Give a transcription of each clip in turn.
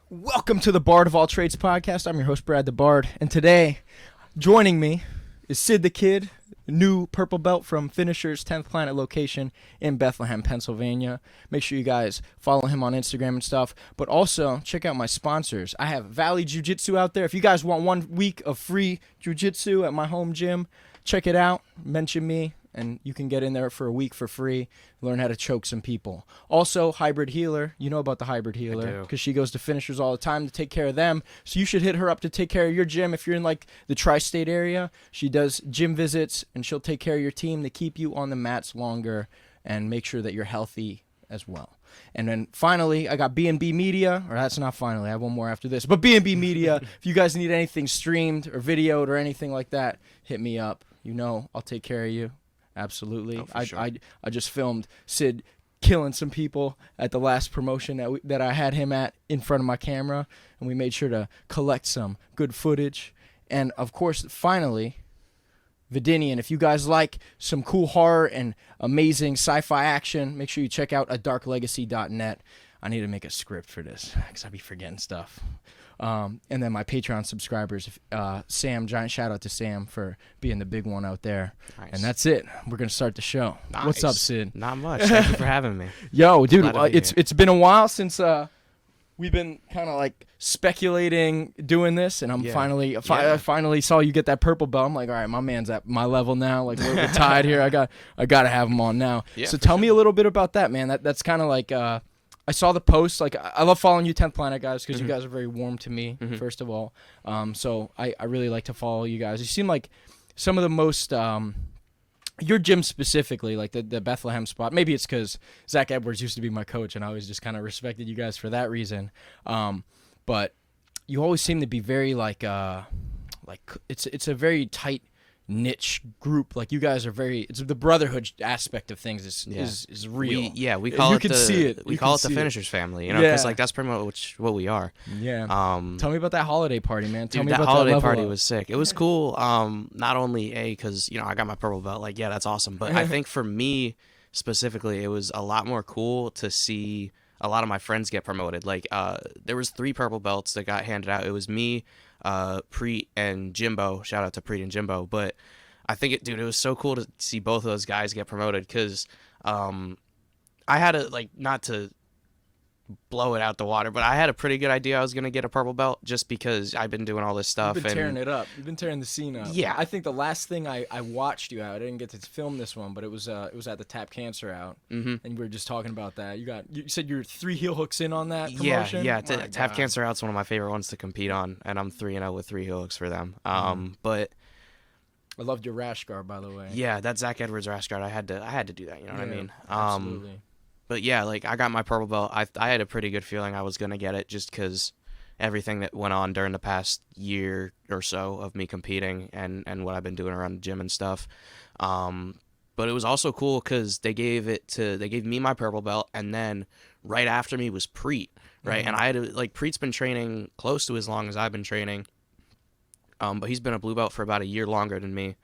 Welcome to the Bard of All Trades podcast. I'm your host, BradElBard, and today, joining me is Sid the Kid, new purple belt from Finisher's 10th Planet location in Bethlehem, Pennsylvania. Make sure you guys follow him on Instagram and stuff, but also check out my sponsors. I have Valley Jiu-Jitsu out there. If you guys want 1 week of free Jiu-Jitsu at my home gym, check it out. Mention me, and you can get in there for a week for free, learn how to choke some people. Also, Hybrid Healer. You know about the Hybrid Healer because she goes to Finishers all the time to take care of them. So you should hit her up to take care of your gym. If you're in like the tri-state area, she does gym visits, and she'll take care of your team to keep you on the mats longer and make sure that you're healthy as well. And then finally, I got B&B Media, or that's not finally, I have one more after this, but B&B Media, if you guys need anything streamed or videoed or anything like that, hit me up. You know I'll take care of you. Absolutely. Oh, sure. I just filmed Sid killing some people at the last promotion that I had him at in front of my camera, and we made sure to collect some good footage. And, of course, finally, Vedinian. If you guys like some cool horror and amazing sci-fi action, make sure you check out adarklegacy.net. I need to make a script for this because I be forgetting stuff. And then my Patreon subscribers, Sam, giant shout out to Sam for being the big one out there. Nice. And that's it. We're going to start the show. Nice. What's up, Sid? Not much. Thank you for having me. Yo, dude, it's been a while since we've been kind of like speculating doing this, and I finally saw you get that purple belt. I'm like, all right, my man's at my level now. Like we're tied here. I got to have him on now. Yeah, so tell me a little bit about that, man. That's kind of like I saw the post. Like, I love following you 10th Planet guys because you guys are very warm to me, first of all. So I really like to follow you guys. You seem like some of the most, your gym specifically, like the Bethlehem spot. Maybe it's because Zach Edwards used to be my coach, and I always just kind of respected you guys for that reason. But you always seem to be very like it's a very tight niche group. Like you guys are it's the brotherhood aspect of things is real. We call it the Finishers family, you know, because like that's pretty much what we are. Yeah. Tell me about that holiday party, man. Tell me that about holiday that party was sick. It was cool. Not only because I got my purple belt, like that's awesome, but I think for me specifically, it was a lot more cool to see a lot of my friends get promoted. Like there was 3 purple belts that got handed out. It was me, Preet, and Jimbo. Shout out to Preet and Jimbo. But I think it was so cool to see both of those guys get promoted because I had not to blow it out the water, but I had a pretty good idea I was going to get a purple belt just because I've been doing all this stuff. You've been tearing it up. You've been tearing the scene up. Yeah. I think the last thing I watched you out, I didn't get to film this one, but it was at the Tap Cancer out, and we were just talking about that. You said you're 3 heel hooks in on that promotion? Yeah. Tap Cancer out's one of my favorite ones to compete on, and I'm 3-0 with 3 heel hooks for them. But I loved your rash guard, by the way. Yeah, that Zach Edwards rash guard, I had to do that, you know what I mean? Absolutely. But yeah, like I got my purple belt. I had a pretty good feeling I was going to get it just because everything that went on during the past year or so of me competing and what I've been doing around the gym and stuff. But it was also cool because they gave me my purple belt, and then right after me was Preet, right? And I had Preet's been training close to as long as I've been training, but he's been a blue belt for about a year longer than me.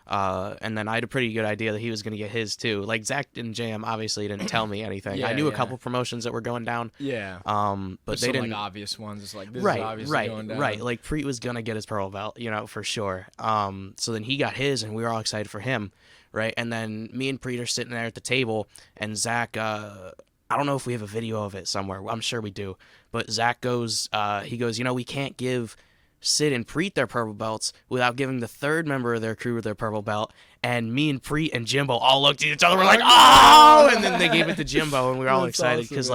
And then I had a pretty good idea that he was going to get his too. Like Zach and Jam obviously didn't tell me anything. I knew a couple promotions that were going down. Yeah. But they didn't. Like obvious ones. It's like this is obviously going down. Right. Like Preet was going to get his purple belt, for sure. So then he got his, and we were all excited for him, right? And then me and Preet are sitting there at the table, and Zach. I don't know if we have a video of it somewhere. I'm sure we do. But Zach goes. He goes. We can't give Sid and Preet their purple belts without giving the 3rd member of their crew their purple belt. And me and Preet and Jimbo all looked at each other. We're like, oh! And then they gave it to Jimbo, and we were all excited because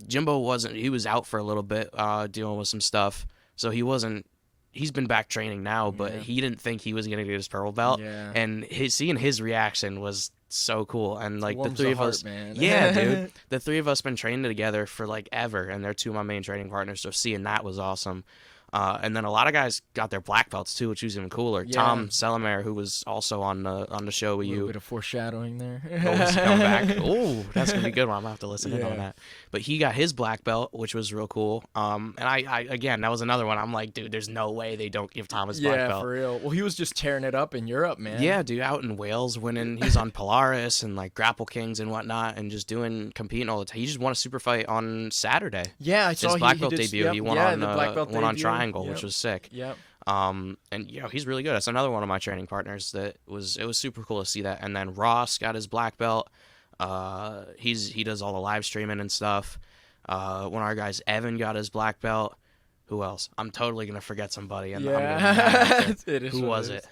Jimbo he was out for a little bit dealing with some stuff. So he's been back training now, but he didn't think he was going to get his purple belt. Yeah. And seeing his reaction was so cool. And the 3 of us, man. Yeah, dude, the 3 of us been training together for ever, and they're 2 of my main training partners. So seeing that was awesome. And then a lot of guys got their black belts too, which was even cooler. Yeah. Tom Selamer, who was also on the show with A you. little bit of foreshadowing there. He's coming back. Oh, that's gonna be a good one. I'm gonna have to listen in Yeah. on that. But he got his black belt, which was real cool. And I again, that was another one. I'm like, dude, there's no way they don't give Tom his black belt. For real. Well, he was just tearing it up in Europe, man. Yeah, dude, out in Wales, winning. He's on Polaris and like Grapple Kings and whatnot, and just competing all the time. He just won a super fight on Saturday. Yeah, I saw his black belt did, debut. Yep, He won the black belt on debut. Triangle, Yep. which was sick. Yep. And he's really good. That's another one of my training partners. It was super cool to see that. And then Ross got his black belt. He does all the live streaming and stuff. One of our guys, Evan, got his black belt. Who else? I'm totally gonna forget somebody. And I'm gonna be mad It is who what was it?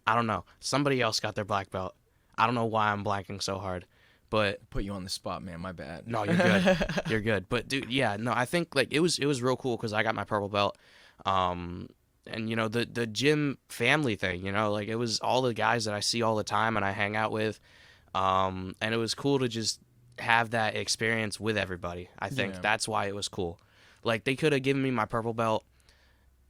I don't know. Somebody else got their black belt. I don't know why I'm blanking so hard, but Put you on the spot, man. My bad. no, you're good. You're good. But dude, yeah, no, I think like it was real cool because I got my purple belt. And the gym family thing, like it was all the guys that I see all the time and I hang out with. And it was cool to just have that experience with everybody. I think that's why it was cool. Like they could have given me my purple belt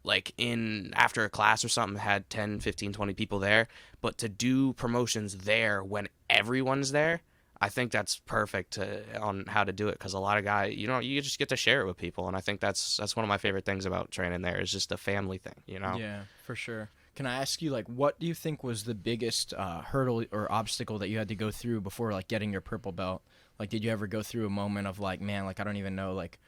like in after a class or something, had 10, 15, 20 people there, but to do promotions there when everyone's there, I think that's perfect on how to do it, because a lot of guys, you just get to share it with people, and I think that's one of my favorite things about training there is just the family thing, Yeah, for sure. Can I ask you, like, what do you think was the biggest hurdle or obstacle that you had to go through before, like, getting your purple belt? Like, did you ever go through a moment of, like, man, like, I don't even know, like,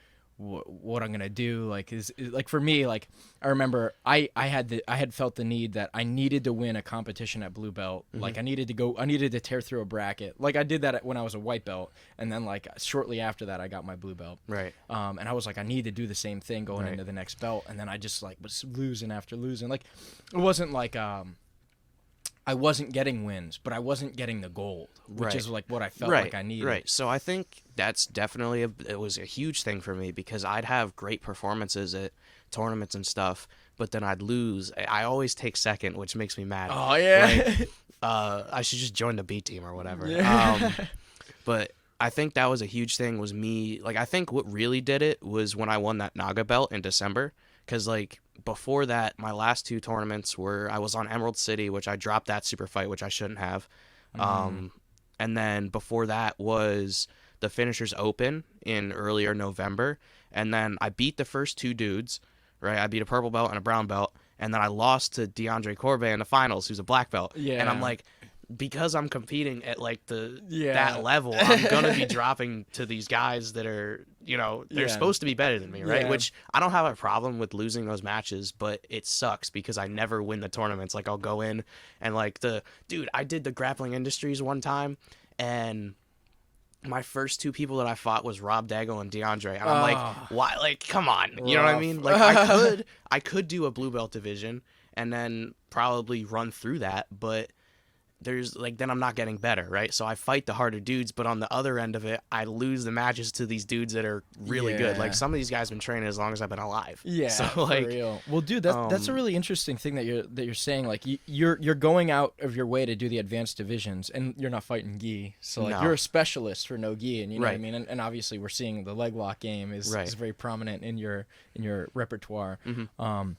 what I'm gonna do? Like, is like for me, like, I remember I had felt the need that I needed to win a competition at blue belt. Mm-hmm. Like I needed to tear through a bracket. Like I did that when I was a white belt, and then like shortly after that I got my blue belt. Right. And I was like, I need to do the same thing going into the next belt, and then I just like was losing after losing. Like it wasn't like I wasn't getting wins, but I wasn't getting the gold, which is like what I felt like I needed. Right. So I think that's definitely it was a huge thing for me, because I'd have great performances at tournaments and stuff, but then I'd lose. I always take second, which makes me mad. Oh yeah. Like, I should just join the B team or whatever. Yeah. But I think that was a huge thing. Was me like I think what really did it was when I won that Naga belt in December, because like. Before that, my last two tournaments were I was on Emerald City, which I dropped that super fight, which I shouldn't have. And then before that was the Finishers Open in earlier November. And then I beat the first two dudes, right? I beat a purple belt and a brown belt. And then I lost to DeAndre Corbet in the finals, who's a black belt. Yeah. And I'm like, because I'm competing at like that level, I'm gonna be dropping to these guys that are, they're supposed to be better than me, right? Yeah. Which I don't have a problem with losing those matches, but it sucks because I never win the tournaments. Like I'll go in and like I did the Grappling Industries one time, and my first two people that I fought was Rob Daggle and DeAndre, and I'm like, why? Like, come on, you know what I mean? Like I could do a blue belt division and then probably run through that, but there's like then I'm not getting better, right? So I fight the harder dudes, but on the other end of it, I lose the matches to these dudes that are really good. Like some of these guys have been training as long as I've been alive. Yeah, so like, for real. Well, dude, that's a really interesting thing that you're saying. Like you're going out of your way to do the advanced divisions, and you're not fighting gi. So like you're a specialist for no gi, and you know what I mean. And obviously we're seeing the leg lock game is very prominent in your repertoire. Mm-hmm.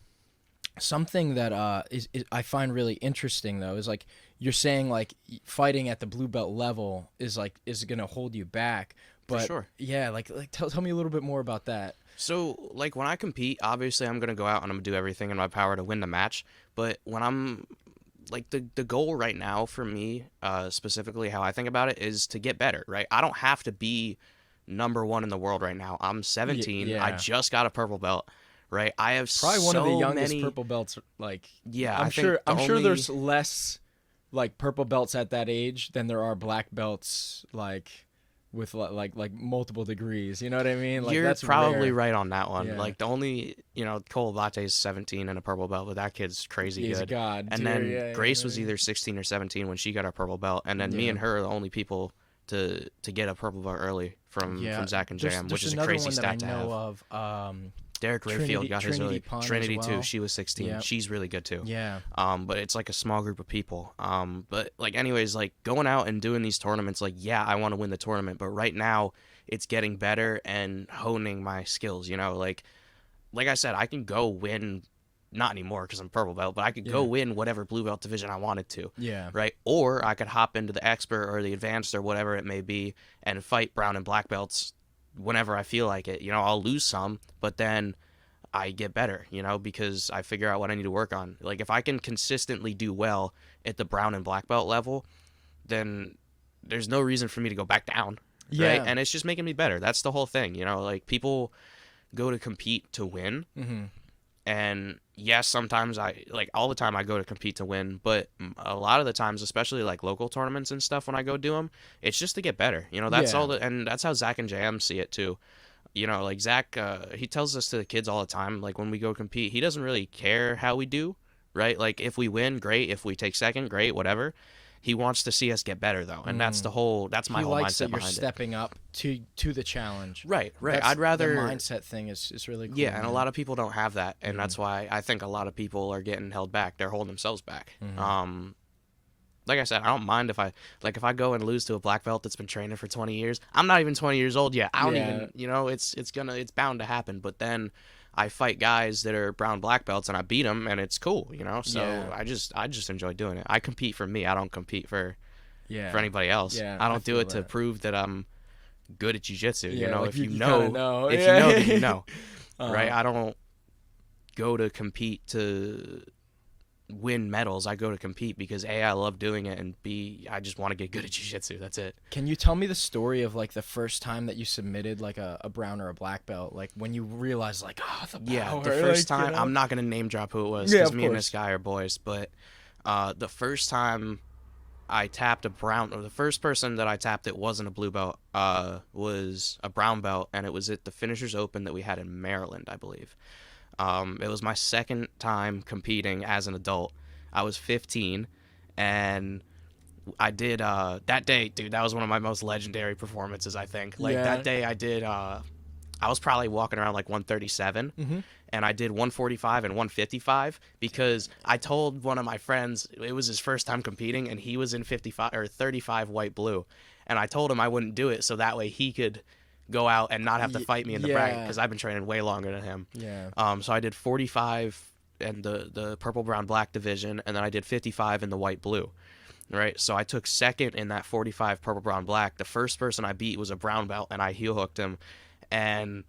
Something that is I find really interesting though is like you're saying like fighting at the blue belt level is gonna hold you back. But for sure. Yeah, like tell me a little bit more about that. So like when I compete, obviously I'm gonna go out and I'm gonna do everything in my power to win the match. But when I'm like the goal right now for me, specifically how I think about it is to get better, right? I don't have to be number one in the world right now. I'm 17. Yeah. I just got a purple belt. Right, I have probably one of the youngest many purple belts. Like, yeah, I'm sure there's less like purple belts at that age than there are black belts like with like multiple degrees. You know what I mean? Like, you're that's probably rare. right on that one. Yeah. Like the only Cole Latte is 17 and a purple belt, but that kid's crazy He's good. A god. And then Grace was either 16 or 17 when she got her purple belt, and then me and her are the only people to get a purple belt early from Zach and Jam, which is a crazy stat to have. Of Derek Rayfield got his early. Trinity well. too. She was 16. Yep. She's really good too. Yeah. But it's like a small group of people. But like anyways, like going out and doing these tournaments, like I want to win the tournament, but right now it's getting better and honing my skills. Like like I said, I can go win. Not anymore because I'm purple belt, but I could go win whatever blue belt division I wanted to. Yeah. Right. Or I could hop into the expert or the advanced or whatever it may be and fight brown and black belts whenever I feel like it. I'll lose some, but then I get better, because I figure out what I need to work on. Like if I can consistently do well at the brown and black belt level, then there's no reason for me to go back down. Yeah. Right. And it's just making me better. That's the whole thing. Like people go to compete to win. Mm-hmm. And yes, sometimes all the time I go to compete to win, but a lot of the times, especially like local tournaments and stuff, when I go do them, it's just to get better. That's all and that's how Zach and JM see it too. Like Zach, he tells us to the kids all the time, like when we go compete, he doesn't really care how we do, right? Like if we win, great. If we take second, great, whatever. He wants to see us get better though, and that's my whole mindset behind it. He likes that you're stepping up to the challenge. Right. I'd rather the mindset thing is really cool. Yeah, and a lot of people don't have that, and that's why I think a lot of people are getting held back. They're holding themselves back. Like I said, I don't mind if I go and lose to a black belt that's been training for 20 years. I'm not even 20 years old yet. I don't even, it's bound to happen. But then I fight guys that are brown black belts and I beat them and it's cool, So I just enjoy doing it. I compete for me. I don't compete for anybody else. Yeah, I don't do it to prove that I'm good at jiu-jitsu. Like if you know, then you know. Right? I don't go to compete to win medals. I go to compete because A, I love doing it, and B, I just want to get good at jiu-jitsu. That's it. Can you tell me the story of like the first time that you submitted like a brown or a black belt, like when you realized like, the power, the first time, I'm not gonna name drop who it was because me and this guy are boys, but the first time I tapped a brown, or the first person that I tapped that wasn't a blue belt was a brown belt, and it was at the Finishers Open that we had in Maryland, I believe. It was my second time competing as an adult. I was 15, and I did that day, dude. That was one of my most legendary performances, I think. That day, I did. I was probably walking around like 137, and I did 145 and 155 because I told one of my friends it was his first time competing, and he was in 55 or 35 white blue, and I told him I wouldn't do it so that way he could go out and not have to fight me in the bracket because I've been training way longer than him. So I did 45 in the purple, brown, black division, and then I did 55 in the white, blue. Right. So I took second in that 45 purple, brown, black. The first person I beat was a brown belt, and I heel hooked him. And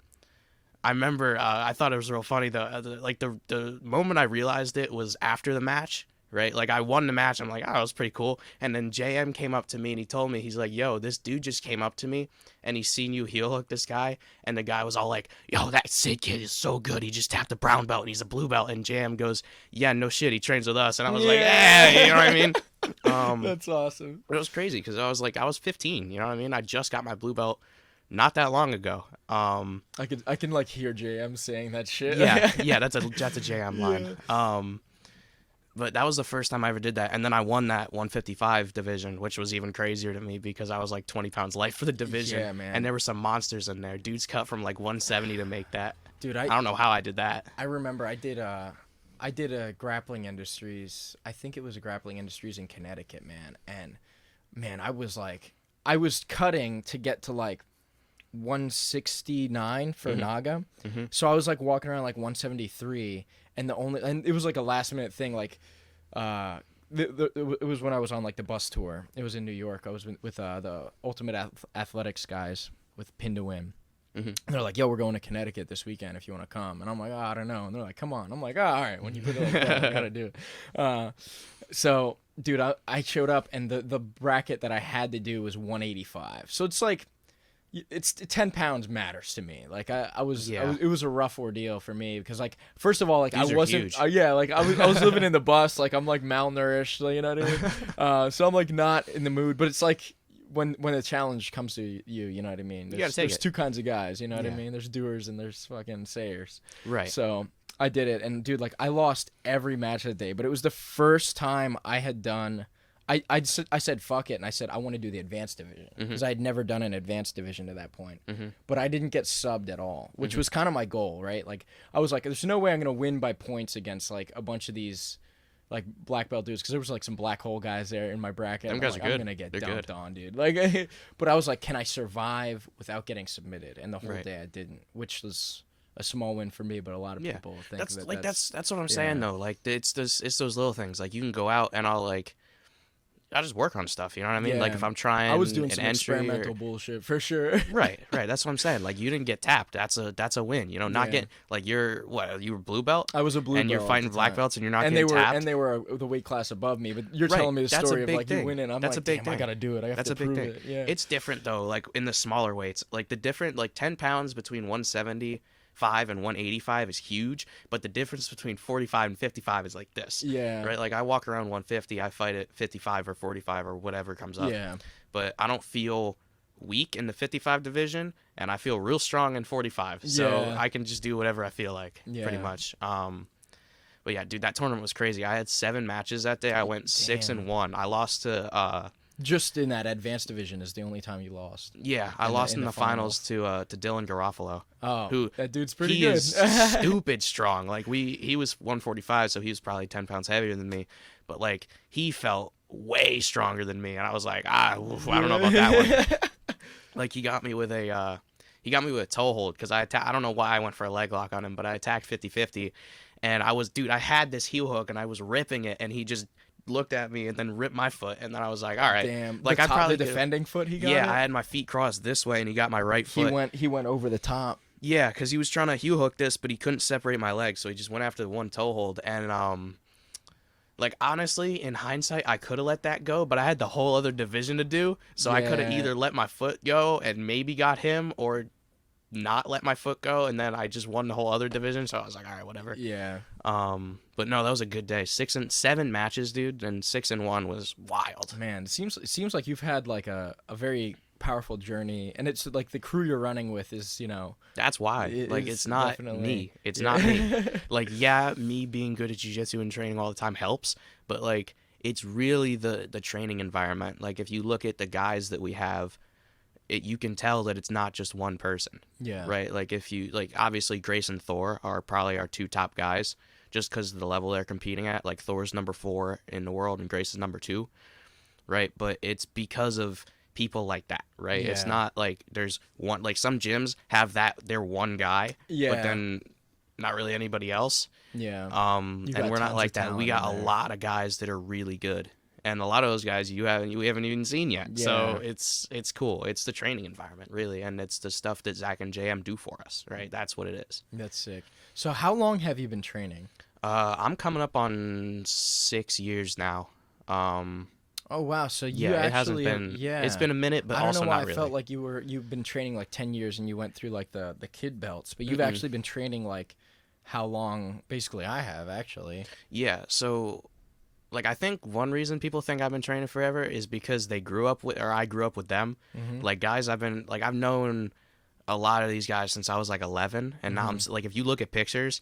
I remember I thought it was real funny though. The moment I realized it was after the match. Right, like I won the match. I'm like, oh, that was pretty cool. And then JM came up to me and he told me, he's like, yo, this dude just came up to me and he's seen you heel hook this guy. And the guy was all like, yo, that Sid kid is so good. He just tapped a brown belt and he's a blue belt. And JM goes, yeah, no shit, he trains with us. And I was like, hey, you know what I mean? That's awesome. But it was crazy because I was 15. You know what I mean? I just got my blue belt not that long ago. I can like hear JM saying that shit. Yeah, that's a JM line. But that was the first time I ever did that. And then I won that 155 division, which was even crazier to me because I was like 20 pounds light for the division. Yeah, man. And there were some monsters in there. Dudes cut from like 170 to make that. Dude, I don't know how I did that. I remember I did a grappling industries. I think it was a grappling industries in Connecticut, man. And man, I was cutting to get to like 169 for Naga. So I was like walking around like 173. And it was like a last minute thing. Like, it was when I was on like the bus tour. It was in New York. I was with the Ultimate Athletics guys with Pin to Win. And they're like, yo, we're going to Connecticut this weekend if you want to come. And I'm like, oh, I don't know. And they're like, come on. I'm like, oh, all right. When you put it like that, I gotta do it. So, dude, I showed up and the bracket that I had to do was 185. So it's like, it's 10 pounds matters to me. Like I was it was a rough ordeal for me because like first of all like These I wasn't like I was living in the bus, like I'm like malnourished, you know what I mean? So I'm like not in the mood, but it's like when a challenge comes to you know what I mean? There's two kinds of guys, you know what I mean? There's doers and there's fucking sayers. Right. So I did it, and dude, like I lost every match of the day, but it was the first time I had done I said fuck it, and I said I want to do the advanced division because I had never done an advanced division to that point. But I didn't get subbed at all, which was kind of my goal, right? Like I was like, there's no way I'm gonna win by points against like a bunch of these like black belt dudes because there was like some black hole guys there in my bracket. Them guys are good. I'm gonna get dumped on, dude. Like, but I was like, can I survive without getting submitted? And the whole day I didn't, which was a small win for me, but a lot of Yeah. people think That's that like that's that's what I'm yeah. saying though. Like it's those little things. Like you can go out and I just work on stuff, you know what I mean? Like Yeah. if I'm trying I was doing an some entry experimental bullshit for sure. right, that's what I'm saying. Like you didn't get tapped. That's a win. You know, not Yeah. get like you were blue belt I was a blue and you're belt at fighting the black time. belts and you're not And getting tapped. they were the weight class above me, but you're Right, telling me the that's a story of big like you thing. win it. I'm That's a like, big damn, I thing. gotta do it. I have That's to a big prove thing. it. Yeah. It's different though, like in the smaller weights. Like the different like 10 pounds between 175 and 185 is huge, but the difference between 45 and 55 is like this. Yeah. Right? Like I walk around 150, I fight at 55 or 45 or whatever comes up. Yeah. But I don't feel weak in the 55 division, and I feel real strong in 45. So Yeah. I can just do whatever I feel like, pretty Yeah. much. But yeah, dude, that tournament was crazy. I had 7 matches that day. I went 6-1. I lost to Just in that advanced division is the only time you lost. I lost in in the the finals to Dylan Garofalo. Oh, Who that dude's pretty he good. is stupid strong. Like he was 145, so he was probably 10 pounds heavier than me. But like he felt way stronger than me, and I was like, I don't know about that one. Like he got me with a toe hold because I don't know why I went for a leg lock on him, but I attacked 50-50, and I had this heel hook and I was ripping it, and he just looked at me and then ripped my foot, and then I was like, all right, Damn. like the I top, probably the defending foot he got. yeah, it? I had my feet crossed this way, and he got my right foot. He went over the top. Yeah, because he was trying to heel hook this, but he couldn't separate my legs, so he just went after the one toe hold. And like honestly, in hindsight, I could have let that go, but I had the whole other division to do, so I could have Yeah. either let my foot go and maybe got him, or not let my foot go, and then I just won the whole other division. So I was like, all right, whatever. Yeah. But no, that was a good day. 7 matches, dude, and 6-1 was wild. Man, it seems like you've had like a very powerful journey, and it's like the crew you're running with is, you know, That's why. Like, it's not definitely me. It's not me. Like, yeah, me being good at jiu-jitsu and training all the time helps, but like it's really the training environment. Like if you look at the guys that we have, you can tell that it's not just one person. Yeah. Right? Like if you like, obviously Grace and Thor are probably our 2 top guys just because of the level they're competing at. Like Thor's number 4 in the world and Grace is number 2. Right? But it's because of people like that, right? It's Yeah. not like there's one, like some gyms have that they're one guy, Yeah. but then not really anybody else. Yeah. And You got we're not tons like of that. We talent got in a there. lot of guys that are really good, and a lot of those guys we haven't even seen yet. So Yeah. it's cool. It's the training environment really, and it's the stuff that Zach and JM do for us, right? That's what it is. That's sick. So how long have you been training? I'm coming up on 6 years now. Oh wow, so you Yeah, actually it hasn't been. yeah. It's been a minute, but I don't also know why not I really. felt like you've been training like 10 years and you went through like the kid belts, but you've Mm-mm. actually been training like how long? Basically, I have actually. Yeah, so like I think one reason people think I've been training forever is because they grew up with, or I grew up with them. Mhm. Like guys, I've known a lot of these guys since I was like 11, and now like if you look at pictures,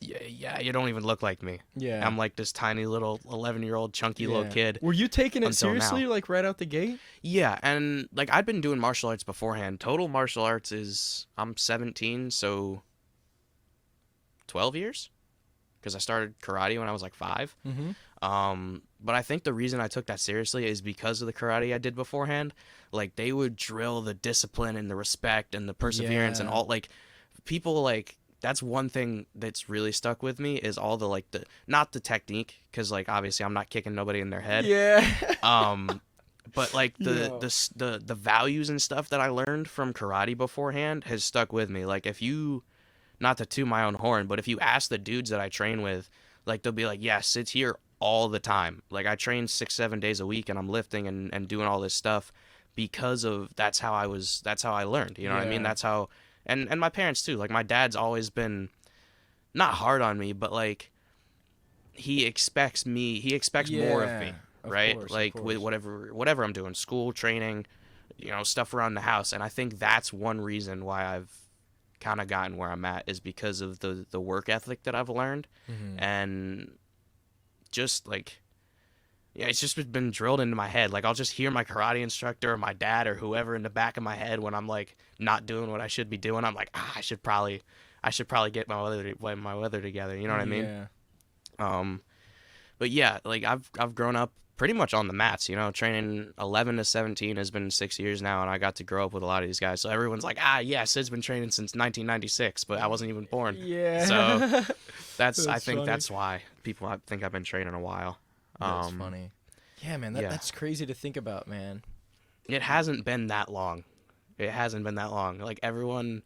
yeah, you don't even look like me. Yeah. I'm like this tiny little 11-year-old chunky little Yeah. kid. Were you taking it until seriously now. like right out the gate? Yeah, and like I'd been doing martial arts beforehand. Total martial arts is I'm 17, so 12 years, because I started karate when I was like 5. Mhm. But I think the reason I took that seriously is because of the karate I did beforehand. Like they would drill the discipline and the respect and the perseverance and Yeah. all, like people like that's one thing that's really stuck with me is all the like the not the technique, because like obviously I'm not kicking nobody in their head. Yeah. But like Yeah. the values and stuff that I learned from karate beforehand has stuck with me. Like if you, not to toot my own horn, but if you ask the dudes that I train with, like they'll be like, yeah, Sid's here all the time. Like I train 6-7 days a week and I'm lifting and doing all this stuff because of that's how I learned. You know what I mean? Yeah. That's how, and my parents too. Like my dad's always been not hard on me, but like he expects more of me. Yeah, of Right? course, of Like with course. whatever I'm doing, school, training, stuff around the house. And I think that's one reason why I've kind of gotten where I'm at, is because of the work ethic that I've learned. Mhm. And just like, yeah, it's just been drilled into my head. Like I'll just hear my karate instructor or my dad or whoever in the back of my head when I'm like not doing what I should be doing. I'm like, I should probably get my weather together. You know what I mean? Yeah. But yeah, like I've grown up pretty much on the mats, you know, training 11 to 17 has been 6 years now, and I got to grow up with a lot of these guys. So everyone's like, yeah, Sid's been training since 1996, but I wasn't even born. Yeah. So I think funny. that's why people think I've been training a while. That's funny. Yeah, man, yeah. that's crazy to think about, man. It hasn't been that long. Like everyone,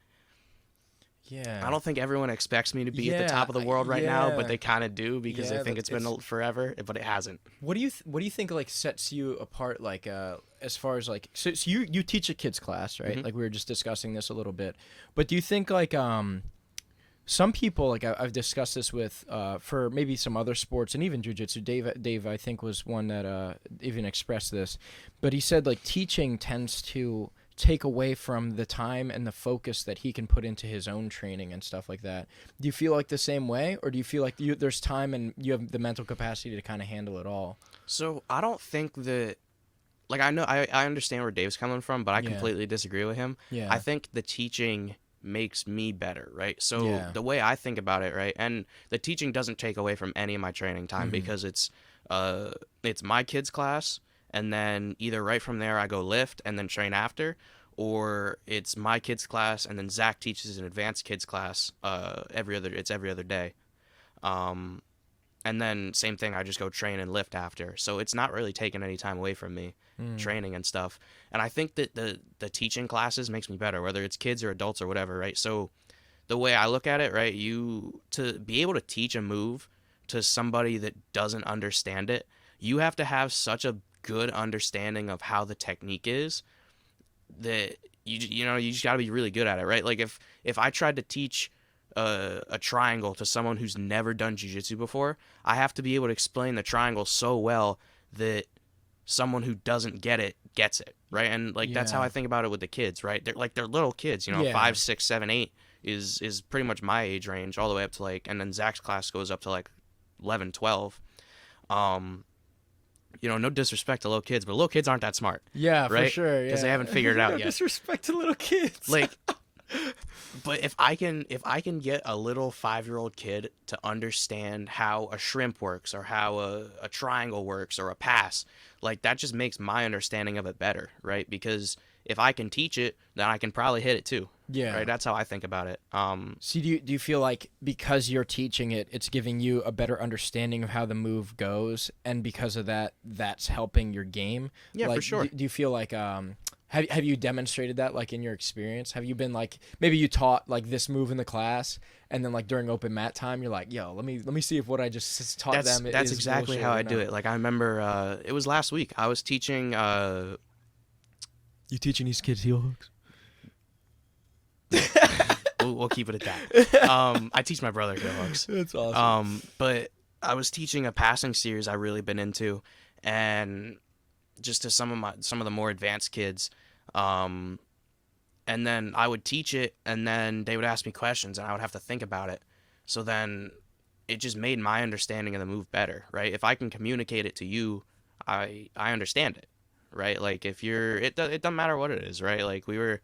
Yeah. I don't think everyone expects me to be at the top of the world right now, but yeah. they kind of do because they think it's been forever, but it hasn't. What do you think like sets you apart, like as far as like so you teach a kids class, right? Mhm. Like we were just discussing this a little bit, but do you think like some people, like I've discussed this with for maybe some other sports and even jiu-jitsu, Dave I think was one that even expressed this, but he said like teaching tends to take away from the time and the focus that he can put into his own training and stuff like that. Do you feel like the same way, or do you feel like there's time and you have the mental capacity to kind of handle it all? So I don't think that, like, I know I understand where Dave's coming from, but I completely disagree with him. Yeah. I think the teaching makes me better, right? So Yeah. the way I think about it, right, and the teaching doesn't take away from any of my training time because it's my kids' class, and then either right from there I go lift and then train after, or it's my kids' class and then Zach teaches an advanced kids class every other day. And then same thing, I just go train and lift after. So it's not really taking any time away from me training and stuff. And I think that the teaching classes makes me better, whether it's kids or adults or whatever, right? So the way I look at it, right, to be able to teach a move to somebody that doesn't understand it, you have to have such a good understanding of how the technique is that you just got to be really good at it, right? Like if I tried to teach a triangle to someone who's never done jiu-jitsu before, I have to be able to explain the triangle so well that someone who doesn't get it gets it, right? And like that's how I think about it with the kids, right? They're little kids, you know, 5, 6, 7, 8 is pretty much my age range, all the way up to like, and then Zach's class goes up to like 11, 12. You know, no disrespect to little kids, but little kids aren't that smart. Yeah, right? For sure. Because they haven't figured it out no yet. Disrespect to little kids. Like, but if I can get a little 5-year-old kid to understand how a shrimp works or how a triangle works or a pass, like that just makes my understanding of it better, right? Because if I can teach it, then I can probably hit it too. Yeah. Right. That's how I think about it. See, do you feel like because you're teaching it, it's giving you a better understanding of how the move goes, and because of that, that's helping your game? Yeah, like, for sure. Do you feel like have you demonstrated that, like, in your experience? Have you been like, maybe you taught like this move in the class, and then like during open mat time, you're like, yo, let me see if what I just taught them is That's exactly how I do it. Like I remember it was last week. I was teaching. You teaching these kids heel hooks? We'll keep it at that. I teach my brother heel hooks. That's awesome. But I was teaching a passing series I've really been into, and just to some of the more advanced kids, and then I would teach it, and then they would ask me questions, and I would have to think about it. So then it just made my understanding of the move better, right? If I can communicate it to you, I understand it, right? Like if it doesn't matter what it is, right? Like we were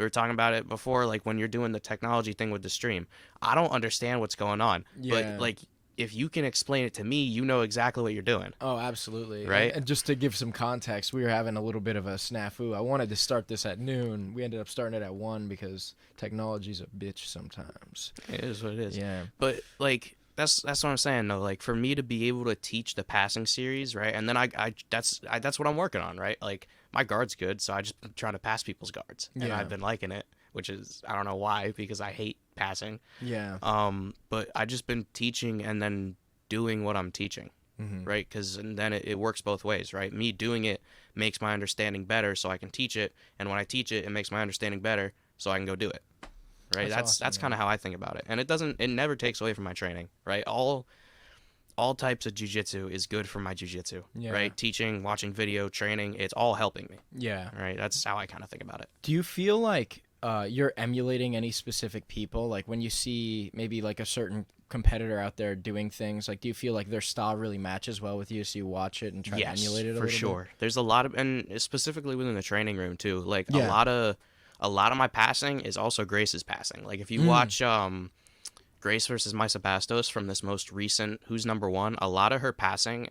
talking about it before, like when you're doing the technology thing with the stream, I don't understand what's going on, but like if you can explain it to me, you know exactly what you're doing. Oh, absolutely. Right. And just to give some context, we were having a little bit of a snafu. I wanted to start this at noon. We ended up starting it at 1 because technology's a bitch sometimes. It is what it is. Yeah. But like that's what I'm saying though. Like for me to be able to teach the passing series, right? And then that's what I'm working on, right? Like my guard's good, so I just try to pass people's guards, and I've been liking it, which is I don't know why, because I hate passing. Yeah. But I just been teaching and then doing what I'm teaching, right? Because then it works both ways, right? Me doing it makes my understanding better, so I can teach it, and when I teach it, it makes my understanding better, so I can go do it. Right? That's awesome, kind of how I think about it, and it never takes away from my training, right? All types of jiu-jitsu is good for my jiu-jitsu, right? Teaching, watching video, training, it's all helping me. Yeah. Right? That's how I kind of think about it. Do you feel like you're emulating any specific people? Like when you see maybe like a certain competitor out there doing things, like do you feel like their style really matches well with you, so you watch it and try to emulate it a little bit? For sure. There's a lot of, and specifically within the training room too, like a lot of my passing is also Grace's passing. Like if you watch Grace versus Maisa Bastos from this most recent Who's Number One, a lot of her passing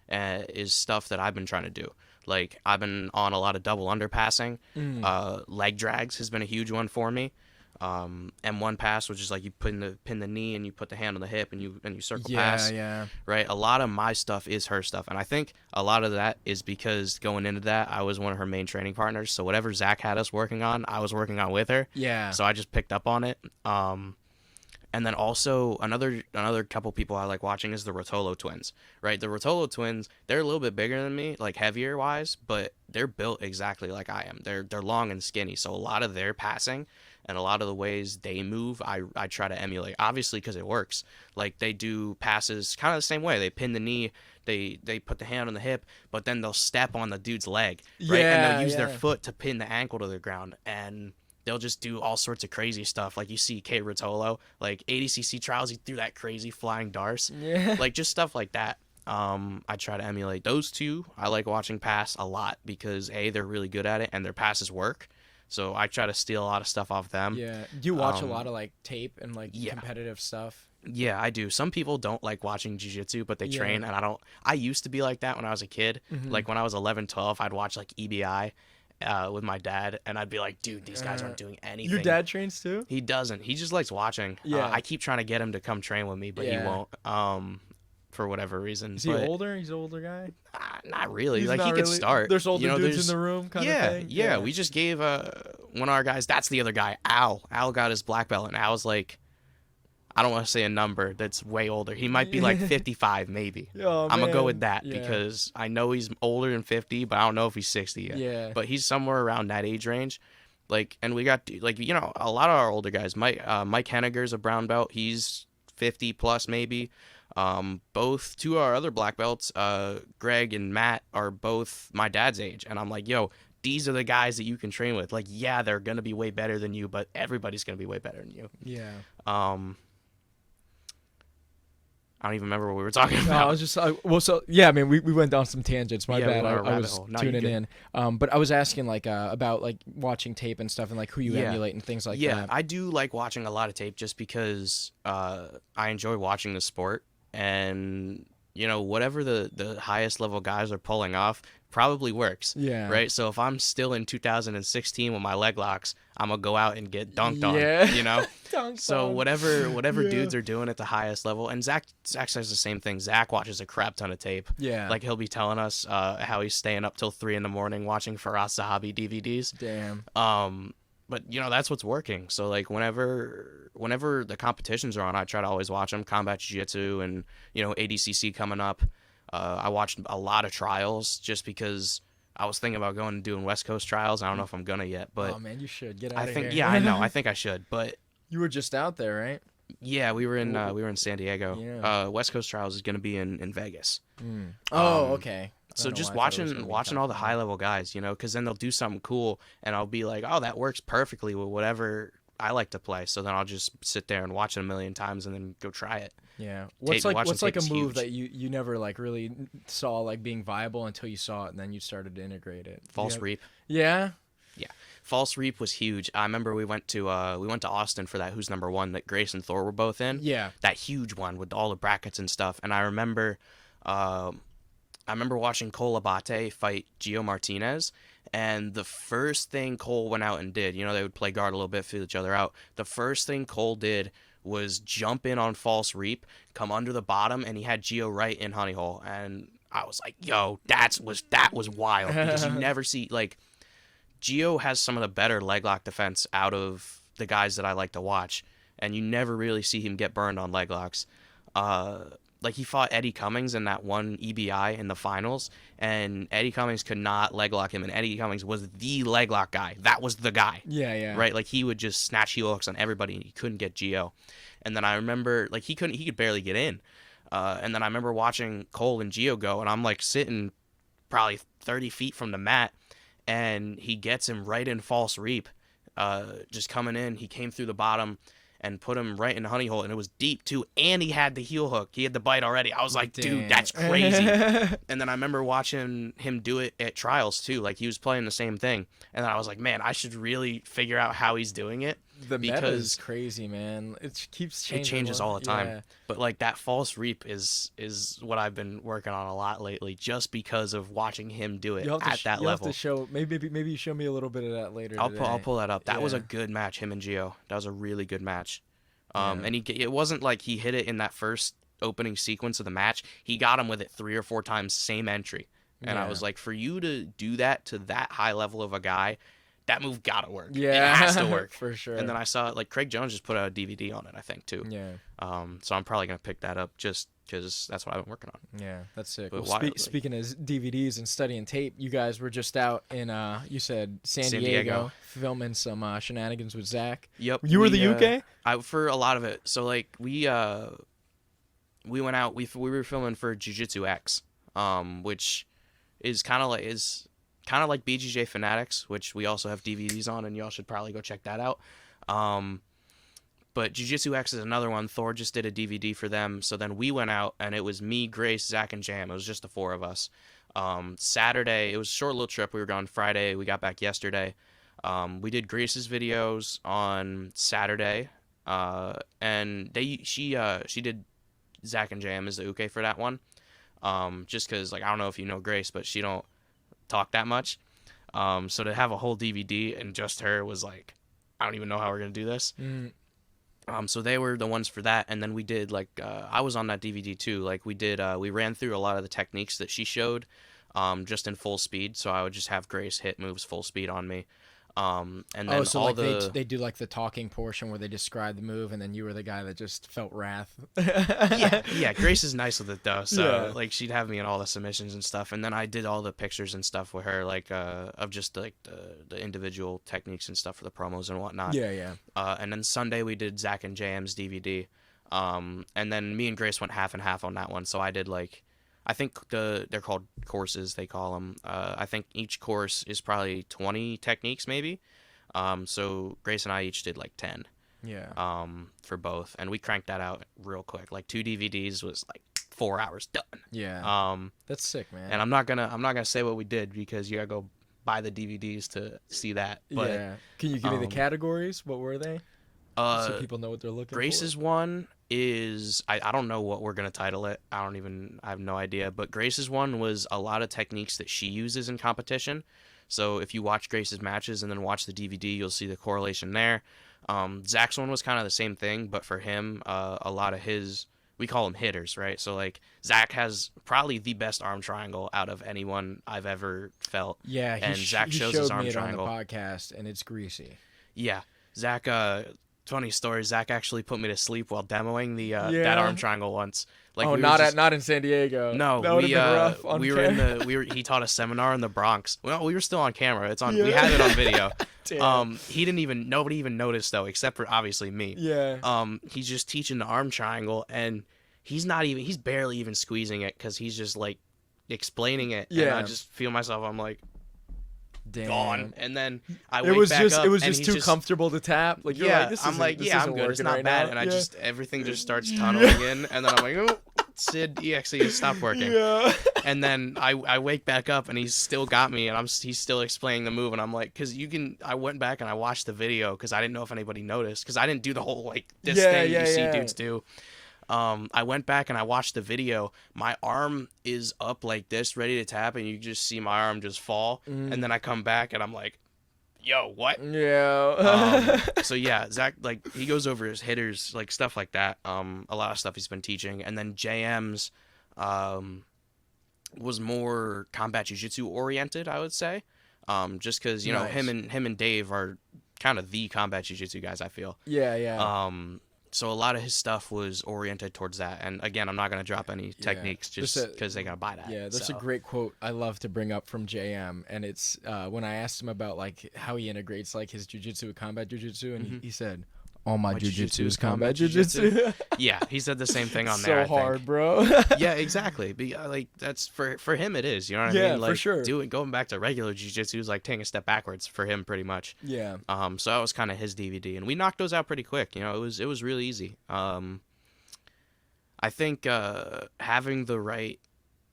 is stuff that I've been trying to do. Like, I've been on a lot of double underpassing. Leg drags has been a huge one for me. M1 pass, which is like you pin the knee and you put the hand on the hip and you circle pass. Yeah. Right. A lot of my stuff is her stuff, and I think a lot of that is because going into that, I was one of her main training partners. So whatever Zach had us working on, I was working on with her. Yeah. So I just picked up on it. And then also another couple people I like watching is the Rotolo twins, right? The Rotolo twins, they're a little bit bigger than me, like heavier wise, but they're built exactly like I am. They're long and skinny, so a lot of their passing and a lot of the ways they move, I try to emulate, obviously because it works. Like, they do passes kind of the same way. They pin the knee, they put the hand on the hip, but then they'll step on the dude's leg, right? And they'll use their foot to pin the ankle to the ground, and they'll just do all sorts of crazy stuff. Like, you see K. Rotolo, like, ADCC trials, he threw that crazy flying darce. Yeah. Like, just stuff like that. I try to emulate those two. I like watching pass a lot because, A, they're really good at it, and their passes work. So I try to steal a lot of stuff off them. Yeah. Do you watch a lot of, like, tape and, like, competitive stuff? Yeah, I do. Some people don't like watching jiu-jitsu, but they train, and I used to be like that when I was a kid. Like, when I was 11, 12, I'd watch, like, EBI. With my dad, and I'd be like, dude, these guys aren't doing anything. Your dad trains too? He doesn't. He just likes watching. Yeah. I keep trying to get him to come train with me, but he won't. For whatever reason. Is he older? He's an older guy? Not really. He's like, not he could really? start. There's older dudes in the room kind of thing? Yeah. We just gave one of our guys, that's the other guy, Al. Al got his black belt, and Al's like, I don't want to say a number that's way older. He might be like 55, maybe. Oh, I'm going to go with that Yeah. because I know he's older than 50, but I don't know if he's 60 yet. Yeah. But he's somewhere around that age range. Like, and we got, like, you know, a lot of our older guys. Mike Henniger's a brown belt. He's 50 plus maybe. Both two of our other black belts, Greg and Matt, are both my dad's age. And I'm like, yo, these are the guys that you can train with. Like, yeah, they're going to be way better than you, but everybody's going to be way better than you. Yeah. I don't even remember what we were talking about. I was just I mean, we went down some tangents. My bad. I was tuning in. But I was asking like about like watching tape and stuff and like who you emulate and things like that. Yeah, I do like watching a lot of tape just because I enjoy watching the sport, and you know, whatever the highest level guys are pulling off probably works. Yeah. Right. So if I'm still in 2016 with my leg locks, I'm gonna go out and get dunked on. You know. So whatever dudes are doing at the highest level, and Zach says the same thing. Zach watches a crap ton of tape. Yeah. Like, he'll be telling us how he's staying up till 3 a.m. watching Faraz Zahabi DVDs. Damn. But you know, that's what's working. So like whenever the competitions are on, I try to always watch them. Combat Jiu-Jitsu and, you know, ADCC coming up. I watched a lot of trials just because I was thinking about going and doing West Coast trials. I don't know if I'm gonna yet, but oh man, you should get out of here. Yeah, I know. I think I should, but you were just out there, right? Yeah, we were in San Diego. Yeah. West Coast trials is gonna be in Vegas. Oh, okay. So just watching all the high level guys, you know, because then they'll do something cool, and I'll be like, oh, that works perfectly with whatever I like to play. So then I'll just sit there and watch it a million times and then go try it. Yeah. What's like a move that you never like really saw like being viable until you saw it and then you started to integrate it? False reap. Yeah. Yeah. False reap was huge. I remember we went to Austin for that Who's Number One that Grace and Thor were both in. Yeah. That huge one with all the brackets and stuff. And I remember watching Cole Abate fight Gio Martinez, and the first thing Cole went out and did, you know, they would play guard a little bit, feel each other out. The first thing Cole did was jump in on false reap, come under the bottom, and he had Gio right in honey hole. And I was like, yo, that was wild, because you never see, like, Gio has some of the better leg lock defense out of the guys that I like to watch, and you never really see him get burned on leg locks. Like, he fought Eddie Cummings in that one EBI in the finals, and Eddie Cummings could not leg lock him, and Eddie Cummings was the leg lock guy. That was the guy. Yeah. Right? Like, he would just snatch heel hooks on everybody, and he couldn't get Gio. And then I remember, like, he could barely get in. And then I remember watching Cole and Gio go, and I'm, like, sitting probably 30 feet from the mat, and he gets him right in false reap, just coming in. He came through the bottom and put him right in the honey hole, and it was deep too, and he had the heel hook. He had the bite already. I was like, dude, that's crazy. And then I remember watching him do it at trials too. Like, he was playing the same thing, and then I was like, man, I should really figure out how he's doing it. The meta because is crazy, man. It keeps it changing. changes all the time. Yeah. But like that false reap is what I've been working on a lot lately, just because of watching him do it at that You'll have level. to show maybe you show me a little bit of that later I'll today. pull that up. That was a Yeah. good match, him and Gio. That was a really good match. Yeah. And it wasn't like he hit it in that first opening sequence of the match. He got him with it 3 or 4 times, same entry. And I Yeah. was like, for you to do that to that high level of a guy, that move gotta work. Yeah. It has to work. For sure. And then I saw like Craig Jones just put out a DVD on it, I think too. Yeah. So I'm probably gonna pick that up just because that's what I've been working on. Yeah, that's sick. But Well, speaking of DVDs and studying tape, you guys were just out in you said San Diego filming some shenanigans with Zach. Yep. You were the Uke? For a lot of it. So like we went out. We were filming for Jiujitsu X, which is kind of like BJJ Fanatics, which we also have DVDs on, and y'all should probably go check that out. But Jiu-Jitsu X is another one. Thor just did a DVD for them. So then we went out, and it was me, Grace, Zach, and Jam. It was just the 4 of us. Saturday, it was a short little trip. We were gone Friday. We got back yesterday. We did Grace's videos on Saturday, and she did Zach and Jam as the uke for that one. Just because, like, I don't know if you know Grace, but she don't talk that much. So to have a whole DVD and just her was like, I don't even know how we're gonna do this. So they were the ones for that, and then we did like I was on that DVD too. Like we ran through a lot of the techniques that she showed, just in full speed. So I would just have Grace hit moves full speed on me, and then so all like they do like the talking portion where they describe the move, and then you were the guy that just felt wrath. yeah. Grace is nice with it though, so Yeah. like she'd have me in all the submissions and stuff, and then I did all the pictures and stuff with her, like of just like the individual techniques and stuff for the promos and whatnot. Yeah. And then Sunday we did Zach and JM's DVD, and then me and Grace went half and half on that one. So I did like, I think they're called courses, they call them. I think each course is probably 20 techniques maybe. So Grace and I each did like 10. Yeah. For both, and we cranked that out real quick. Like 2 DVDs was like 4 hours done. Yeah. That's sick, man. And I'm not gonna say what we did because you gotta go buy the DVDs to see that. But, yeah. Can you give me the categories? What were they? So people know what they're looking Grace's for. one is I don't know what we're gonna title it. I have no idea. But Grace's one was a lot of techniques that she uses in competition. So if you watch Grace's matches and then watch the DVD, you'll see the correlation there. Zach's one was kind of the same thing, but for him, a lot of his, we call them hitters, right? So like Zach has probably the best arm triangle out of anyone I've ever felt. Yeah, and Zach shows his arm triangle on the podcast, and it's greasy. Yeah, Zach. Funny story. Zach actually put me to sleep while demoing the that arm triangle once. Like, not in San Diego. No, that would have been rough. On camera. He taught a seminar in the Bronx. Well, we were still on camera. It's on. Yeah. We had it on video. Nobody even noticed though, except for obviously me. Yeah. He's just teaching the arm triangle, and he's barely even squeezing it because he's just like explaining it. Yeah. And I just feel myself. I'm like, damn. Gone. And then I wake back up. It was just too comfortable to tap. Like, you're like, this I'm like, this I'm isn't good. It's not right bad. now. And everything just starts tunneling in. And then I'm like, oh, Sid, EXE, stop working. Yeah. And then I wake back up and he's still got me, and he's still explaining the move, and I'm like, because I went back and I watched the video because I didn't know if anybody noticed, because I didn't do the whole like this thing you see dudes do. I went back and I watched the video. My arm is up like this, ready to tap, and you just see my arm just fall. And then I come back and I'm like, yo, what? Yeah. So yeah, Zach, like, he goes over his hitters, like stuff like that. A lot of stuff he's been teaching. And then JM's was more combat jiu-jitsu oriented, I would say. Just because, you know, him and Dave are kind of the combat jiu-jitsu guys, I feel. Yeah. So a lot of his stuff was oriented towards that. And again, I'm not going to drop any techniques just because they got to buy that. Yeah, there's a great quote I love to bring up from JM. And it's when I asked him about like how he integrates like his jiu-jitsu with combat jiu-jitsu. And he said, all my jiu-jitsu is combat jiu-jitsu. Yeah, he said the same thing on there. So hard, bro. Yeah, exactly. Like, that's for him it is, you know what I mean? Like, for sure. Going back to regular jiu-jitsu is like taking a step backwards for him pretty much. Yeah. So that was kind of his DVD, and we knocked those out pretty quick. You know, it was really easy. I think having the right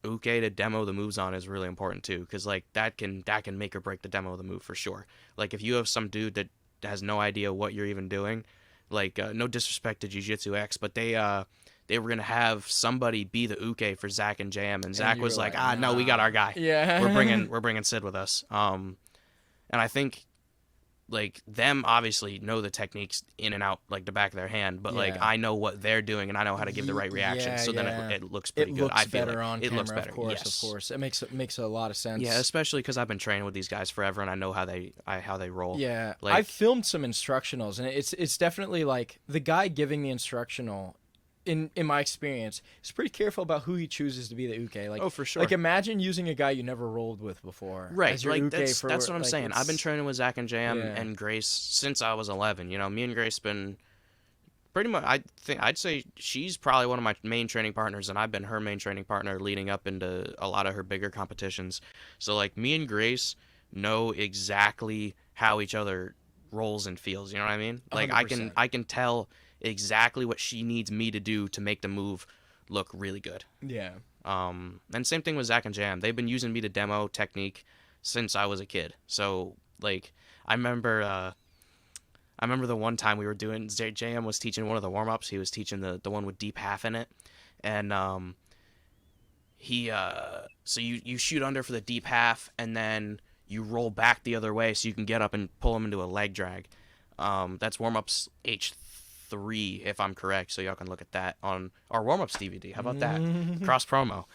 uke to demo the moves on is really important too, because like that can make or break the demo of the move for sure. Like if you have some dude that has no idea what you're even doing. Like, no disrespect to Jiu-Jitsu X, but they were gonna have somebody be the Uke for Zach and JM, and Zach was like, no, we got our guy. Yeah. We're bringing Sid with us. And I think, like, them obviously know the techniques in and out, like the back of their hand, but like I know what they're doing and I know how to give the right reaction. So then it looks pretty good. I feel better like on it camera, looks better. Of course, yes. of course. It makes a lot of sense. Yeah, especially because I've been training with these guys forever and I know how they roll. Yeah, like, I've filmed some instructionals, and it's definitely like the guy giving the instructional. In my experience, is pretty careful about who he chooses to be the Uke. Like, oh, for sure. Like, imagine using a guy you never rolled with before. Right. As your like Uke that's what I'm saying. I've been it's- training with Zach and JM and Grace since I was 11. You know, me and Grace been pretty much. I'd say she's probably one of my main training partners, and I've been her main training partner leading up into a lot of her bigger competitions. So like me and Grace know exactly how each other rolls and feels. You know what I mean? Like 100%. I can tell exactly what she needs me to do to make the move look really good. Yeah. And same thing with Zach and Jam. They've been using me to demo technique since I was a kid. So like I remember the one time we were doing, JM was teaching one of the warm-ups. He was teaching the one with deep half in it. And so you shoot under for the deep half and then you roll back the other way so you can get up and pull him into a leg drag. That's warm-ups H3 if I'm correct, so y'all can look at that on our warm-ups DVD. How about that? Cross promo.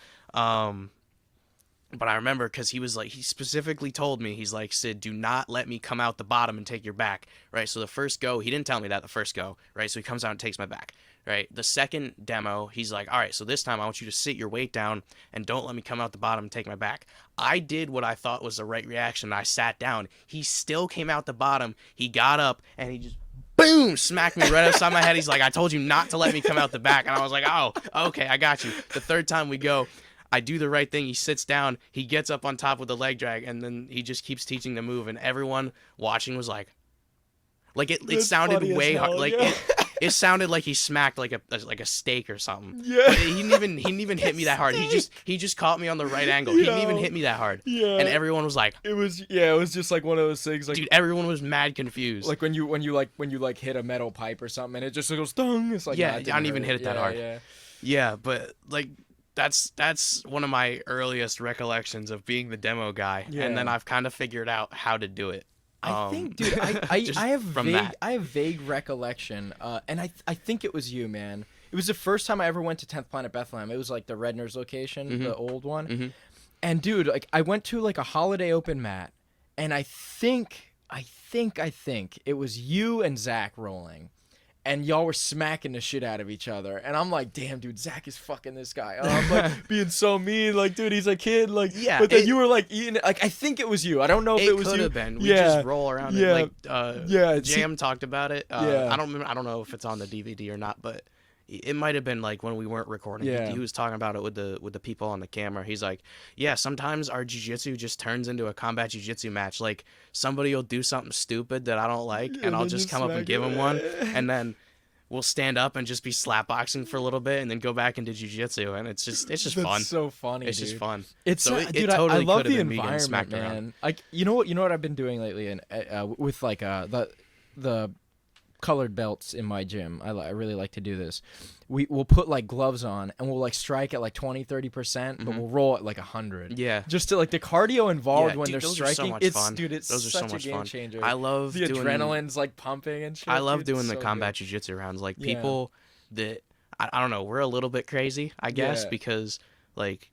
But I remember because he specifically told me, he's like, Sid, do not let me come out the bottom and take your back, right? So the first go, he didn't tell me that the first go, right? So he comes out and takes my back, right? The second demo, he's like, all right, so this time I want you to sit your weight down and don't let me come out the bottom and take my back. I did what I thought was the right reaction. I sat down. He still came out the bottom. He got up and he just boom, smacked me right upside my head. He's like, I told you not to let me come out the back. And I was like, oh, okay, I got you. The third time we go, I do the right thing. He sits down. He gets up on top with the leg drag, and then he just keeps teaching the move. And everyone watching was like it sounded way hard. Like it sounded like he smacked like a steak or something. Yeah. But he didn't even hit me that hard. He just caught me on the right angle. He didn't even hit me that hard. Yeah. And everyone was like, It was just like one of those things, like, dude, everyone was mad confused. like when you hit a metal pipe or something and it just goes dong. It's like, Yeah, nah, I it didn't even hurt. hit it that hard. Yeah. Yeah, but like that's one of my earliest recollections of being the demo guy, Yeah. and then I've kind of figured out how to do it. I think, dude, I just have from vague, that. I have vague recollection, and I think it was you, man. It was the first time I ever went to 10th Planet Bethlehem. It was like the Redner's location, the old one. Mhm. And dude, like I went to like a holiday open mat, and I think it was you and Zach rolling. And y'all were smacking the shit out of each other. And I'm like, damn, dude, Zach is fucking this guy. I'm like being so mean. Like, dude, he's a kid. Like, Yeah, but then you were like eating it. Like, I think it was you. I don't know if it was you. Could have been. We Yeah. just roll around Yeah. it. Like, Yeah, Jam talked about it. Yeah. I don't know if it's on the DVD or not, but it might have been like when we weren't recording. Yeah. He was talking about it with the people on the camera. He's like, yeah, sometimes our jiu-jitsu just turns into a combat jiu-jitsu match. Like, somebody will do something stupid that I don't like, and I'll then just you come up and smack give it. him one, and then we'll stand up and just be slapboxing for a little bit, and then go back into jiu-jitsu, and it's just That's fun. so funny. It's dude. just fun. It's So dude, it totally I love could have the been me getting environment, smacked man. around. Like, you know what I've been doing lately, and with like the colored belts in my gym. I really like to do this. We'll put like gloves on and we'll like strike at like 20-30%, but we'll roll at like 100. Yeah. Just to like the cardio involved Yeah, when dude, they're those are so striking. much It's fun. dude, it's Those are such so much a game fun. changer. I love the doing adrenaline's like pumping and shit. I love dude. doing It's the so combat good. jiu-jitsu rounds. Like, Yeah. people that I don't know, we're a little bit crazy, I guess, Yeah. because like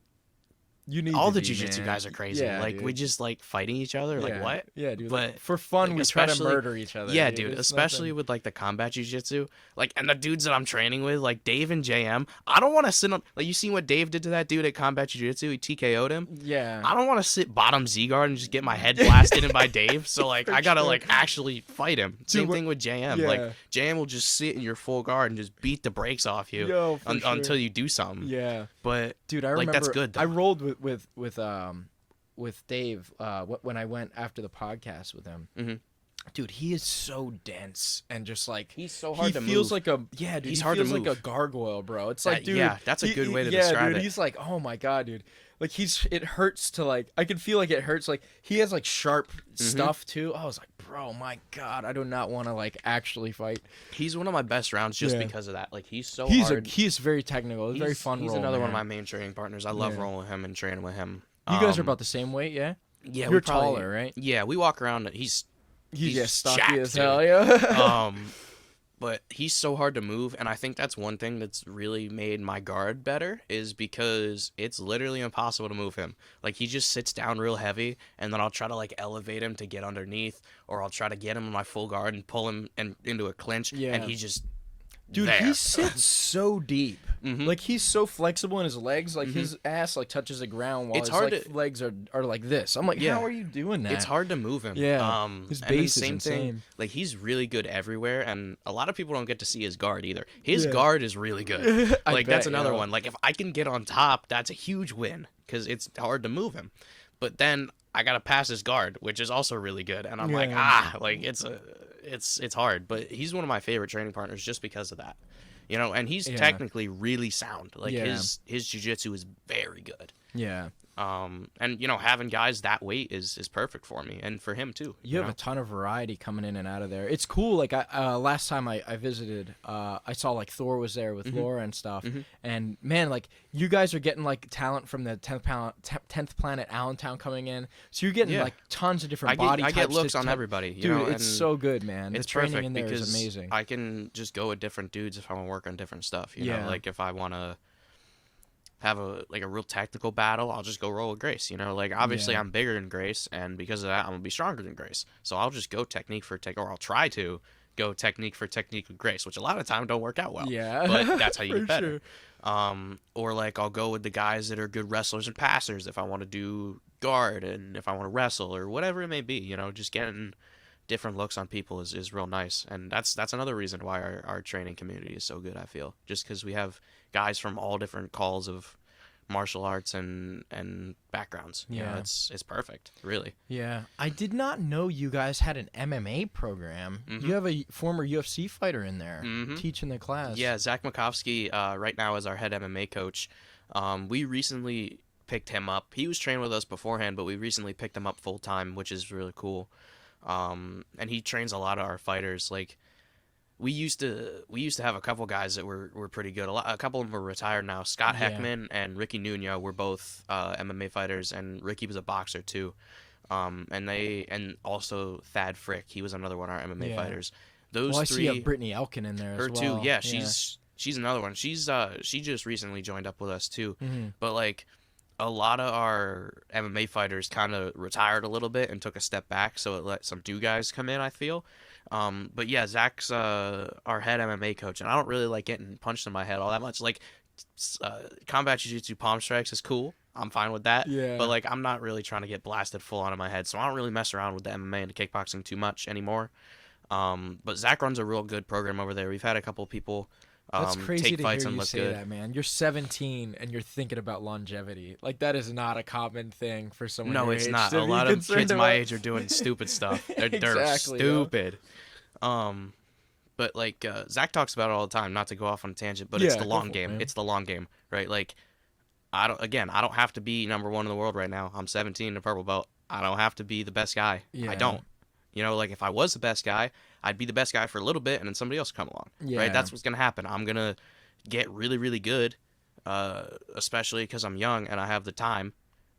You need all to the be, jiu-jitsu man. guys are crazy. Yeah, like, dude. we just like fighting each other. Like, Yeah. what? Yeah, dude. But Like, for fun, like, we try to especially- murder each other. Yeah, dude. It's Especially nothing- with like the combat jiu-jitsu, like, and the dudes that I'm training with, like Dave and JM. I don't want to sit on, like, you seen what Dave did to that dude at combat jiu-jitsu? He TKO'd him. Yeah. I don't want to sit bottom Z guard and just get my head blasted in by Dave. So like, I gotta sure. like actually fight him. Same what- thing with JM. Yeah. Like, JM will just sit in your full guard and just beat the brakes off you Yo, for sure. until you do something. Yeah. But Dude, I like, remember that's good, though. I rolled with Dave when I went after the podcast with him. Mhm. Dude, he is so dense and just like He's so hard to he feels move. like dude, He's he hard to feels like move. a gargoyle, bro. It's like, dude, Yeah, that's a good way to describe dude, it. he's like, oh my god, dude. Like it hurts to like, I can feel like it hurts. Like he has like sharp stuff too. I was like, bro, my god, I do not want to like actually fight. He's one of my best rounds just Yeah. because of that. Like he's so hard. He's very technical. It's very fun. He's roll, another one of man. my main training partners. I love rolling with him and training with him. You guys are about the same weight, yeah? Yeah, You're taller, right? Yeah, we walk around. He's stocky jacked, as dude. hell, yeah. But he's so hard to move, and I think that's one thing that's really made my guard better is because it's literally impossible to move him. Like he just sits down real heavy, and then I'll try to like elevate him to get underneath, or I'll try to get him in my full guard and pull him into a clinch, and he just Dude, there. he sits so deep. Mhm. Like he's so flexible in his legs. Like his ass like touches the ground while It's his hard like, legs are like this. I'm like, Yeah. how are you doing that? It's hard to move him. Yeah. His and then base is same thing. insane. Like he's really good everywhere, and a lot of people don't get to see his guard either. His guard is really good. I Like that's bet, another yeah. one. Like if I can get on top, that's a huge win because it's hard to move him. But then I gotta pass his guard, which is also really good, and I'm like it's hard. But he's one of my favorite training partners just because of that. You know, and he's technically really sound. Like his jiu-jitsu is very good. Yeah. And you know, having guys that weight is perfect for me and for him too. You have a ton of variety coming in and out of there. It's cool. Like I last time I visited, I saw like Thor was there with Laura and stuff. And man, like you guys are getting like talent from the 10th Planet Allentown coming in. So you're getting like tons of different body types. I get looks on everybody. You Dude, know, it's so good, man. It's the training perfect in there because is amazing. I can just go with different dudes if I want to work on different stuff. You know, like if I want to have a real technical battle, I'll just go roll with Grace. You know, like obviously I'm bigger than Grace, and because of that, I'm gonna be stronger than Grace. So I'll just go technique for or I'll try to go technique for technique with Grace, which a lot of time don't work out well. Yeah, but that's how you get better. Sure. Or like I'll go with the guys that are good wrestlers and passers if I want to do guard and if I want to wrestle or whatever it may be. You know, just getting different looks on people is real nice, and that's another reason why our training community is so good. I feel just because we have guys from all different calls of martial arts and backgrounds. You know, it's perfect, really. Yeah, I did not know you guys had an MMA program. You have a former UFC fighter in there teaching the class. Yeah, Zach Makovsky right now is our head MMA coach. We recently picked him up. He was trained with us beforehand, but we recently picked him up full time, which is really cool. And he trains a lot of our fighters. Like we used to have a couple guys that were pretty good. A couple of them are retired now. Scott Heckman and Ricky Nuno were both MMA fighters, and Ricky was a boxer too. And also Thad Frick, he was another one of our MMA fighters. Those I three. see you have Brittany Elkin in there as well. Her too. Yeah, she's another one. She just recently joined up with us too. But like a lot of our MMA fighters kind of retired a little bit and took a step back, so it let some new guys come in, I feel. But yeah, Zach's our head MMA coach, and I don't really like getting punched in my head all that much. Like combat jiu-jitsu palm strikes is cool. I'm fine with that. Yeah. But like I'm not really trying to get blasted full on in my head, so I don't really mess around with the MMA and the kickboxing too much anymore. But Zach runs a real good program over there. We've had a couple people That's crazy take to fights hear and you look say good. that, man. You're 17 and you're thinking about longevity. Like that is not a common thing for someone. No, your it's age not. to A be lot of concerned kids my about. age are doing stupid stuff. They're Exactly, stupid. But like Zach talks about it all the time. Not to go off on a tangent, but it's the go long for it, game. man. It's the long game, right? Like I don't have to be number one in the world right now. I'm 17 in a purple belt. I don't have to be the best guy. Yeah. I don't. You know, like if I was the best guy, I'd be the best guy for a little bit, and then somebody else come along. Yeah. Right? That's what's gonna happen. I'm gonna get really, really good, especially because I'm young and I have the time.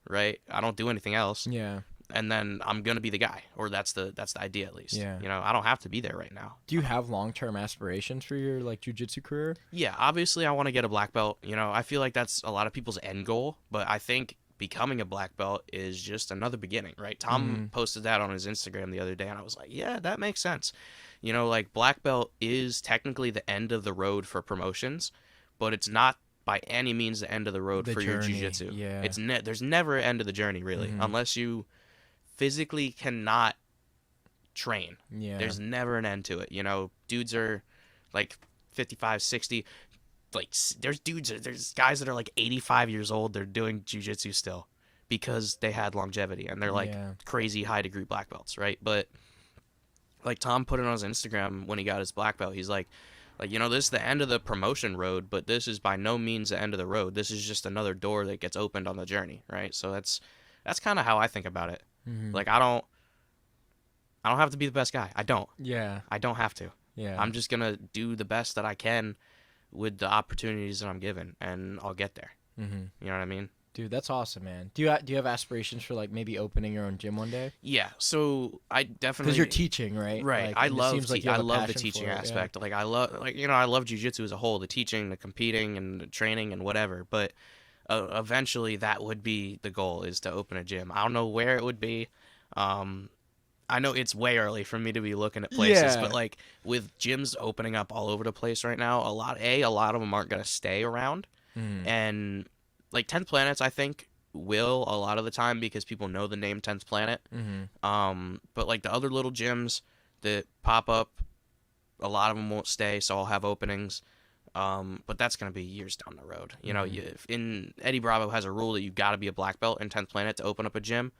Right? I don't do anything else. Yeah. And then I'm gonna be the guy, or that's the idea at least. Yeah. You know, I don't have to be there right now. Do you have long-term aspirations for your like jiu-jitsu career? Yeah, obviously I want to get a black belt. You know, I feel like that's a lot of people's end goal, but I think becoming a black belt is just another beginning, right? Tom posted that on his Instagram the other day, and I was like, yeah, that makes sense. You know, like black belt is technically the end of the road for promotions, but it's not by any means the end of the road for your jiu-jitsu. Yeah. It's there's never an end of the journey, really, unless you physically cannot train. Yeah. There's never an end to it. You know, dudes are like 55, 60. Like there's guys that are like 85 years old. They're doing jiu-jitsu still because they had longevity and they're like crazy high degree black belts, right? But like Tom put it on his Instagram when he got his black belt. He's like, this is the end of the promotion road, but this is by no means the end of the road. This is just another door that gets opened on the journey, right? So that's kind of how I think about it. Like, I don't have to be the best guy. I don't. Yeah. I don't have to. Yeah. I'm just gonna do the best that I can with the opportunities that I'm given, and I'll get there. You know what I mean? Dude, that's awesome, man. Do you have aspirations for like maybe opening your own gym one day? Yeah. So I definitely, because you're teaching, right? Right. Like, I love I love the teaching aspect. Like I love jiu-jitsu as a whole, the teaching, the competing, and the training and whatever. But eventually, that would be the goal, is to open a gym. I don't know where it would be. I know it's way early for me to be looking at places, but like with gyms opening up all over the place right now, a lot of them aren't gonna stay around, and like 10th Planets, I think, will a lot of the time because people know the name 10th Planet. But like the other little gyms that pop up, a lot of them won't stay, so I'll have openings. But that's going to be years down the road. You know, Eddie Bravo has a rule that you've got to be a black belt in 10th Planet to open up a gym.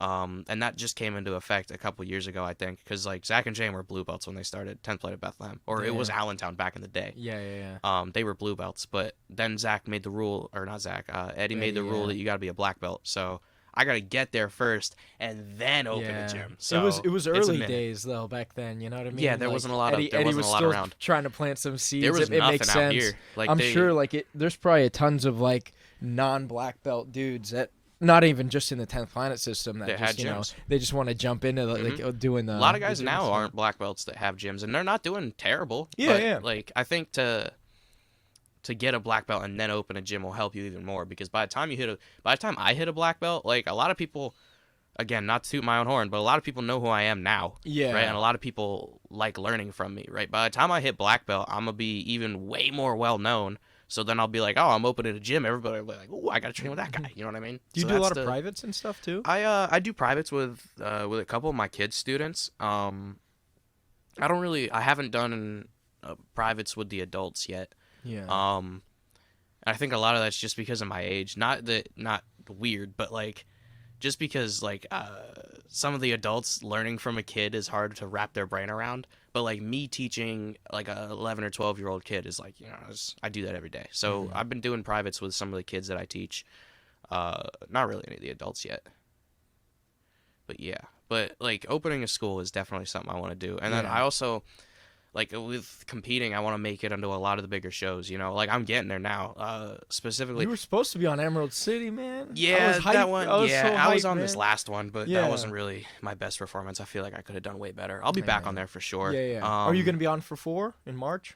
And that just came into effect a couple years ago, I think, because like Zach and Jane were blue belts when they started 10th Planet Bethlehem, or it was Allentown back in the day. Yeah. They were blue belts, but then Zach made the rule, or not Zach, Eddie made the rule that you got to be a black belt. So I got to get there first and then open a gym. So it was early days though back then. You know what I mean? Yeah, there like, wasn't a lot of Eddie was still around. Trying to plant some seeds. There was it nothing makes out sense. here. Like I'm sure like there's probably tons of like non-black belt dudes that. Not even just in the 10th Planet system that just, you know, they just want to jump into like doing the. A lot of guys now aren't black belts that have gyms, and they're not doing terrible. Yeah. Like I think to get a black belt and then open a gym will help you even more, because by the time I hit a black belt, like a lot of people, again, not to toot my own horn, but a lot of people know who I am now. Yeah. Right, and a lot of people like learning from me. Right, by the time I hit black belt, I'm gonna be even way more well known. So then I'll be like, oh, I'm opening a gym. Everybody will be like, oh, I got to train with that guy. You know what I mean? Do you do a lot of privates and stuff too? I do privates with a couple of my kids' students. I haven't done privates with the adults yet. Yeah. I think a lot of that's just because of my age. Not weird, but like just because like some of the adults learning from a kid is hard to wrap their brain around. But like me teaching like a 11 or 12-year-old kid is like, you know, I do that every day. So I've been doing privates with some of the kids that I teach. Not really any of the adults yet. But yeah. But like opening a school is definitely something I want to do. And then I also, like with competing, I want to make it into a lot of the bigger shows, you know. Like I'm getting there now. Specifically, you were supposed to be on Emerald City, man. Yeah, that one. I was on man. This last one, but that wasn't really my best performance. I feel like I could have done way better. I'll be back on there for sure. Yeah. Are you gonna be on for 4 in March?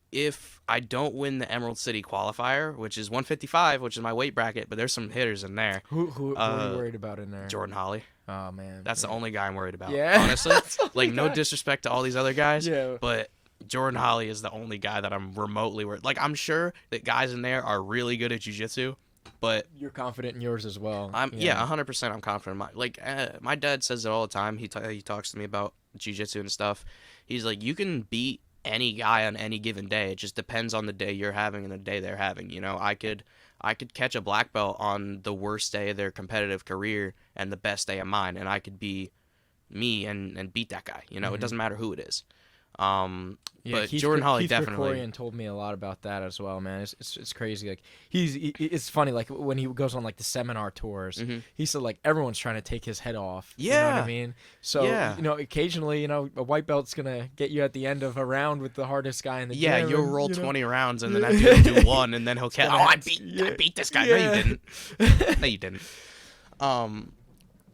If I don't win the Emerald City qualifier, which is 155, which is my weight bracket, but there's some hitters in there. Who are you worried about in there? Jordan Holly. Oh man, that's the only guy I'm worried about. Yeah, honestly, like no disrespect to all these other guys, yeah, but Jordan Holly is the only guy that I'm remotely worried. Like I'm sure that guys in there are really good at jiu-jitsu, but you're confident in yours as well. 100% I'm confident in my dad says it all the time. He talks to me about jiu-jitsu and stuff. He's like, you can beat any guy on any given day. It just depends on the day you're having and the day they're having. You know, I could catch a black belt on the worst day of their competitive career and the best day of mine, and I could be me and beat that guy. You know, it doesn't matter who it is. But Jordan Holly definitely. Keith told me a lot about that as well, man. It's crazy. Like it's funny. Like when he goes on like the seminar tours, he said like everyone's trying to take his head off. Yeah, you know what I mean. So you know, occasionally, you know, a white belt's gonna get you at the end of a round with the hardest guy in the gym. Yeah, you'll roll 20 rounds and then that dude will do one, and then he'll catch. Oh, I beat this guy. Yeah. No, you didn't. No, you didn't.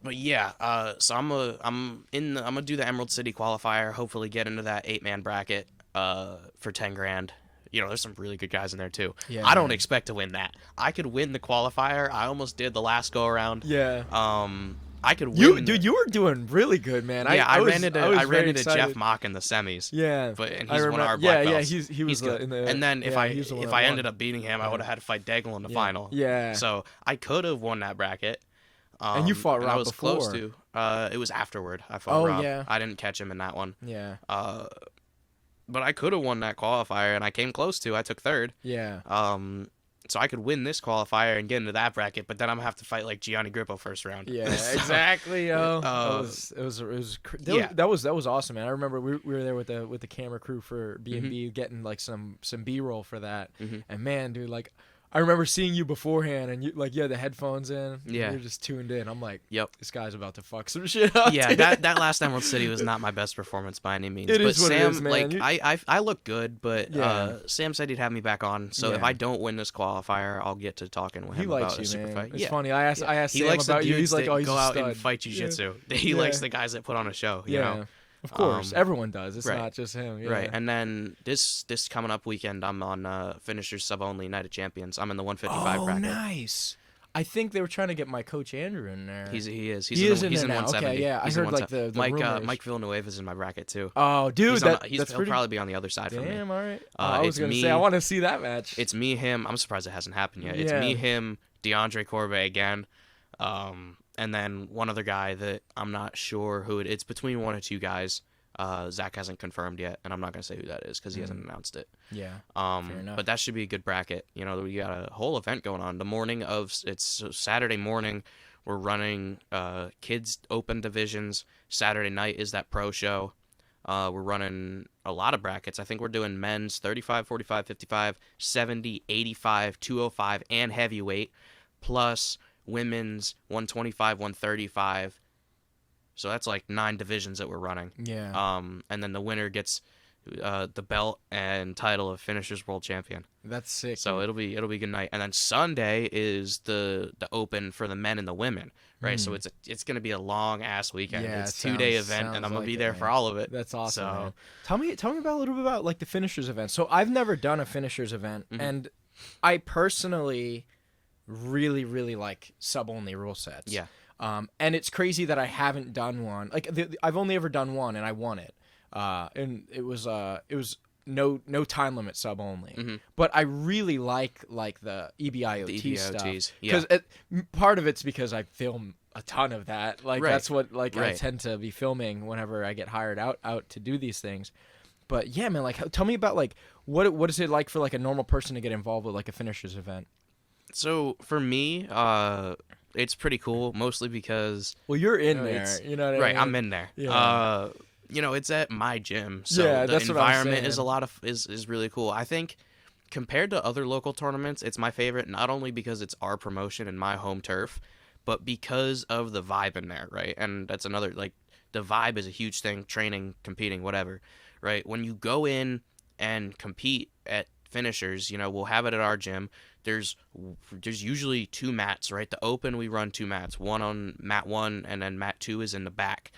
But yeah, so I'm gonna do the Emerald City qualifier. Hopefully, get into that 8-man bracket for 10 grand. You know, there's some really good guys in there too. Yeah, I don't expect to win that. I could win the qualifier. I almost did the last go around. Yeah. I could win. You were doing really good, man. Yeah, I ran into Jeff Mock in the semis. Yeah, and he's one of our black belts. Yeah, he was good. In the. And then if I ended up beating him, I would have had to fight Daigle in the final. Yeah. So I could have won that bracket. And you fought Rob I was before. Close to. It was afterward. I fought Rob. Yeah. I didn't catch him in that one. Yeah. But I could have won that qualifier, and I came close to. I took third. Yeah. So I could win this qualifier and get into that bracket, but then I'm gonna have to fight like Gianni Grippo first round. Yeah, exactly, yo. That was awesome, man. I remember we were there with the camera crew for B&B getting like some B-roll for that. And man, dude, like I remember seeing you beforehand, and you had the headphones in. Yeah, you're just tuned in. I'm like, yep, this guy's about to fuck some shit up. Yeah, dude. that last Emerald City was not my best performance by any means. It but is what Sam, it is, man. like I look good, but Sam said he'd have me back on. So if I don't win this qualifier, I'll get to talking with him about a super fight. It's funny. I asked he Sam likes about the you. He's like, that oh, he's go a out stud. and fight jiu-jitsu. He likes the guys that put on a show. You know? Of course, everyone does. It's not just him. Yeah. Right, and then this coming up weekend, I'm on Finishers Sub Only Night of Champions. I'm in the 155 bracket. Oh, nice. I think they were trying to get my coach Andrew in there. He is. He's in 170. Okay, yeah. I heard like the Mike Villanueva is in my bracket too. Oh, dude, he'll probably be on the other side from me. Damn, all right. I was gonna say I want to see that match. It's me, him. I'm surprised it hasn't happened yet. It's me, him, DeAndre Corbet again, and then one other guy that I'm not sure who it. It's between one or two guys. Zach hasn't confirmed yet, and I'm not gonna say who that is because he hasn't announced it. Yeah. Fair enough. But that should be a good bracket. You know, we got a whole event going on. The morning of it's Saturday morning, we're running kids open divisions. Saturday night is that pro show. We're running a lot of brackets. I think we're doing men's 35, 45, 55, 70, 85, 205, and heavyweight, plus women's 125, 135. So that's like 9 divisions that we're running. Yeah. And then the winner gets the belt and title of Finishers World Champion. That's sick. So it'll be a good night. And then Sunday is the open for the men and the women, right? So it's gonna be a long ass weekend. Yeah, it's a 2-day event, and I'm gonna be there for all of it. That's awesome. So man. Tell me about a little bit about like the Finishers event. So I've never done a Finishers event, and I personally really like sub only rule sets. Yeah. And it's crazy that I haven't done one. Like I've only ever done one, and I won it. And it was no time limit sub only. But I really like the EBIOT stuff because part of it's because I film a ton of that. Like that's what I tend to be filming whenever I get hired out to do these things. But yeah, man, like tell me about like what is it like for like a normal person to get involved with like a Finishers event? So for me, it's pretty cool, mostly because you're in there, you know what I mean? Right, I'm in there. Yeah. It's at my gym, so the that's environment is really cool. I think compared to other local tournaments, it's my favorite, not only because it's our promotion and my home turf, but because of the vibe in there, right? And that's another, like, the vibe is a huge thing, training, competing, whatever, right? When you go in and compete at Finishers, we'll have it at our gym. There's usually 2 mats, right? The open, we run 2 mats, one on mat 1, and then mat 2 is in the back.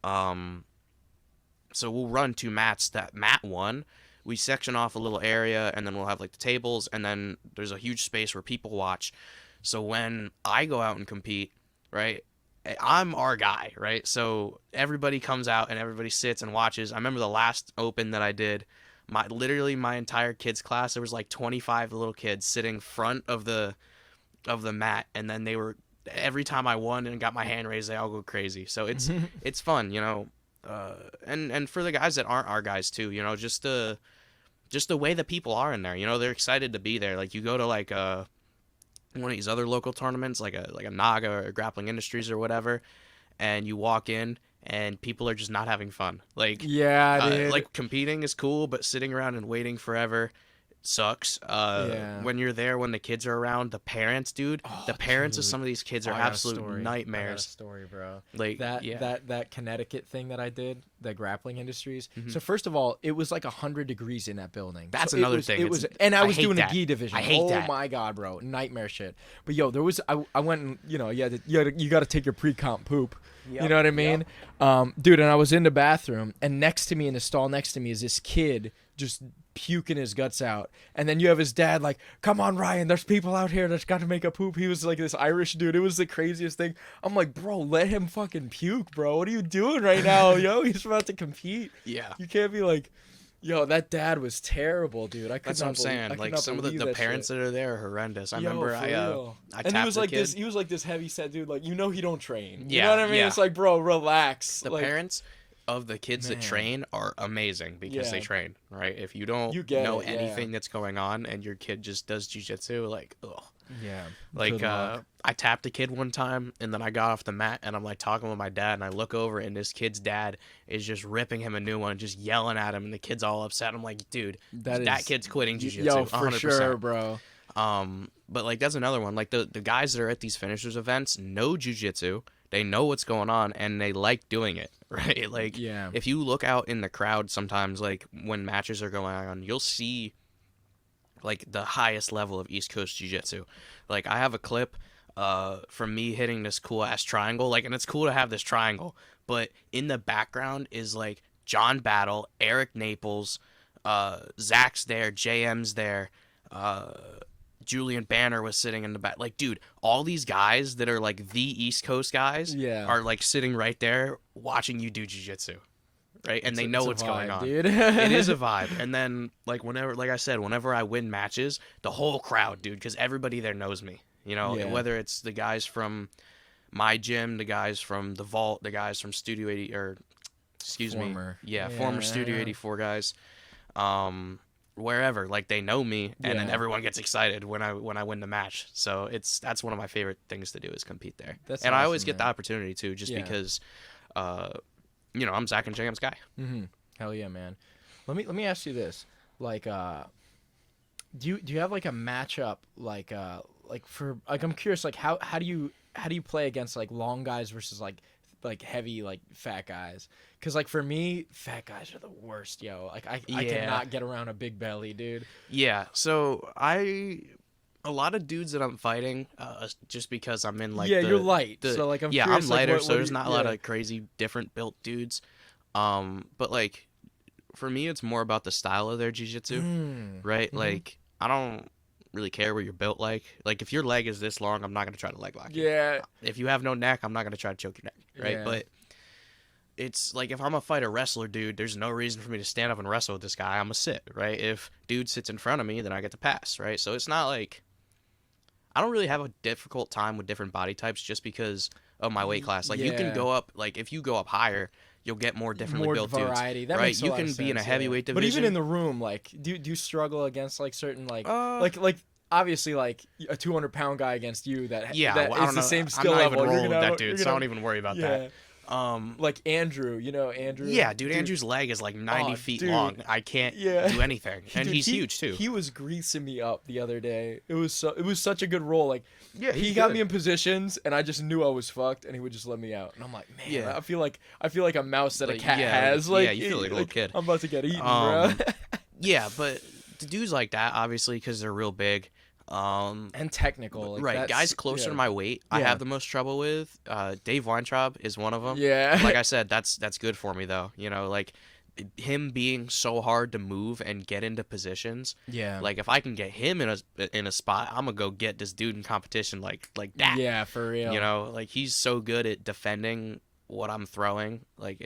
So we'll run 2 mats. That mat 1, we section off a little area, and then we'll have like the tables, and then there's a huge space where people watch. So when I go out and compete, right, I'm our guy, right? So everybody comes out and everybody sits and watches. I remember the last open that I did, literally my entire kids class, there was like 25 little kids sitting front of the mat, and then they were, every time I won and got my hand raised, they all go crazy. So it's it's fun, and for the guys that aren't our guys too, just the way that people are in there, they're excited to be there. Like you go to like one of these other local tournaments, like a Naga or Grappling Industries or whatever, and you walk in and people are just not having fun. Like, dude. Like competing is cool, but sitting around and waiting forever sucks. When you're there, when the kids are around, the parents, dude, the parents of some of these kids are absolute nightmares. I got a story, bro. Like that Connecticut thing that I did, the Grappling Industries. So first of all, it was like 100 degrees in that building. That's another thing. It was, and I was doing that. a gi division. I hate that. Oh my god, bro, nightmare shit. But there was I went and you got to take your pre-comp poop. Yep, you know what I mean? Dude, and I was in the bathroom, and next to me, in the stall next to me, is this kid just puking his guts out. And then you have his dad like, come on, Ryan, there's people out here that's got to make a poop. He was like this Irish dude. It was the craziest thing. I'm like, bro, let him fucking puke, bro. What are you doing right now? He's about to compete. Yeah. You can't be like, that dad was terrible, dude. That's what I'm saying. Like some of the parents that are there are horrendous. I remember I and he was like kid. He was like this heavy set dude. Like, he don't train. Yeah, you know what I mean? Yeah. It's like, bro, relax. The like, parents, of the kids that Man. train are amazing because they Yeah. train, right? If you don't You get know it, yeah. anything that's going on and your kid just does jujitsu, like, ugh. Yeah. Like, Good luck. I tapped a kid one time, and then I got off the mat, and I'm, like, talking with my dad, and I look over, and this kid's dad is just ripping him a new one, just yelling at him, and the kid's all upset. I'm like, dude, that kid's quitting jiu-jitsu, Yo, for 100%. sure, bro. But, like, that's another one. Like, the guys that are at these finishers events know jiu-jitsu, they know what's going on, and they like doing it, right? Like, Yeah. if you look out in the crowd sometimes, like, when matches are going on, you'll see like the highest level of East Coast Jiu-Jitsu. Like I have a clip from me hitting this cool ass triangle, like, and it's cool to have this triangle, but in the background is like John Battle, Eric Naples, Zach's there, JM's there, Julian Banner was sitting in the back. Like, dude, all these guys that are like the East Coast guys are like sitting right there watching you do jiu-jitsu. Right, and they know what's going on. Dude. It is a vibe. And then, like, like I said, whenever I win matches, the whole crowd, dude, because everybody there knows me. You know, whether it's the guys from my gym, the guys from the Vault, the guys from Studio 80, or former Studio 84 guys, wherever, like, they know me, and then everyone gets excited when I win the match. So that's one of my favorite things to do is compete there. That's and awesome, I always get man. the opportunity too, just because. You know, I'm Zach and JM's guy. Mm-hmm. Hell yeah, man. Let me ask you this: like, do you have like a matchup like for like I'm curious like how do you play against like long guys versus like heavy like fat guys? Because like for me, fat guys are the worst, yo. Like I cannot get around a big belly, dude. Yeah. So a lot of dudes that I'm fighting, just because I'm in like you're light. So like I'm curious, I'm lighter, like, so there's not a lot of crazy different built dudes. But like for me, it's more about the style of their jiu-jitsu, right? Mm-hmm. Like I don't really care what you're built like. Like if your leg is this long, I'm not gonna try to leg lock you. Yeah. If you have no neck, I'm not gonna try to choke your neck, right? Yeah. But it's like if I'm a fighter wrestler, dude, there's no reason for me to stand up and wrestle with this guy. I'm a sit, right? If dude sits in front of me, then I get to pass, right? So it's not like I don't really have a difficult time with different body types just because of my weight class. Like you can go up, like if you go up higher, you'll get more differently built variety. dudes, That right? makes a You lot can of be in a sense, heavyweight division. But even in the room, like, do you struggle against like certain like obviously like a 200-pound guy against you that well, is I don't the know. same skill I'm not level. even rolling You're with gonna that dude, so I don't even worry about that. Like Andrew, you know Andrew. Yeah, dude, Andrew's leg is like 90 feet long. I can't do anything, and he's huge too. He was greasing me up the other day. It was such a good roll. Like, he got good. me in positions, and I just knew I was fucked, and he would just let me out. And I'm like, man, I feel like a mouse that a cat has. Like, you feel like a little kid. I'm about to get eaten, bro. Yeah, but the dudes like that, obviously, because they're real big. And technical, like right? Guys closer to my weight, I have the most trouble with. Dave Weintraub is one of them. Yeah, like I said, that's good for me though. You know, like him being so hard to move and get into positions. Yeah, like if I can get him in a spot, I'm gonna go get this dude in competition like that. Yeah, for real. You know, like he's so good at defending what I'm throwing. Like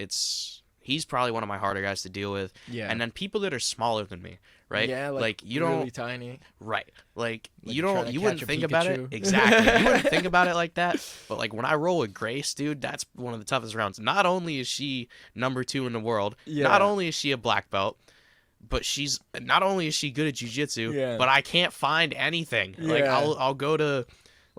he's probably one of my harder guys to deal with. Yeah, and then people that are smaller than me. Right? Yeah, like you really don't tiny. Right. Like you wouldn't think about it. Exactly. You wouldn't think about it like that. But like when I roll with Grace, dude, that's one of the toughest rounds. Not only is she number 2 in the world, not only is she a black belt, but not only is she good at jiu-jitsu, but I can't find anything. Like I'll go to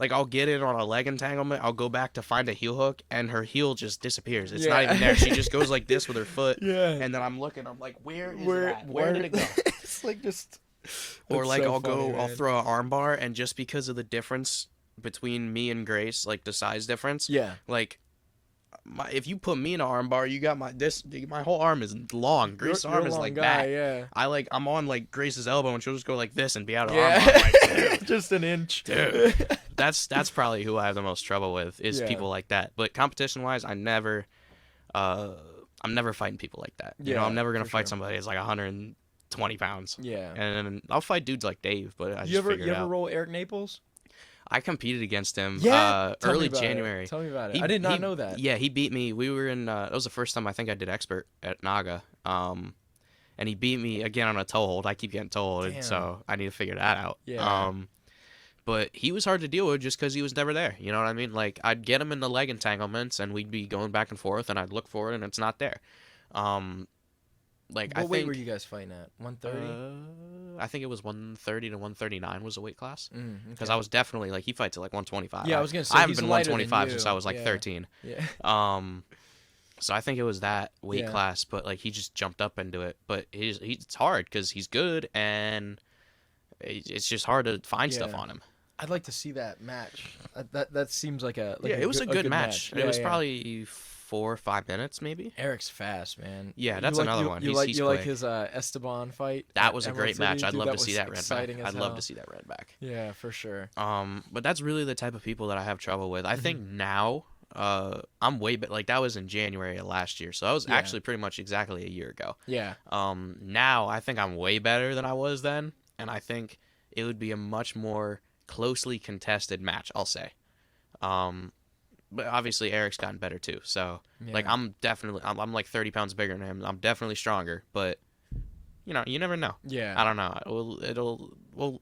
I'll get it on a leg entanglement. I'll go back to find a heel hook, and her heel just disappears. It's not even there. She just goes like this with her foot. And then I'm looking. I'm like, where is that? Where did it go? It's like just. Or like so I'll throw an arm bar, and just because of the difference between me and Grace, like the size difference. Yeah. Like, if you put me in an arm bar, you got my whole arm is long. Grace's arm is like guy, that. Yeah. I'm on like Grace's elbow, and she'll just go like this and be out of arm bar. Like, just an inch. Dude. That's probably who I have the most trouble with is people like that. But competition wise, I'm never fighting people like that. You know, I'm never gonna fight somebody that's like 120 pounds. Yeah. And I'll fight dudes like Dave, but I just figured you out. ever roll Eric Naples? I competed against him early January. Tell me about it. I did not know that. Yeah, he beat me. We were in that was the first time I think I did expert at Naga. And he beat me again on a toe hold. I keep getting toe holded, so I need to figure that out. Yeah. But he was hard to deal with just because he was never there. You know what I mean? Like, I'd get him in the leg entanglements, and we'd be going back and forth, and I'd look for it, and it's not there. Like What I weight think were you guys fighting at? 130. I think it was 130 to 139 was the weight class. Because Okay. I was definitely like he fights at like 125. Yeah, I was gonna say I haven't he's been lighter than 125 you. since I was like Yeah. 13. Yeah. So I think it was that weight Yeah. class, but like he just jumped up into it. But it's hard because he's good, and it's just hard to find stuff Yeah. on him. I'd like to see that match. That seems like a Yeah, it was a good match. Yeah, It was yeah. probably 4 or 5 minutes, maybe. Eric's fast, man. Yeah, that's another one. You He's like quick. his Esteban fight. That at was a Emerald great City? match. I'd Dude, love that to see was that red back. exciting as I'd love hell. to see that red back. Yeah, for sure. But that's really the type of people that I have trouble with. I think now, I'm way like that was in January of last year, so that was Yeah. actually pretty much exactly a year ago. Yeah. Now I think I'm way better than I was then, and I think it would be a much more closely contested match, I'll say. But obviously Eric's gotten better too, so like Yeah. I'm like 30 pounds bigger than him. I'm definitely stronger, but you never know. Yeah. I don't know.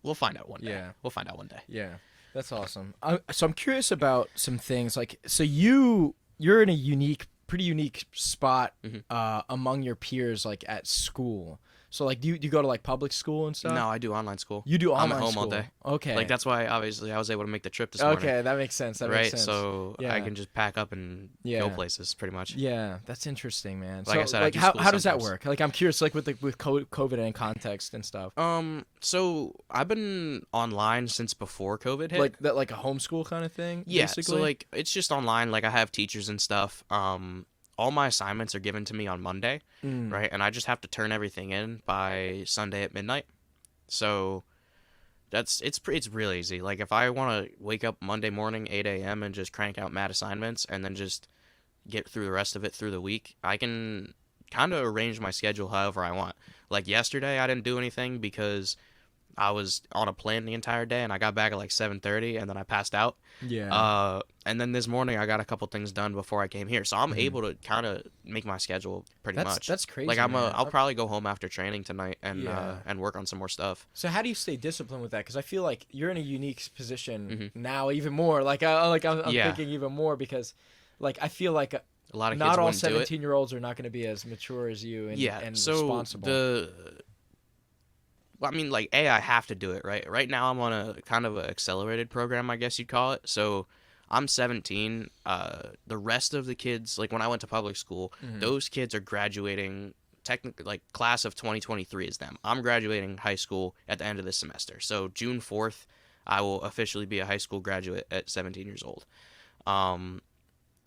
We'll find out one day. Yeah. We'll find out one day. Yeah, that's awesome. So I'm curious about some things. Like, so you're in a pretty unique spot among your peers, like at school. So like, do you go to like public school and stuff? No, I do online school. You do I'm online at home school. all day. Okay. Like that's why obviously I was able to make the trip this morning. Okay, that makes sense. That right, makes sense. so Yeah. I can just pack up and Yeah. go places pretty much. Yeah, that's interesting, man. Like so, I said, I like, do how school does that sometimes. work? Like, I'm curious, like with COVID and context and stuff. So I've been online since before COVID hit. Like that, like a homeschool kind of thing. Yeah, basically? so like it's just online. Like I have teachers and stuff. All my assignments are given to me on Monday, right? And I just have to turn everything in by Sunday at midnight. So it's real easy. Like if I want to wake up Monday morning 8 a.m. and just crank out mad assignments and then just get through the rest of it through the week, I can kind of arrange my schedule however I want. Like yesterday, I didn't do anything because I was on a plane the entire day and I got back at like 7:30 and then I passed out. Yeah. And then this morning I got a couple things done before I came here, so I'm able to kind of make my schedule pretty much. That's crazy. Like man. I'll probably go home after training tonight and Yeah. and work on some more stuff. So how do you stay disciplined with that? Because I feel like you're in a unique position Mm-hmm. now, even more. Like I'm Yeah. thinking even more because, like, I feel like A lot of kids not all wouldn't do it. 17-year-olds are not going to be as mature as you and so responsible. Well, I mean, like, I have to do it, right? Right now, I'm on a kind of an accelerated program, I guess you'd call it. So, I'm 17. The rest of the kids, like, when I went to public school, those kids are graduating, technically, like, class of 2023 is them. I'm graduating high school at the end of this semester. So, June 4th, I will officially be a high school graduate at 17 years old.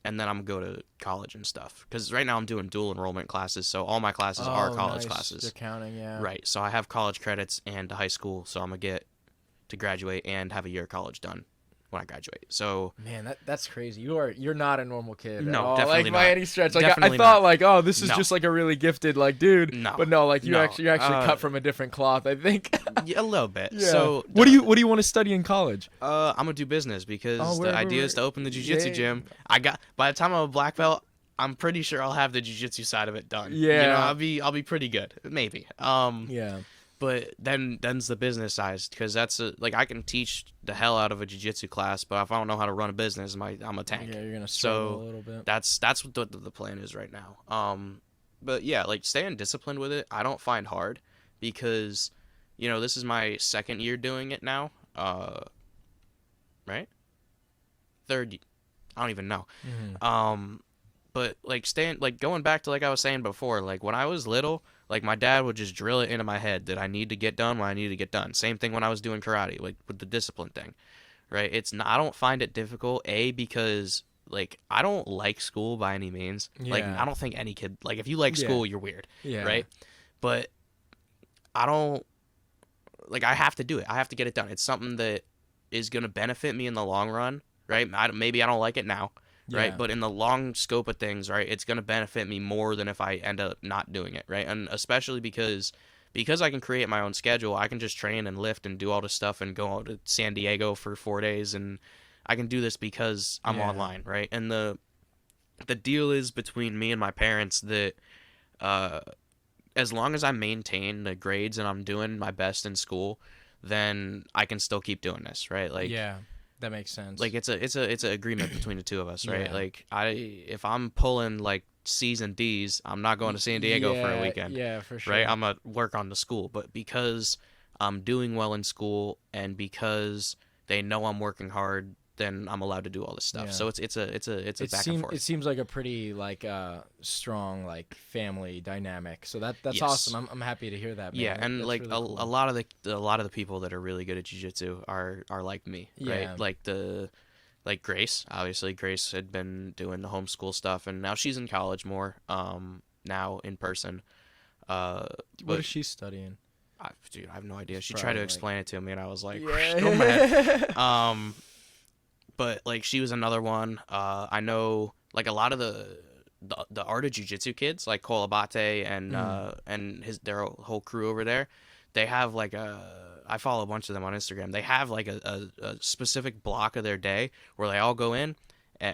And then I'm going to go to college and stuff. Because right now I'm doing dual enrollment classes, so all my classes are college classes. They're counting, yeah. Right, so I have college credits and high school, so I'm going to get to graduate and have a year of college done when I graduate. So Man, that's crazy. You're not a normal kid. No, at all. definitely like by not. any stretch. Like I Definitely thought, not. like, oh, this is No. just like a really gifted like dude. No. But no, like you're No. actually cut from a different cloth. I think. yeah, a little bit. Yeah. So what do you want to study in college? I'm going to do business because Oh, the idea is to open the jiu-jitsu gym. By the time I'm a black belt, I'm pretty sure I'll have the jiu-jitsu side of it done. Yeah. I'll be pretty good. Maybe. Yeah. But then's the business side, because that's like I can teach the hell out of a jiu-jitsu class, but if I don't know how to run a business, I'm a tank. Yeah, you're gonna struggle So a little bit. that's what the plan is right now. But yeah, like staying disciplined with it, I don't find hard because, this is my second year doing it now. Right? Third, I don't even know. But like going back to like I was saying before, like when I was little, like my dad would just drill it into my head that I need to get done when I need to get done. Same thing when I was doing karate, like with the discipline thing, right? I don't find it difficult, because like I don't like school by any means. Like Yeah. I don't think any kid, like if you like school, you're weird, Yeah. right? But I don't, like I have to do it. I have to get it done. It's something that is gonna benefit me in the long run, right? Maybe I don't like it now. Right, Yeah. but in the long scope of things, right, it's gonna benefit me more than if I end up not doing it, right, and especially because I can create my own schedule, I can just train and lift and do all this stuff and go out to San Diego for 4 days, and I can do this because I'm Yeah. online, right, and the deal is between me and my parents that as long as I maintain the grades and I'm doing my best in school, then I can still keep doing this, right, like. Yeah. That makes sense. Like it's a agreement between the two of us, right? Yeah. Like if I'm pulling like C's and D's, I'm not going to San Diego for a weekend. Yeah, for sure. Right? I'm going to work on the school. But because I'm doing well in school and because they know I'm working hard, then I'm allowed to do all this stuff. Yeah. So it's a back and forth. It seems like a pretty like strong like family dynamic. So that's Yes. awesome. I'm happy to hear that. Man. Yeah, and That's like really cool. a lot of the people that are really good at jiu-jitsu are like me, right? Yeah. Like Grace, obviously Grace had been doing the homeschool stuff, and now she's in college more. Now in person. What But is she studying? dude, I have no idea. She Probably tried to like- explain it to me, and I was like, Yeah. go mad. But like she was another one. I know like a lot of the art of jiu-jitsu kids, like b.o.a.t and their whole crew over there. They have like I follow a bunch of them on Instagram. They have like a specific block of their day where they all go in,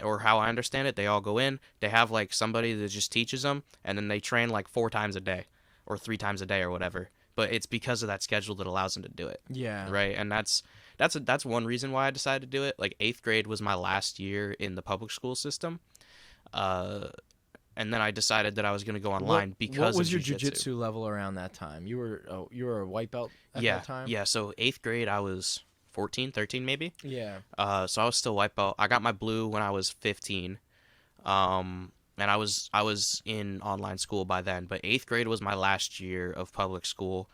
or how I understand it, they all go in. They have like somebody that just teaches them, and then they train like 4 times a day, or 3 times a day, or whatever. But it's because of that schedule that allows them to do it. Yeah. Right, and that's one reason why I decided to do it. Like 8th grade was my last year in the public school system, and then I decided that I was going to go online because what was of your jiu-jitsu. jujitsu level around that time? You were a white belt at Yeah, that time. yeah. So 8th grade, I was 14, 13 maybe. Yeah. So I was still white belt. I got my blue when I was 15. And I was in online school by then. But 8th grade was my last year of public school.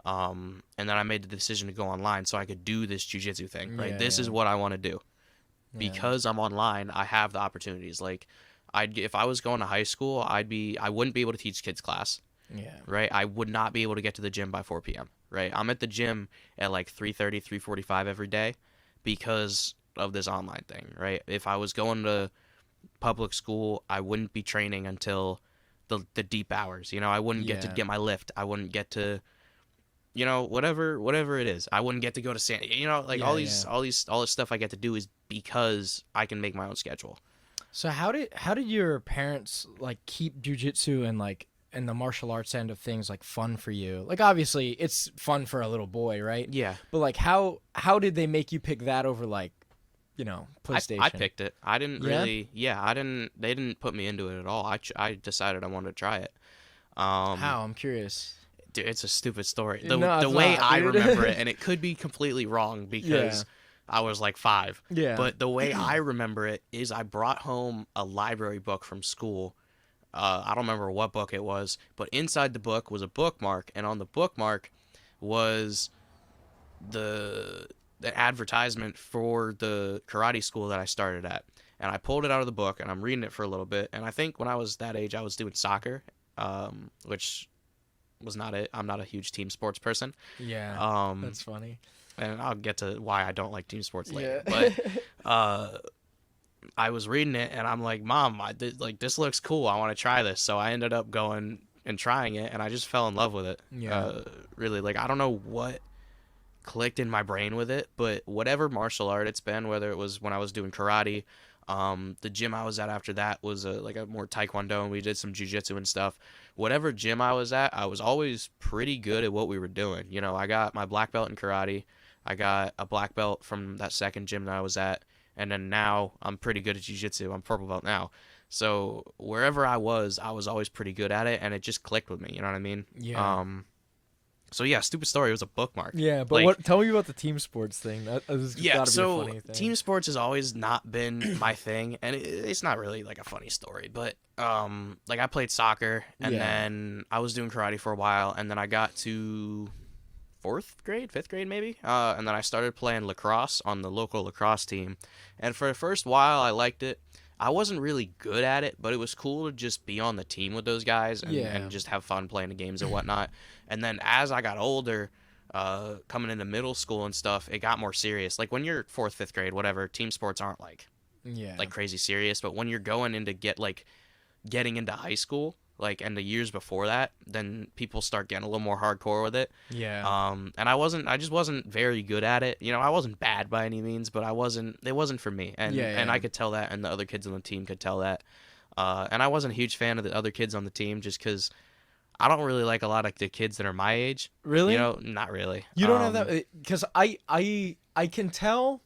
And then I made the decision to go online so I could do this jiu-jitsu thing, right? Yeah, This is what I want to do. Yeah. Because I'm online, I have the opportunities. Like, if I was going to high school, I wouldn't be able to teach kids class, Yeah. right? I would not be able to get to the gym by 4 p.m., right? I'm at the gym at like 3:30, 3:45 every day because of this online thing, right? If I was going to public school, I wouldn't be training until the deep hours. I wouldn't get to Yeah. get my lift. I wouldn't get to, whatever it is. I wouldn't get to go to all this stuff I get to do is because I can make my own schedule. So how did your parents like keep jujitsu and the martial arts end of things like fun for you? Like obviously it's fun for a little boy, right? Yeah. But like how did they make you pick that over like, PlayStation? I picked it. I didn't Yeah? really. Yeah, I didn't. They didn't put me into it at all. I decided I wanted to try it. How? I'm curious. Dude, it's a stupid story. No, The it's way not, I dude. remember it, and it could be completely wrong because I was like 5. Yeah. But the way I remember it is I brought home a library book from school. I don't remember what book it was, but inside the book was a bookmark, and on the bookmark was the advertisement for the karate school that I started at. And I pulled it out of the book, and I'm reading it for a little bit. And I think when I was that age, I was doing soccer, which was not it. I'm not a huge team sports person. Yeah. That's funny. And I'll get to why I don't like team sports later. Yeah. But I was reading it, and I'm like, Mom, this looks cool. I want to try this. So I ended up going and trying it, and I just fell in love with it. Yeah. Really, like, I don't know what clicked in my brain with it, but whatever martial art it's been, whether it was when I was doing karate, the gym I was at after that was a more taekwondo, and we did some jiu-jitsu and stuff. Whatever gym I was at, I was always pretty good at what we were doing. I got my black belt in karate. I got a black belt from that second gym that I was at, and then now I'm pretty good at jiu-jitsu. I'm purple belt now. So wherever I was always pretty good at it, and it just clicked with me. You know what I mean? Yeah. So yeah, stupid story. It was a bookmark. Yeah, but Like- tell me about the team sports thing. That has Yeah, gotta be a so funny thing. team sports has always not been my thing, and it's not really like a funny story, but like I played soccer, and Yeah. then I was doing karate for a while, and then I got to 4th grade, 5th grade maybe, and then I started playing lacrosse on the local lacrosse team, and for the first while I liked it. I wasn't really good at it, but it was cool to just be on the team with those guys and just have fun playing the games and whatnot. And then as I got older, coming into middle school and stuff, it got more serious. Like when you're 4th, 5th grade, whatever, team sports aren't like crazy serious. But when you're going into getting into high school, and the years before that, then people start getting a little more hardcore with it. Yeah. And I just wasn't very good at it. I wasn't bad by any means, but it wasn't for me. And Yeah. I could tell that, and the other kids on the team could tell that. And I wasn't a huge fan of the other kids on the team just because I don't really like a lot of the kids that are my age. Really? Not really. You don't have that because I can tell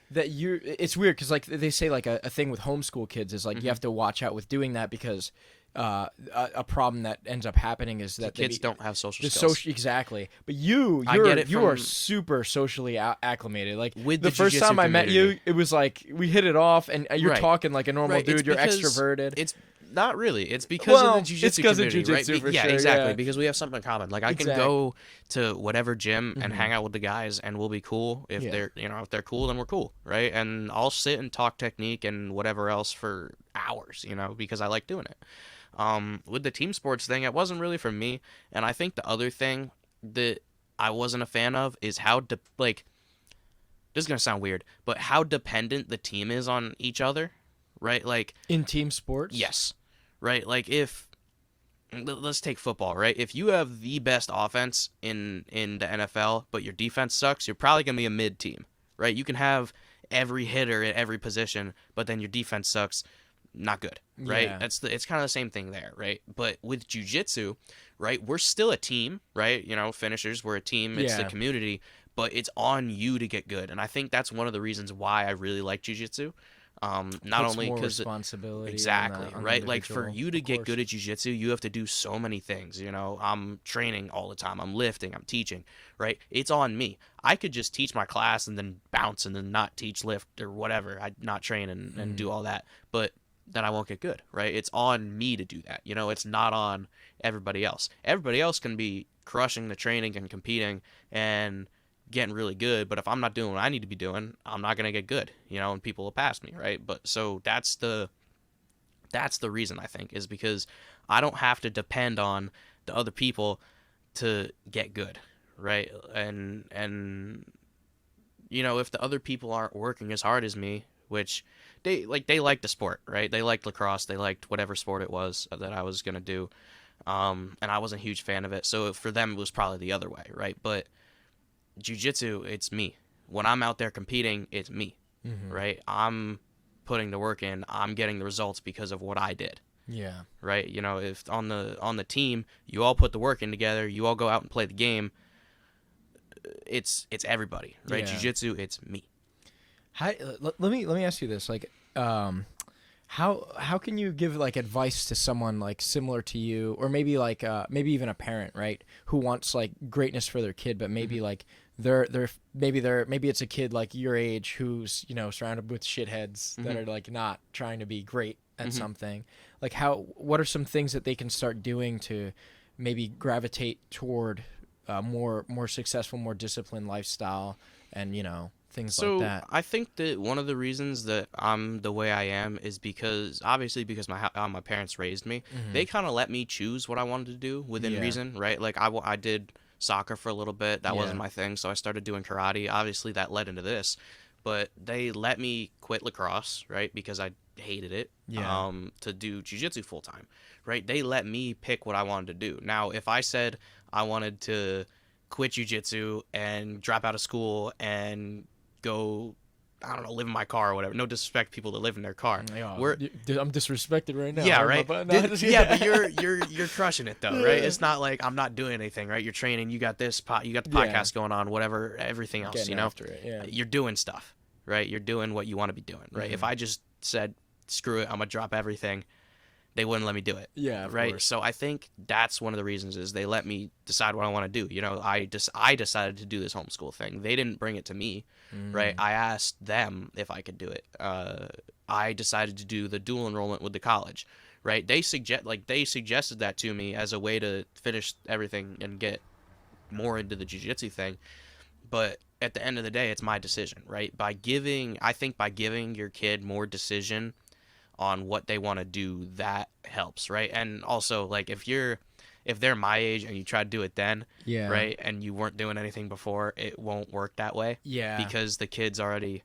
that it's weird because like they say like a thing with homeschool kids is like you have to watch out with doing that because a problem that ends up happening is that kids don't have social the skills. Exactly. But I get it, you are super socially acclimated. Like with the first time I met you, it was like we hit it off, and you're Right. talking like a normal dude. You're extroverted. It's not really. It's because of the jiu-jitsu community, right? For yeah, sure, exactly. yeah. Because we have something in common. Like I can go to whatever gym and hang out with the guys, and we'll be cool. If they're if they're cool, then we're cool, right? And I'll sit and talk technique and whatever else for hours, because I like doing it. With the team sports thing, it wasn't really for me. And I think the other thing that I wasn't a fan of is how this is gonna sound weird, but how dependent the team is on each other. Right, like in team sports. Yes, right. Like let's take football. Right, if you have the best offense in the NFL, but your defense sucks, you're probably gonna be a mid team. Right, you can have every hitter at every position, but then your defense sucks, not good. Right, Yeah. it's kind of the same thing there. Right, but with jiu-jitsu, right, we're still a team. Right, finishers, we're a team. It's the community, but it's on you to get good, and I think that's one of the reasons why I really like jiu-jitsu. Not only because responsibility exactly on right, like for you to get course. good at jiu-jitsu, you have to do so many things. I'm training all the time, I'm lifting, I'm teaching, right? It's on me. I could just teach my class and then bounce and then not teach, lift, or whatever. I'd not train and do all that, but then I won't get good, right? It's on me to do that. It's not on everybody else. Everybody else can be crushing the training and competing and getting really good, but if I'm not doing what I need to be doing, I'm not gonna get good, and people will pass me, right? But so that's the reason, I think, is because I don't have to depend on the other people to get good, right? And if the other people aren't working as hard as me, which they like the sport, right? They liked lacrosse, they liked whatever sport it was that I was gonna do, and I wasn't a huge fan of it, so for them it was probably the other way, right? But jiu-jitsu, it's me. When I'm out there competing, it's me, right? I'm putting the work in. I'm getting the results because of what I did. Yeah. Right? If on the team, you all put the work in together, you all go out and play the game, it's everybody, right? Yeah. Jiu-jitsu, it's me. Let me ask you this, like, how can you give like advice to someone like similar to you, or maybe like maybe even a parent, right, who wants like greatness for their kid, but maybe like maybe it's a kid like your age who's surrounded with shitheads that are like not trying to be great at something. Like what are some things that they can start doing to maybe gravitate toward more successful, more disciplined lifestyle, and things like that? I think that one of the reasons that I'm the way I am is because how my parents raised me. They kind of let me choose what I wanted to do within reason, right? Like I did soccer for a little bit. That wasn't my thing, so I started doing karate. Obviously, that led into this. But they let me quit lacrosse, right, because I hated it, to do jiu-jitsu full-time, right? They let me pick what I wanted to do. Now, if I said I wanted to quit jiu-jitsu and drop out of school and go, I don't know, live in my car or whatever. No disrespect to people that live in their car. I'm disrespected right now. Yeah, right. But you're crushing it though, right? It's not like I'm not doing anything, right? You're training. You got this you got the podcast going on, whatever, everything else. Getting after it, you're doing stuff, right? You're doing what you want to be doing, right? If I just said screw it, I'm gonna drop everything, they wouldn't let me do it. Yeah, of right. course. So I think that's one of the reasons is they let me decide what I want to do. I decided to do this homeschool thing. They didn't bring it to me, right? I asked them if I could do it. I decided to do the dual enrollment with the college, right? They suggested that to me as a way to finish everything and get more into the jiu-jitsu thing. But at the end of the day, it's my decision, right? By giving your kid more decision on what they want to do, that helps, right? And also, like, if they're my age and you try to do it then, right, and you weren't doing anything before, it won't work that way, because the kid's already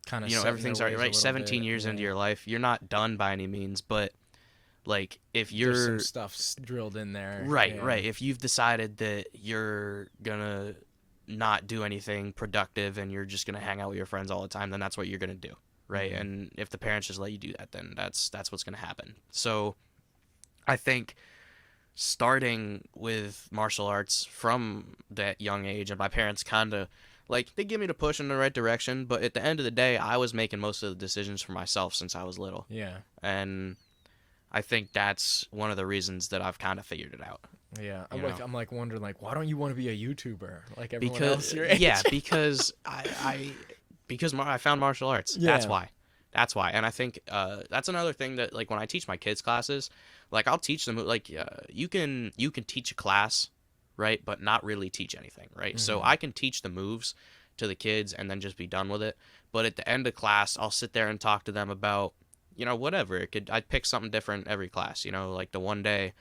kind of, everything's already right. 17 years into your life, you're not done by any means, but like if there's some stuff's drilled in there, right, if you've decided that you're gonna not do anything productive and you're just gonna hang out with your friends all the time, then that's what you're gonna do. Right. And if the parents just let you do that, then that's what's going to happen. So I think starting with martial arts from that young age, and my parents kind of like, they give me the push in the right direction. But at the end of the day, I was making most of the decisions for myself since I was little. Yeah. And I think that's one of the reasons that I've kind of figured it out. Yeah, I'm like wondering, like, why don't you want to be a YouTuber like everyone Because else your age? yeah, because I found martial arts. Yeah. That's why. And I think that's another thing that, like, when I teach my kids classes, like, I'll teach them, like, you can teach a class, right, but not really teach anything, right? So I can teach the moves to the kids and then just be done with it. But at the end of class, I'll sit there and talk to them about, whatever. I'd pick something different every class. Like the one day,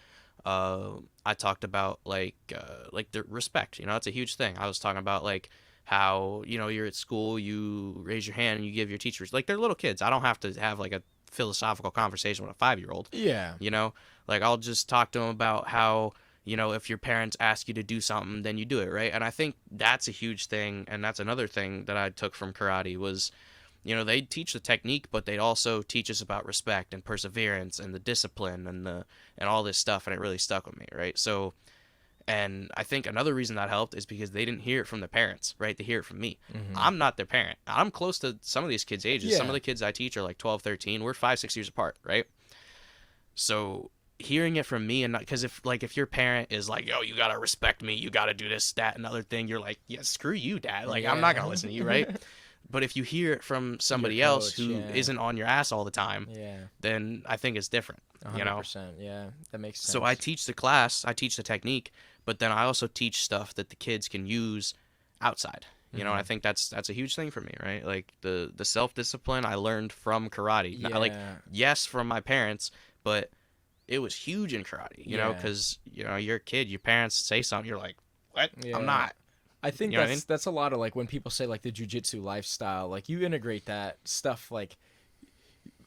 I talked about like the respect. It's a huge thing. I was talking about like how you're at school, you raise your hand and you give your teachers, like, they're little kids. I don't have to have like a philosophical conversation with a 5-year-old. Yeah. Like, I'll just talk to them about how if your parents ask you to do something, then you do it, right? And I think that's a huge thing, and that's another thing that I took from karate was, they'd teach the technique, but they'd also teach us about respect and perseverance and the discipline and all this stuff, and it really stuck with me, right? So, and I think another reason that helped is because they didn't hear it from the parents, right? They hear it from me. I'm not their parent. I'm close to some of these kids' ages. Yeah. Some of the kids I teach are like 12, 13. We're 5-6 years apart, right? So hearing it from me, and not because if your parent is like, yo, you gotta respect me, you gotta do this, that, another thing, you're like, yeah, screw you, dad. Like, I'm not gonna listen to you, right? But if you hear it from somebody else who isn't on your ass all the time, then I think it's different. 100%. Yeah, that makes sense. So I teach the class, I teach the technique, but then I also teach stuff that the kids can use outside. And I think that's a huge thing for me, right? Like the self-discipline I learned from karate. Yeah. Like, yes, from my parents, but it was huge in karate, because, you're a kid, your parents say something, you're like, what? Yeah. I'm not. I think You know what I mean? that's a lot of, like, when people say, like, the jujitsu lifestyle, like, you integrate that stuff, like,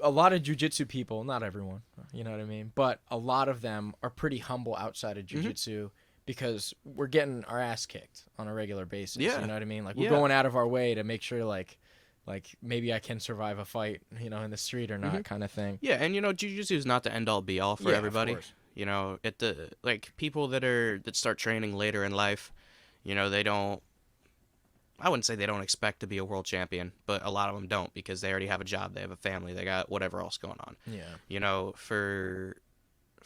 a lot of jujitsu people, not everyone, you know what I mean? But a lot of them are pretty humble outside of jujitsu because we're getting our ass kicked on a regular basis. Yeah. You know what I mean? Like, we're going out of our way to make sure, like maybe I can survive a fight, in the street or not, kind of thing. Yeah, and jiu-jitsu is not the end-all be-all for everybody. Of course. People that start training later in life, they don't, I wouldn't say they don't expect to be a world champion, but a lot of them don't because they already have a job, they have a family, they got whatever else going on. Yeah. For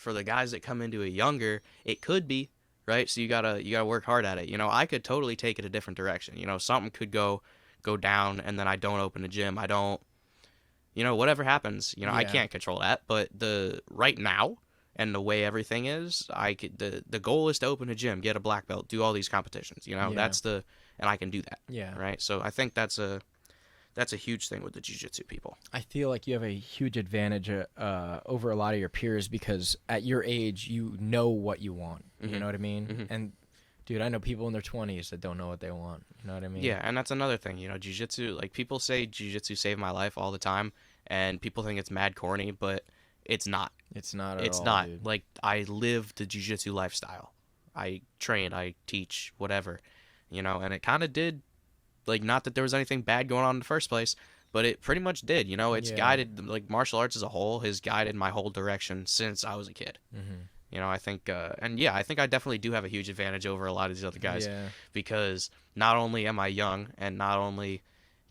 the guys that come into it younger, it could be, right? So you gotta work hard at it. I could totally take it a different direction. Something could go down and then I don't open a gym. I don't, whatever happens, I can't control that. But right now and the way everything is, the goal is to open a gym, get a black belt, do all these competitions, and I can do that. Yeah. Right. So I think that's a huge thing with the jiu-jitsu people. I feel like you have a huge advantage over a lot of your peers because at your age, you know what you want. You know what I mean? And dude, I know people in their 20s that don't know what they want. You know what I mean? Yeah, and that's another thing. Jiu-jitsu, like, people say jiu-jitsu saved my life all the time, and people think it's mad corny, but it's not. It's not at all, It's not. dude. Like, I live the jiu-jitsu lifestyle. I train, I teach, whatever, and it kind of did, like, not that there was anything bad going on in the first place, but it pretty much did. It's guided, like, martial arts as a whole has guided my whole direction since I was a kid. I think, I think I definitely do have a huge advantage over a lot of these other guys because not only am I young and not only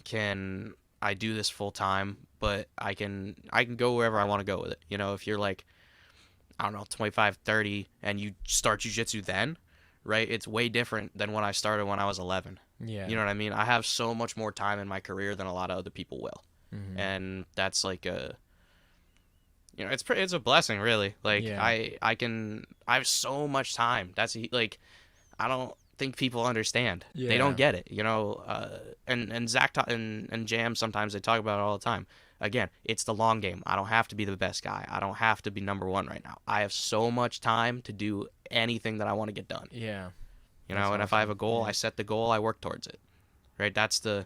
can I do this full time, but I can go wherever I want to go with it. If you're like, I don't know, 25, 30 and you start jiu-jitsu then, right? It's way different than when I started when I was 11. Yeah. You know what I mean? I have so much more time in my career than a lot of other people will. And that's like it's a blessing, really. Like, I have so much time. That's like, I don't think people understand. They don't get it, and Zach and Jam, sometimes they talk about it all the time. Again, it's the long game. I don't have to be the best guy. I don't have to be number one right now. I have so much time to do anything that I want to get done. Yeah. And awesome. If I have a goal, I set the goal, I work towards it. Right? That's the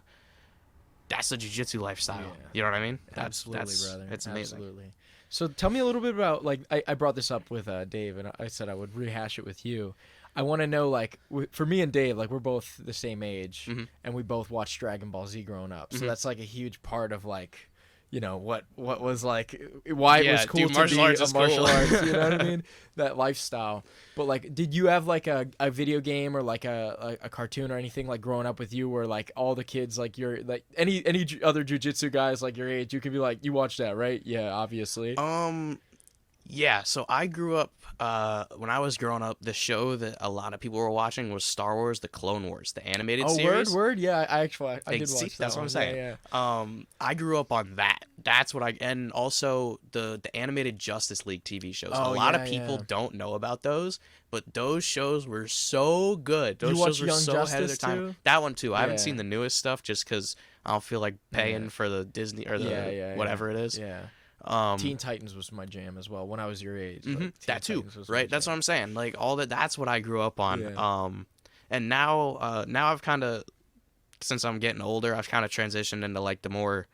jiu-jitsu lifestyle. Yeah. You know what I mean? Absolutely, brother. It's amazing. Absolutely. So tell me a little bit about, like, I brought this up with Dave, and I said I would rehash it with you. I want to know, like, for me and Dave, like, we're both the same age, and we both watched Dragon Ball Z growing up. So that's, like, a huge part of, like, what was, like, why it was cool to be a martial arts, you know what I mean? That lifestyle. But, like, did you have, like, a video game or, like, a cartoon or anything, like, growing up with you where, like, all the kids, like, you're, like, any other jiu-jitsu guys, like, your age, you could be like, you watch that, right? Yeah, obviously. Yeah, so I grew up when I was growing up. The show that a lot of people were watching was Star Wars: The Clone Wars, the animated series. Word. Yeah, I did See, watch that. that's what I'm one. saying. Yeah. I grew up on that. That's what and also the animated Justice League TV shows. A Oh, lot yeah, of people yeah. don't know about those, but those shows were so good. Those You watch shows were Young so ahead of their Justice, time. too? That one too. I haven't Yeah. seen the newest stuff just because I don't feel like paying Yeah. for the Disney or the whatever it is. Yeah. Um, Teen Titans was my jam as well when I was your age. mhm, Teen that too, Titans was my right? That's what jam. I'm saying. Like all that. That's what I grew up on. Yeah. And now I've kind of, since I'm getting older, I've kind of transitioned into like the more,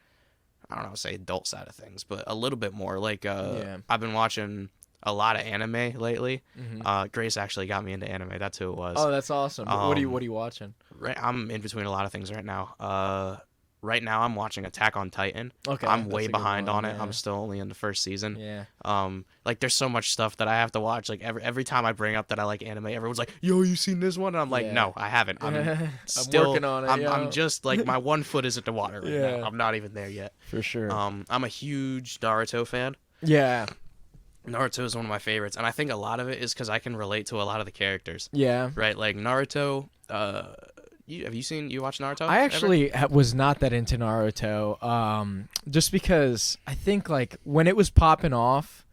I don't know, say adult side of things, but a little bit more. Like Yeah. I've been watching a lot of anime lately. Mhm. Grace actually got me into anime. That's who it was. Oh, that's awesome. What are Um, you watching? Right, I'm in between a lot of things right now. Right now I'm watching Attack on Titan. Okay. I'm that's way a good behind one, on it. yeah. I'm still only in the first season. Yeah. Like there's so much stuff that I have to watch. Like every time I bring up that I like anime, everyone's like, "Yo, you seen this one?" And I'm like, Yeah. "No, I haven't. I'm I'm still working on it. I'm just like my one foot is at the water right Yeah. now. I'm not even there yet." For sure. I'm a huge Naruto fan. Yeah. Naruto is one of my favorites, and I think a lot of it is because I can relate to a lot of the characters. Yeah. Right, like Naruto. You watched Naruto? I ever? actually was not that into Naruto, just because I think like when it was popping off,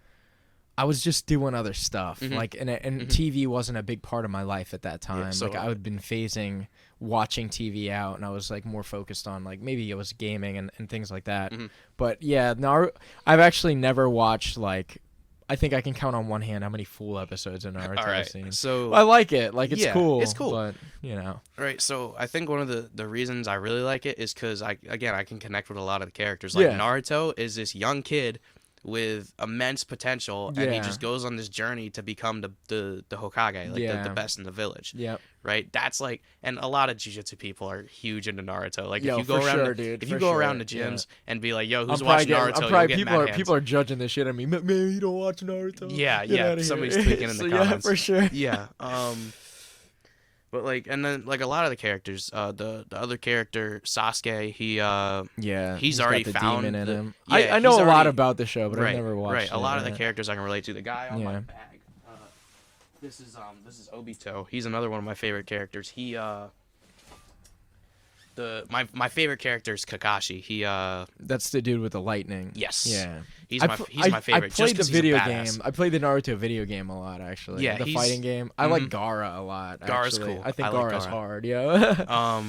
I was just doing other stuff. Mhm. Like and Mhm. TV wasn't a big part of my life at that time. so like I had been phasing watching TV out, and I was like more focused on like maybe it was gaming and things like that. Mhm. But yeah, Naruto. I've actually never watched like. I think I can count on one hand how many full episodes of Naruto All I've right, seen. so I like it. Like it's Yeah, cool. it's cool. But you know. right, so I think one of the reasons I really like it is because I can connect with a lot of the characters. Like Yeah. Naruto is this young kid with immense potential, and he Yeah. just goes on this journey to become the Hokage, like Yeah. the best in the village. Yep. Right, that's like, and a lot of Jujitsu people are huge into Naruto. Like Yo, if you go for around, sure, dude, if you for go sure, around the yeah. gyms and be like, "Yo, who's I'm watching probably Naruto?" I'm probably You'll get mad hands. people are judging the shit at me. Man, you don't watch Naruto. Yeah, Get yeah, outta here." somebody's tweaking in the So, comments. Yeah, for sure. Yeah. But like, and then like a lot of the characters, the other character Sasuke, Yeah, he's got already the found demon in the- him. yeah, I know he's a lot already- about the show, but right, I've never watched right. it. A lot of the yeah. characters I can relate to. The guy on my Yeah. bag. This is Obito. He's another one of my favorite characters. He my favorite character is Kakashi. He That's the dude with the lightning. yes. Yeah. He's my favorite. I just played the 'cause he's a video badass. game. I played the Naruto video game a lot, actually. Yeah, the he's- fighting game. I like Mhm. Gaara a lot. Gaara's actually. cool. I think I like Gaara's Gaara. hard. Yeah.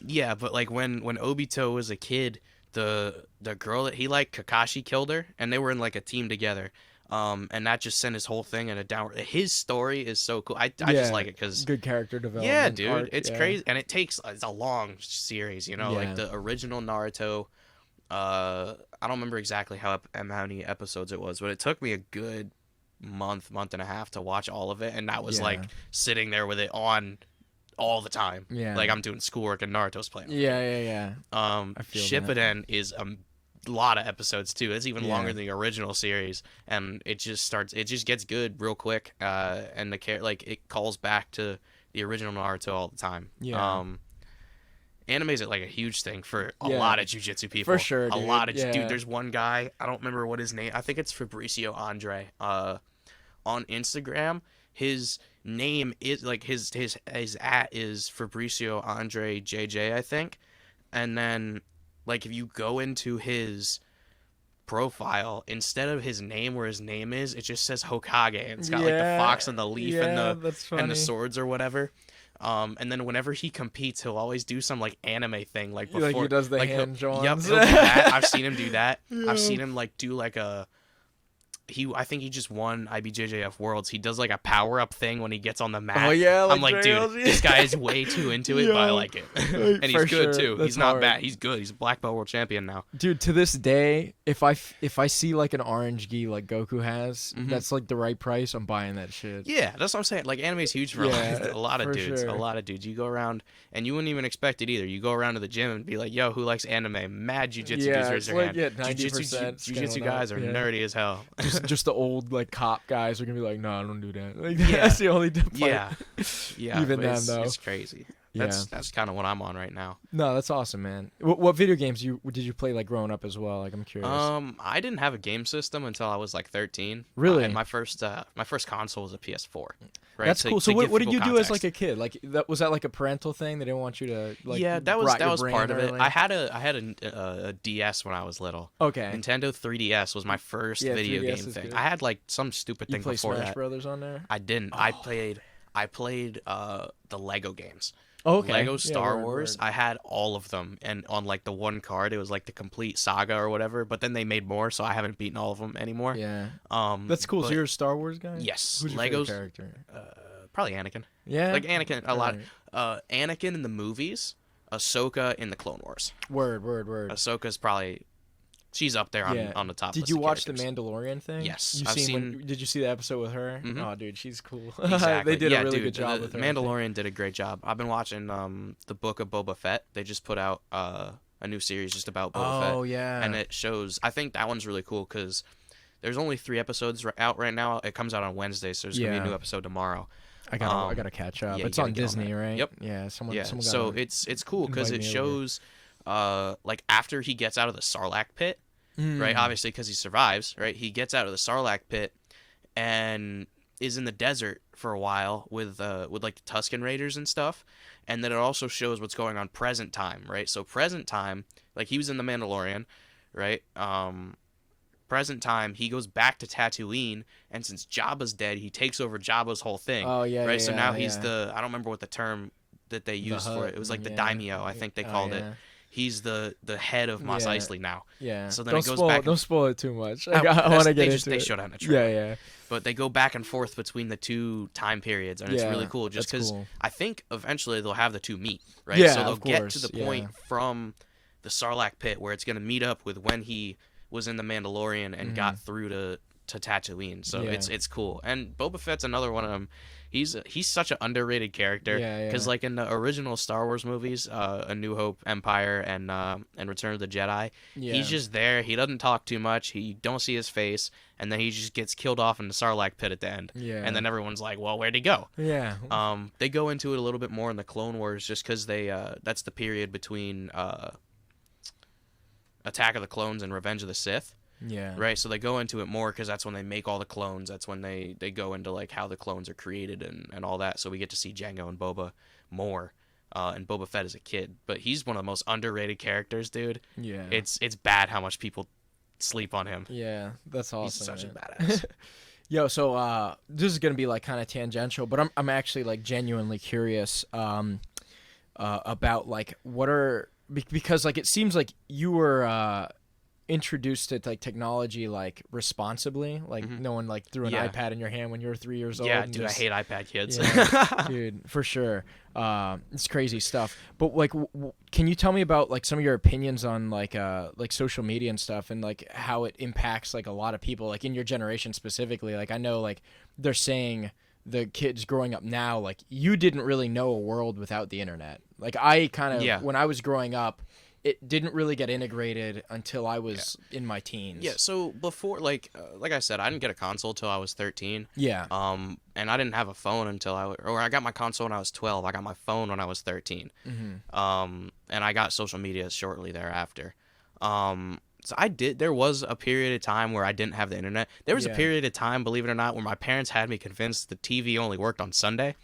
Yeah, but like when Obito was a kid, the girl that he liked, Kakashi, killed her, and they were in like a team together. And that just sent his whole thing in a downward. His story is so cool. I just Yeah, like it because Good character development. yeah, dude, arc, it's yeah. crazy, and it's a long series. You know, Yeah. like the original Naruto. I don't remember exactly how many episodes it was, but it took me a good month and a half to watch all of it, and that was Yeah. like sitting there with it on all the time. Yeah. Like I'm doing schoolwork and Naruto's playing. Yeah. I feel that. Shippuden is a lot of episodes too. It's even Yeah. longer than the original series, and it just gets good real quick. And it calls back to the original Naruto all the time. Yeah. Anime is like a huge thing for a Yeah. lot of jujitsu people. For sure, a dude. lot of Yeah. dude. There's one guy, I don't remember what his name. I think it's Fabricio Andre. On Instagram, his name is like his at is Fabricio Andre JJ, I think. And then like if you go into his profile, instead of his name where his name is, it just says Hokage, and it's got like the fox and the leaf that's funny. and the swords or whatever. And then whenever he competes, he'll always do some like anime thing, like before Like he does the like, hand Yep, joins. he'll do that. I've seen him do that. Yeah. I've seen him like do like I think he just won IBJJF Worlds. He does like a power up thing when he gets on the mat. Oh, yeah, I'm like like, dude, Drails, yeah. this guy is way too into it, but I Yeah. like it. And he's For good sure. too. That's He's not hard. bad. He's good. He's a black belt world champion now. Dude, to this day, if I see like an orange gi like Goku has, Mhm. that's like the right price, I'm buying that shit. Yeah, that's what I'm saying. Like anime is huge for Yeah, a lot of for dudes. sure. A lot of dudes. You go around and you wouldn't even expect it either. You go around to the gym and be like, "Yo, who likes anime?" Mad jujitsu dudes Yeah, raise it's their like, hand. yeah, 90% Jujitsu scaling guys up, are yeah. nerdy as hell. just the old like cop guys are gonna be like, no, I don't do that. Like Yeah. that's the only part. Yeah, yeah. Even but them, it's, though. it's crazy. That's kind of what I'm on right now. No, that's awesome, man. What video games did you play like growing up as well? Like, I'm curious. I didn't have a game system until I was like 13. Really? And my first console was a PS4. Right. That's cool. So what did you do as context. like a kid? Like was that like a parental thing? They didn't want you to like yeah, that was part of it. Early? I had a DS when I was little. Okay. Nintendo 3DS was my first video 3DS game is thing. good. I had like some stupid You thing play before Smash that. Brothers on there? I didn't. Oh. I played the Lego games. Oh, okay. Lego Yeah, Star Wars. I had all of them, and on like the one card, it was like the complete saga or whatever. But then they made more, so I haven't beaten all of them anymore. Yeah. That's cool. So you're a Star Wars guy? Yes. Who's your Legos favorite character? Probably Anakin. Yeah. Like Anakin a lot. Right. Anakin in the movies, Ahsoka in the Clone Wars. Word. Ahsoka's probably she's up there on the top. Did you watch the Mandalorian thing? Yes, I've seen. Did you see the episode with her? Mhm. Oh, dude, she's cool. Exactly. They did a really good job with her. Mandalorian did a great job. I've been watching the book of Boba Fett. They just put out a new series just about Boba Fett. Oh yeah. And it shows. I think that one's really cool because there's only 3 episodes out right now. It comes out on Wednesday, so there's gonna be a new episode tomorrow. I gotta catch up. yeah, it's you on gotta get on Disney, that. right? Yep. Yeah. Someone Yeah. got So it's cool because it invite me over. shows like after he gets out of the Sarlacc pit, right? Obviously because he survives, right? He gets out of the Sarlacc pit and is in the desert for a while with like the Tusken Raiders and stuff. And then it also shows what's going on present time, right? So present time, like he was in the Mandalorian, right? Present time, he goes back to Tatooine, and since Jabba's dead, he takes over Jabba's whole thing. Oh yeah. Right, Yeah, so now yeah. he's I don't remember what the term that they used for it. It was like the daimyo, I think they called it. He's the head of Mos Eisley now. Yeah. So then it goes back. Don't spoil it too much. I want to get into They it. showed out in a trailer. Yeah. But they go back and forth between the 2 time periods, and it's really cool. Just because I think eventually they'll have the 2 meet, right? Yeah, so they'll of get course, to the point from the Sarlacc pit where it's going to meet up with when he was in the Mandalorian and got through to Tatooine. So it's cool. And Boba Fett's another one of them. He's such an underrated character because like in the original Star Wars movies, A New Hope, Empire, and Return of the Jedi, he's just there. He doesn't talk too much. You don't see his face, and then he just gets killed off in the Sarlacc pit at the end. Yeah. And then everyone's like, "Well, where'd he go?" Yeah. They go into it a little bit more in the Clone Wars just because that's the period between Attack of the Clones and Revenge of the Sith. Yeah. Right, so they go into it more because that's when they make all the clones. That's when they go into like how the clones are created and all that. So we get to see Jango and Boba more, and Boba Fett as a kid. But he's one of the most underrated characters, dude. Yeah. It's bad how much people sleep on him. Yeah, that's awesome. He's such man. a badass. Yo, so this is gonna be like kind of tangential, but I'm actually like genuinely curious about like what are because like it seems like you were introduced to like technology like responsibly, like no one like threw an iPad in your hand when you were 3 years old. Yeah, dude, I hate iPad kids. Yeah, dude, for sure. It's crazy stuff. But like, can you tell me about like some of your opinions on like social media and stuff, and like how it impacts like a lot of people, like in your generation specifically? Like I know like they're saying the kids growing up now, like you didn't really know a world without the internet. Like I kind of when I was growing up, it didn't really get integrated until I was in my teens. Yeah, so before, like I said, I didn't get a console till I was 13. Yeah. And I didn't have a phone until I got my console when I was 12. I got my phone when I was 13. And I got social media shortly thereafter. So there was a period of time where I didn't have the internet. There was a period of time, believe it or not, where my parents had me convinced the TV only worked on Sunday.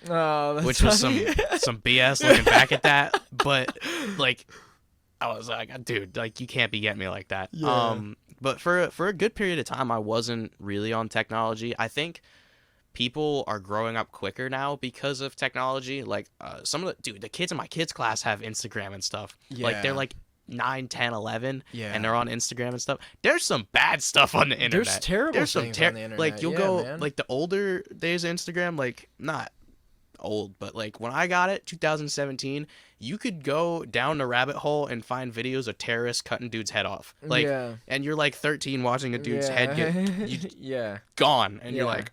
Oh, that's which was some BS looking back at that. But like, I was like, dude, like you can't be getting me like that. Yeah. But for a good period of time, I wasn't really on technology. I think people are growing up quicker now because of technology. Like some of the kids in my kids class have Instagram and stuff. Like they're like 9, 10, 11, and they're on Instagram and stuff. There's some bad stuff on the internet. There's terrible things on the internet. Like you'll go like the older days of Instagram, like not old, but like when I got it, 2017, you could go down the rabbit hole and find videos of terrorists cutting dude's head off. Like, and you're like 13 watching a dude's head get gone, and you're like,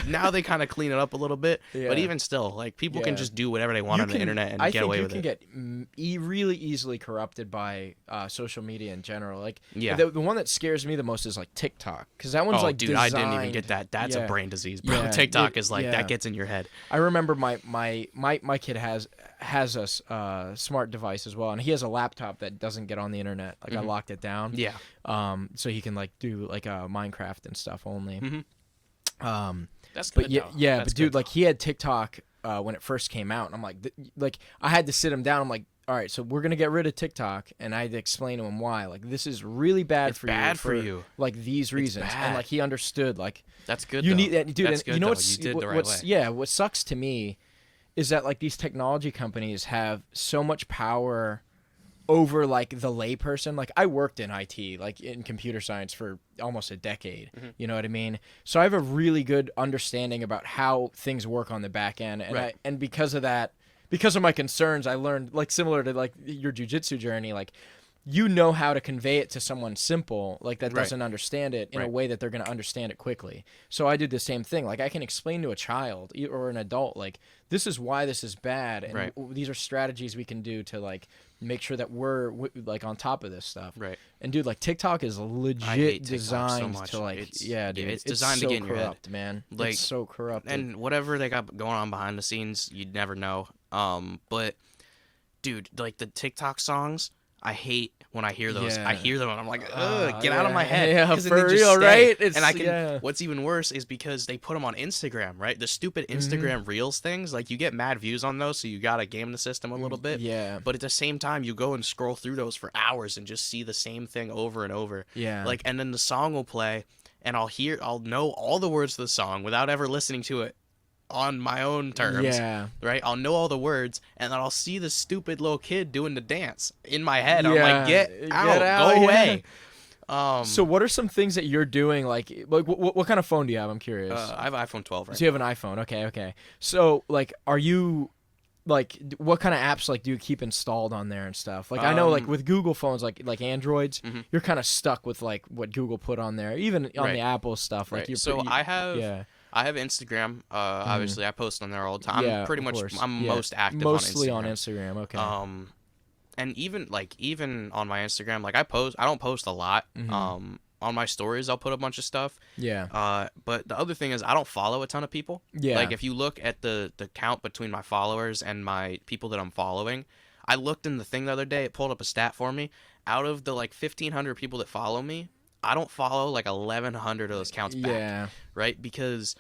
Now they kind of clean it up a little bit, Yeah. but even still, like people can Yeah. just do whatever they want on the internet and I get think away you with can it. get really easily corrupted by social media in general. Like, Yeah. the one that scares me the most is like TikTok, because that one's Oh, like dude, I didn't even designed- get that. That's yeah. a brain disease, bro. Yeah, TikTok is like yeah. that gets in your head. I remember my kid has a smart device as well, and he has a laptop that doesn't get on the internet. Like I locked it down. Yeah. So he can like do like Minecraft and stuff only. That's But good. yeah, though. yeah, That's but dude, good, like he had TikTok when it first came out, and I'm like, like I had to sit him down. I'm like, all right, so we're gonna get rid of TikTok, and I had to explain to him why. Like, this is really bad It's for bad you. for you. Like these reasons, and bad. like he understood. Like That's good. you though. need that, dude. That's And good, you know though. what's You did the right what's way. yeah, what sucks to me is that like these technology companies have so much power over like the layperson. Like I worked in IT, like in computer science for almost a decade. You know what I mean? So I have a really good understanding about how things work on the back end, and Right. and because of that, because of my concerns, I learned, like similar to like your jiu-jitsu journey, like you know how to convey it to someone simple, like that Right. doesn't understand it in a Right. way that they're going to understand it quickly. So I did the same thing. Like I can explain to a child or an adult, like this is why this is bad, and Right. these are strategies we can do to like make sure that we're like on top of this stuff. Right. And dude, like TikTok is I legit hate TikTok so designed much. to like, It's- yeah, dude, it's designed to so get in your head. corrupt, man. Like, it's so corrupt. And whatever they got going on behind the scenes, you'd never know. But dude, like the TikTok songs, I hate when I hear those. Yeah. I hear them and I'm like, ugh, get out of my head. Yeah, 'Cause then for they just real, stay. right? It's, And I can. yeah. What's even worse is because they put them on Instagram, right? The stupid Instagram Reels things. Like you get mad views on those, so you gotta game the system a little bit. Yeah. But at the same time, you go and scroll through those for hours and just see the same thing over and over. Yeah. Like, and then the song will play, and I'll know all the words to the song without ever listening to it on my own terms. Yeah. Right? I'll know all the words, and then I'll see the stupid little kid doing the dance in my head. I'm Yeah. like, get Get out, out, go yeah. away. So what are some things that you're doing? Like what kind of phone do you have? I'm curious. I have iPhone 12 right So you have an iPhone. Okay. So like, are you like, what kind of apps like do you keep installed on there and stuff? Like I know like with Google phones, like Androids, you're kind of stuck with like what Google put on there. Even on Right. the Apple stuff, like Right. you're So pretty, I have Instagram. Obviously, I post on there all the time. Yeah, I'm pretty of much course. I'm Yeah. most active mostly on on Instagram. Instagram. Okay. And even on my Instagram, like I don't post a lot. On my stories, I'll put a bunch of stuff. Yeah. But the other thing is I don't follow a ton of people. Yeah. Like if you look at the count between my followers and my people that I'm following, I looked in the thing the other day. It pulled up a stat for me. Out of the like 1,500 people that follow me, I don't follow like 1,100 of those counts back. Yeah. Right? Because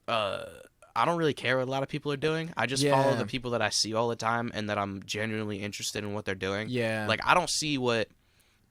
I don't really care what a lot of people are doing. I just follow Yeah. the people that I see all the time and that I'm genuinely interested in what they're doing. Yeah. Like I don't see what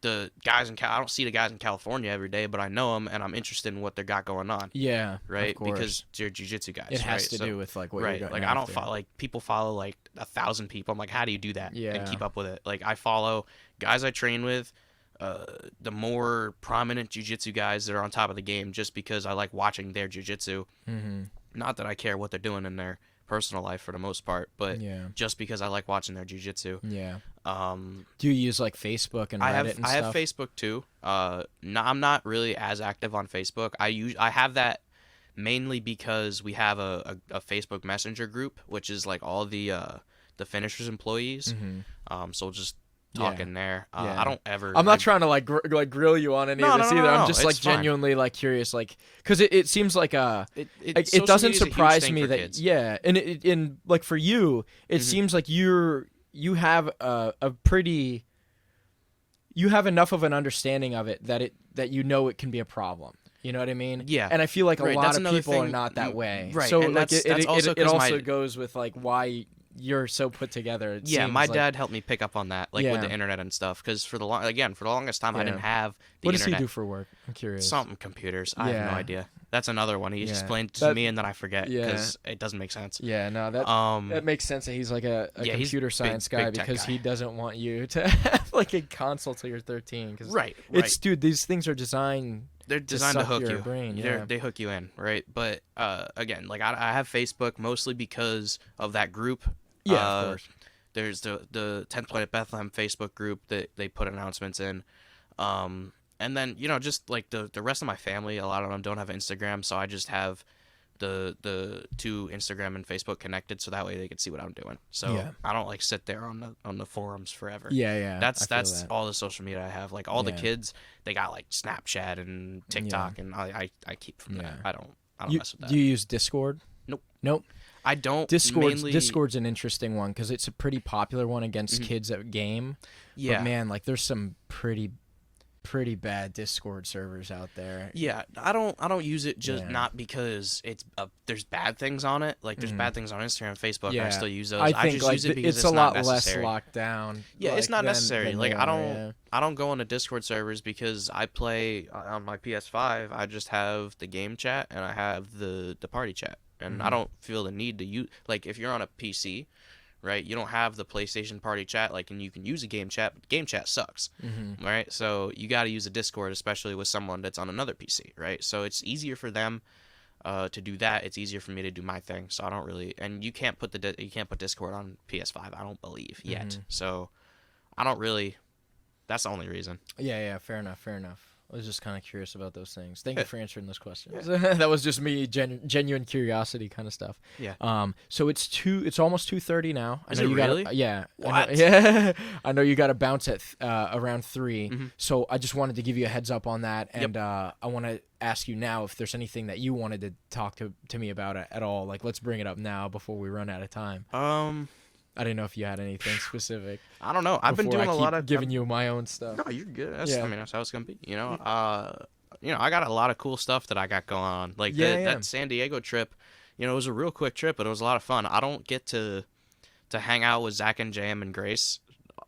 the guys I don't see the guys in California every day, but I know them and I'm interested in what they got going on. Yeah. Right? Of course. Because they're jiu-jitsu guys. it has right? to So- do with like what right. you're Like going I don't after. follow like people follow like 1,000 people. I'm like, how do you do that Yeah. and keep up with it? Like I follow guys I train with, the more prominent jiu-jitsu guys that are on top of the game, just because I like watching their jiu-jitsu. Mm-hmm. Not that I care what they're doing in their personal life for the most part, but Yeah. just because I like watching their jiu-jitsu. Yeah. Um, Do you use like Facebook and Reddit I have and I have stuff? Facebook too. I'm not really as active on Facebook. I have that mainly because we have a Facebook Messenger group, which is like all the finishers employees. So we'll just talk Yeah. in there. Yeah. I don't ever. I'm not trying to like grill you on any No, of this no, no, either. no, I'm just it's like fine. genuinely like curious, like because it seems like It it doesn't surprise me that kids. yeah, and in like for you, it seems like you have a pretty you have enough of an understanding of it that you know it can be a problem. You know what I mean? Yeah. And I feel like a Right, lot that's of another people are thing- not that way. right, So and like that's also it 'cause also my- goes with like why you're so put together. It Yeah, seems my like. dad helped me pick up on that, like with Yeah. the internet and stuff. Because for the longest time, I Yeah. didn't have the What does internet. he do for work? I'm curious. Something computers. I have Yeah. no idea. That's another one. He Yeah. explained to That- me, and then I forget Yeah. because it doesn't make sense. Yeah, no, that Um, makes sense that he's like a yeah, he's computer big- science guy big tech because guy. he doesn't want you to have like a console till you're 13. Cause right, it's dude, these things are designed. They're designed to suck hook your you. brain, They're- yeah. They hook you in, right? But again, like I have Facebook mostly because of that group. Yeah, of course. There's the 10th Planet Bethlehem Facebook group that they put announcements in. And then, just like the rest of my family, a lot of them don't have Instagram, so I just have the two Instagram and Facebook connected, so that way they could see what I'm doing. So Yeah. I don't like sit there on the forums forever. Yeah. That's I feel that. all the social media I have. Like all the Yeah. kids, they got like Snapchat and TikTok, and I keep from that. I don't mess with that. Do you use Discord? Nope. I don't. Discord's an interesting one because it's a pretty popular one against kids at game. Yeah. But man, like there's some pretty bad Discord servers out there. Yeah, I don't use it just not because it's there's bad things on it. Like there's bad things on Instagram and Facebook. Yeah. And I still use those. I think just like use it because it's a lot not necessary. less locked down. Yeah, like, it's not necessary. than Like they I are, don't go on the Discord servers because I play on my PS5. I just have the game chat and I have the party chat, and I don't feel the need to use, like if you're on a PC, right? You don't have the PlayStation party chat, like, and you can use a game chat, but game chat sucks, right? So you got to use a Discord, especially with someone that's on another PC, right? So it's easier for them to do that. It's easier for me to do my thing. So I don't really, and you can't put Discord on PS5, I don't believe yet. So I don't really. That's the only reason. Yeah. Fair enough. I was just kind of curious about those things. Thank you for answering those questions. That was just me, genuine curiosity kind of stuff. Yeah. So it's almost 2:30 now. Is it really? Yeah. What? I know you got to bounce at around 3. So I just wanted to give you a heads up on that, and I want to ask you now if there's anything that you wanted to talk to me about at all. Like, let's bring it up now before we run out of time. I didn't know if you had anything specific. I don't know. I've been doing a lot of giving you my own stuff. No, you're good. I mean, that's how it's gonna be. You know, I got a lot of cool stuff that I got going on. Like that San Diego trip. You know, it was a real quick trip, but it was a lot of fun. I don't get to hang out with Zach and Jam and Grace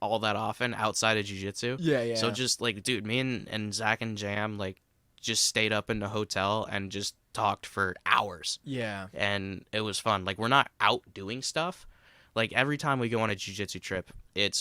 all that often outside of jiu-jitsu. Yeah. So just like, dude, me and Zach and Jam like just stayed up in the hotel and just talked for hours. Yeah. And it was fun. Like, we're not out doing stuff. Like, every time we go on a jiu-jitsu trip,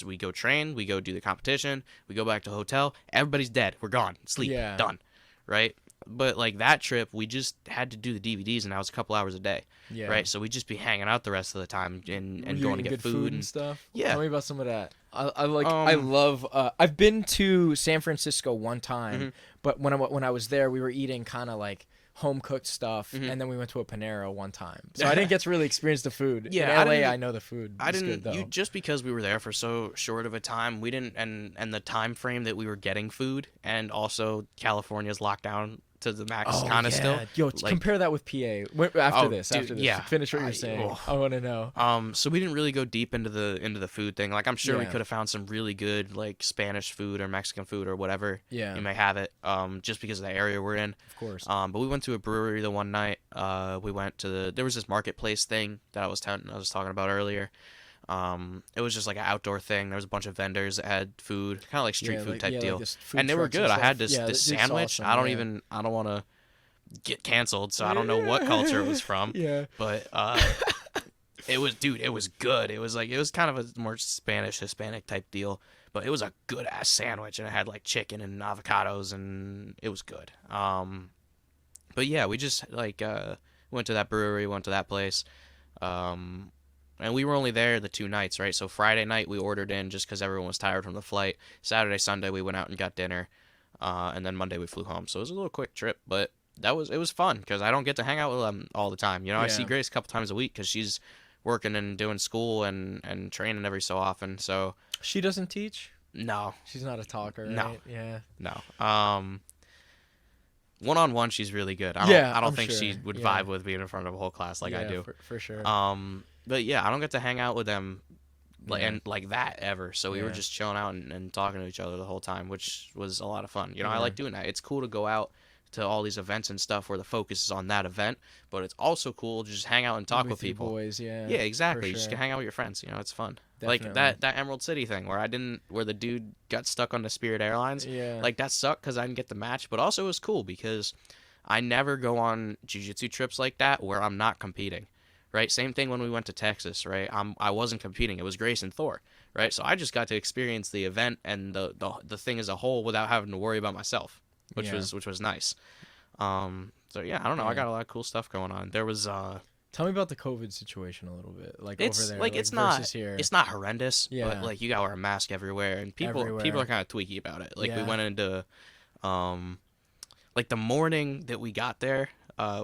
we go train, we go do the competition, we go back to the hotel, everybody's dead, we're gone, sleep, done, right? But, like, that trip, we just had to do the DVDs, and that was a couple hours a day, right? So we'd just be hanging out the rest of the time and going to get food and stuff. Yeah. Tell me about some of that. I love, I've been to San Francisco one time, but when I was there, we were eating kind of, like, home-cooked stuff, and then we went to a Panera one time. So I didn't get to really experience the food. Yeah, in LA, I know the food. I didn't. Good, though. Just because we were there for so short of a time, we didn't, and the time frame that we were getting food, and also California's lockdown to the max kind of still. Yo, like, compare that with PA. After this. Yeah. Finish what you're saying. I want to know. So we didn't really go deep into the food thing. Like, I'm sure we could have found some really good, like, Spanish food or Mexican food or whatever. Yeah. You may have it. Just because of the area we're in. Of course. But we went to a brewery the one night. We went to there was this marketplace thing that I was talking about earlier. It was just like an outdoor thing. There was a bunch of vendors that had food, kind of like street food type deal, and they were good. I had this sandwich. Awesome, I don't want to get canceled, so I don't know what culture it was from. But it was good. It was kind of a more Spanish Hispanic type deal, but it was a good ass sandwich, and it had like chicken and avocados, and it was good. But yeah, we just like went to that brewery, went to that place. And we were only there the 2 nights, right? So Friday night we ordered in just because everyone was tired from the flight. Saturday, Sunday we went out and got dinner, and then Monday we flew home. So it was a little quick trip, but it was fun because I don't get to hang out with them all the time. You know, I see Grace a couple times a week because she's working and doing school and training every so often. So she doesn't teach? No, she's not a talker. Right? No, yeah, no. One-on-one, she's really good. I don't think she would vibe with being in front of a whole class like I do. For sure. But yeah, I don't get to hang out with them like that ever. So we were just chilling out and talking to each other the whole time, which was a lot of fun. You know, I like doing that. It's cool to go out to all these events and stuff where the focus is on that event, but it's also cool to just hang out and talk with people. Boys, yeah. Yeah, exactly. Sure. Just hang out with your friends. You know, it's fun. Definitely. Like that Emerald City thing where the dude got stuck on the Spirit Airlines. Yeah. Like, that sucked because I didn't get the match, but also it was cool because I never go on jiu-jitsu trips like that where I'm not competing. Right, same thing when we went to Texas. Right, I wasn't competing. It was Grace and Thor. Right, so I just got to experience the event and the thing as a whole without having to worry about myself, which was nice. So yeah, I don't know. I got a lot of cool stuff going on. There was Tell me about the COVID situation a little bit, like it's over there, like it's not horrendous, yeah. but like you gotta wear a mask everywhere, and people are kind of tweaky about it. Like we went into like the morning that we got there.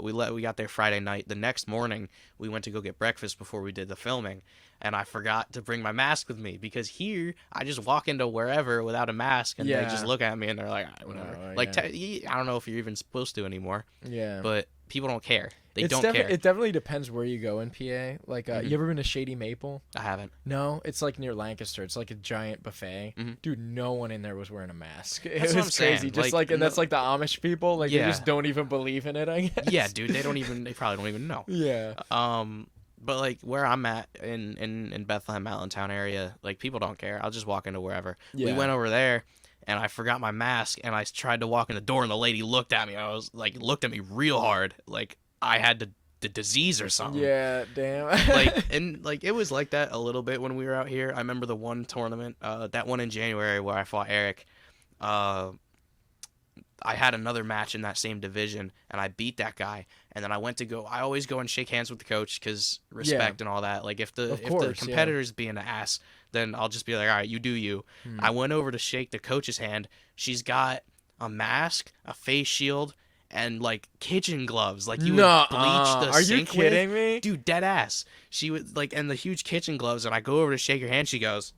We got there Friday night. The next morning, we went to go get breakfast before we did the filming, and I forgot to bring my mask with me because here I just walk into wherever without a mask, and they just look at me and they're like, all right, whatever. I don't know if you're even supposed to anymore. Yeah. But people don't care. They don't care. It definitely depends where you go in PA. Like, you ever been to Shady Maple? I haven't. No, it's like near Lancaster. It's like a giant buffet. Dude, no one in there was wearing a mask. That's It what was I'm crazy. saying. Just like, and that's like the Amish people. Like, they Yeah. just don't even believe in it, I guess. Yeah, dude, they probably don't even know. Yeah. But like where I'm at in Bethlehem, Allentown area, like people don't care. I'll just walk into wherever. Yeah. We went over there, and I forgot my mask, and I tried to walk in the door, and the lady looked at me. I was like, looked at me real hard, like I had the disease or something. Yeah, damn. Like it was like that a little bit when we were out here. I remember the one tournament, that one in January where I fought Eric. I had another match in that same division, and I beat that guy. And then I went to go. I always go and shake hands with the coach because respect and all that. Like if the competitor's being an ass, then I'll just be like, all right, you do you. I went over to shake the coach's hand. She's got a mask, a face shield, and like kitchen gloves. Like you would bleach the Are sink you kidding with. me? Dude, dead ass. She would like, and the huge kitchen gloves. And I go over to shake her hand. She goes.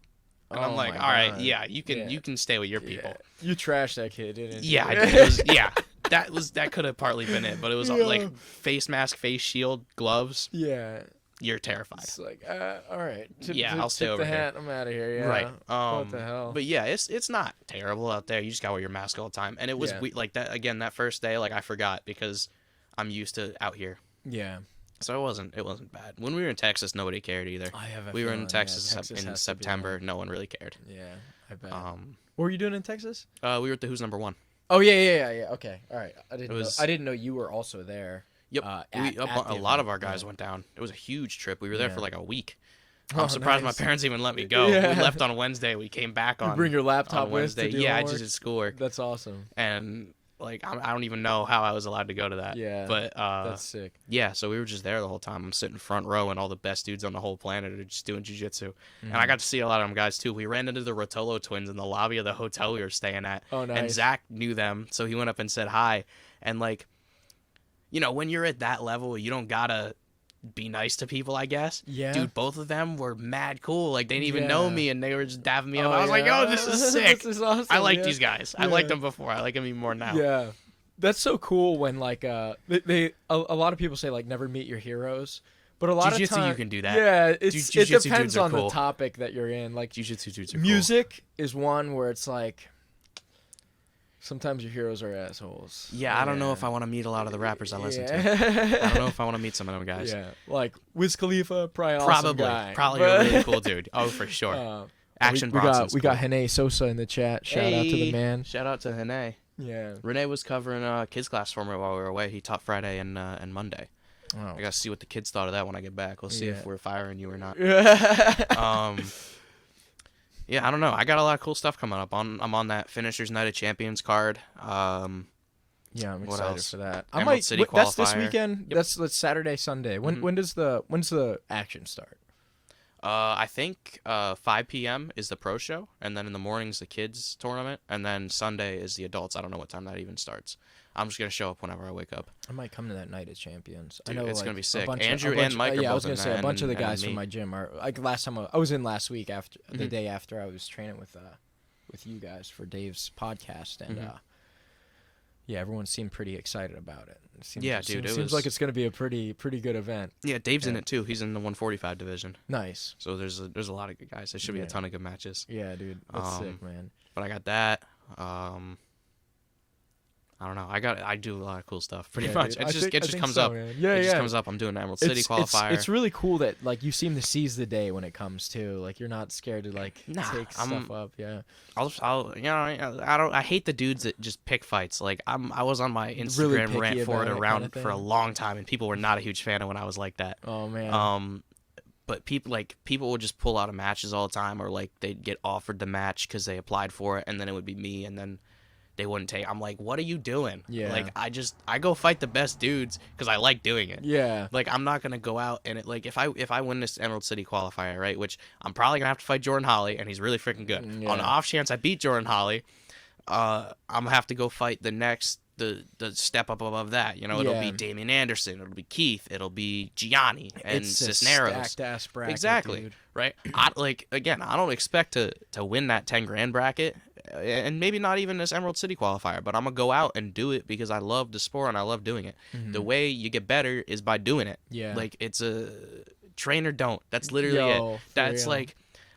And I'm like, all right, yeah, you can stay with your people. You trashed that kid, didn't you? Yeah, I did. That could have partly been it, but it was like face mask, face shield, gloves. Yeah. You're terrified. It's like, all right. I'll stay over the here. hat. I'm out of here. Yeah. Right. What the hell? But yeah, it's not terrible out there. You just gotta wear your mask all the time. And it was like that again. That first day, like I forgot because I'm used to out here. Yeah. So it wasn't bad. When we were in Texas, nobody cared either. We were in Texas in September. No one really cared. Yeah, I bet. What were you doing in Texas? We were at the Who's Number One. Oh yeah. Okay, all right. I didn't know you were also there. Yep. A lot of our guys went down. It was a huge trip. We were there for like a week. I'm surprised my parents even let me go. Yeah. We left on Wednesday. We came back on. You bring your laptop on with Wednesday. to do I homework? just did schoolwork. That's awesome. And like I don't even know how I was allowed to go to that. Yeah. But that's sick. Yeah, so we were just there the whole time. I'm sitting front row, and all the best dudes on the whole planet are just doing jiu-jitsu. And I got to see a lot of them guys too. We ran into the Rotolo twins in the lobby of the hotel we were staying at. Oh, nice. And Zach knew them, so he went up and said hi. And like, you know, when you're at that level, you don't gotta be nice to people, I guess. Yeah. Dude, both of them were mad cool. Like, they didn't even know me, and they were just dapping me up. Oh, I was like, yo, this is sick. This is awesome. I like these guys. I liked them before. I like them even more now. Yeah. That's so cool when, like, a lot of people say, like, never meet your heroes. But a lot of Jiu-jitsu, times, you can do that. Yeah, it Jiu-jitsu depends dudes are on cool. the topic that you're in. Like, Jiu-jitsu dudes are cool. music is one where it's like, sometimes your heroes are assholes. Yeah, I don't know if I want to meet a lot of the rappers I listen to. I don't know if I want to meet some of them guys. Yeah, like Wiz Khalifa, probably awesome guy. Probably a really cool dude. Oh, for sure. Action Bronson's we got Hene Sosa in the chat. Shout out to the man. Shout out to Hene. Yeah. Renee was covering kids class for me while we were away. He taught Friday and Monday. Oh. I got to see what the kids thought of that when I get back. We'll see if we're firing you or not. Yeah, I don't know. I got a lot of cool stuff coming up. I'm on that Finishers Night of Champions card. Yeah, I'm excited for that. I Emerald might. City That's this qualifier. weekend. Yep. That's Saturday, Sunday. When's the action start? I think 5 p.m. is the pro show, and then in the morning's the kids tournament, and then Sunday is the adults. I don't know what time that even starts. I'm just gonna show up whenever I wake up. I might come to that Night of Champions. Dude, I know it's gonna be sick. Andrew and Mike are I both was gonna in say that, a bunch of the and guys me. from my gym are like last time I was in last week after the day after I was training with you guys for Dave's podcast, and yeah, everyone seemed pretty excited about it. Seems like it's gonna be a pretty good event. Yeah, Dave's in it too. He's in the 145 division. Nice. So there's a lot of good guys. There should be a ton of good matches. Yeah, dude, that's sick, man. But I got that. I don't know. I do a lot of cool stuff. Pretty much. Dude. It just comes so, up. Man. Yeah, it just comes up. I'm doing the Emerald City qualifier. It's really cool that like you seem to seize the day when it comes to like you're not scared to like take stuff up. Yeah. I hate the dudes that just pick fights. Like I was on my Instagram really rant for it around kind of for a long time, and people were not a huge fan of when I was like that. Oh man. But people would just pull out of matches all the time, or like they'd get offered the match because they applied for it, and then it would be me, and then they wouldn't take. I'm like, what are you doing? Yeah. Like I go fight the best dudes because I like doing it. Yeah. Like I'm not gonna go out and like if I win this Emerald City qualifier, right? Which I'm probably gonna have to fight Jordan Holly, and he's really freaking good. Yeah. On the off chance I beat Jordan Holly, I'm gonna have to go fight the step up above that. You know, it'll be Yeah. Damian Anderson, it'll be Keith, it'll be Gianni and It's a Cisneros. stacked ass bracket, Exactly. dude. Right. I don't expect to win that 10 grand bracket, and maybe not even this Emerald City qualifier, but I'm gonna go out and do it because I love the sport and I love doing it. The way you get better is by doing it. Yeah. Like, it's a train or don't. That's literally Yo, it. for That's real. like,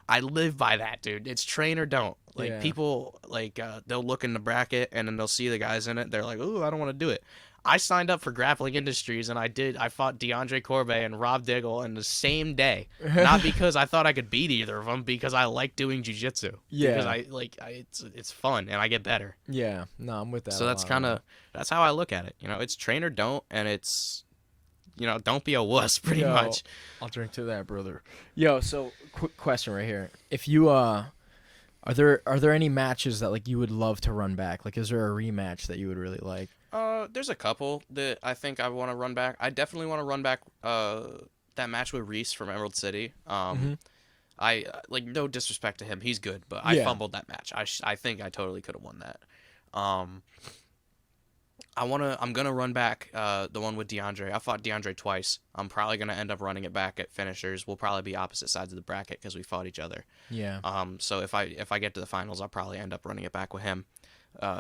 I live by that, dude. It's train or don't. Like, Yeah. people, like, they'll look in the bracket and then they'll see the guys in it. They're like, ooh, I don't want to do it. I signed up for Grappling Industries and I fought DeAndre Corbet and Rob Diggle in the same day. Not because I thought I could beat either of them, because I like doing jiu-jitsu. Yeah. Because it's fun and I get better. Yeah. No, I'm with that. So a that's lot, kind man. of, that's how I look at it. You know, it's train or don't, and it's, you know, don't be a wuss, pretty Yo, much. I'll drink to that, brother. Yo, so quick question right here. If you are there any matches that like you would love to run back? Like, is there a rematch that you would really like? There's a couple that I think I want to run back. I definitely want to run back that match with Reese from Emerald City. I like, no disrespect to him, he's good, but I Yeah. fumbled that match. I think I totally could have won that. I'm gonna run back the one with DeAndre. I fought DeAndre twice. I'm probably gonna end up running it back at finishers. We'll probably be opposite sides of the bracket because we fought each other. Yeah. So if I get to the finals, I'll probably end up running it back with him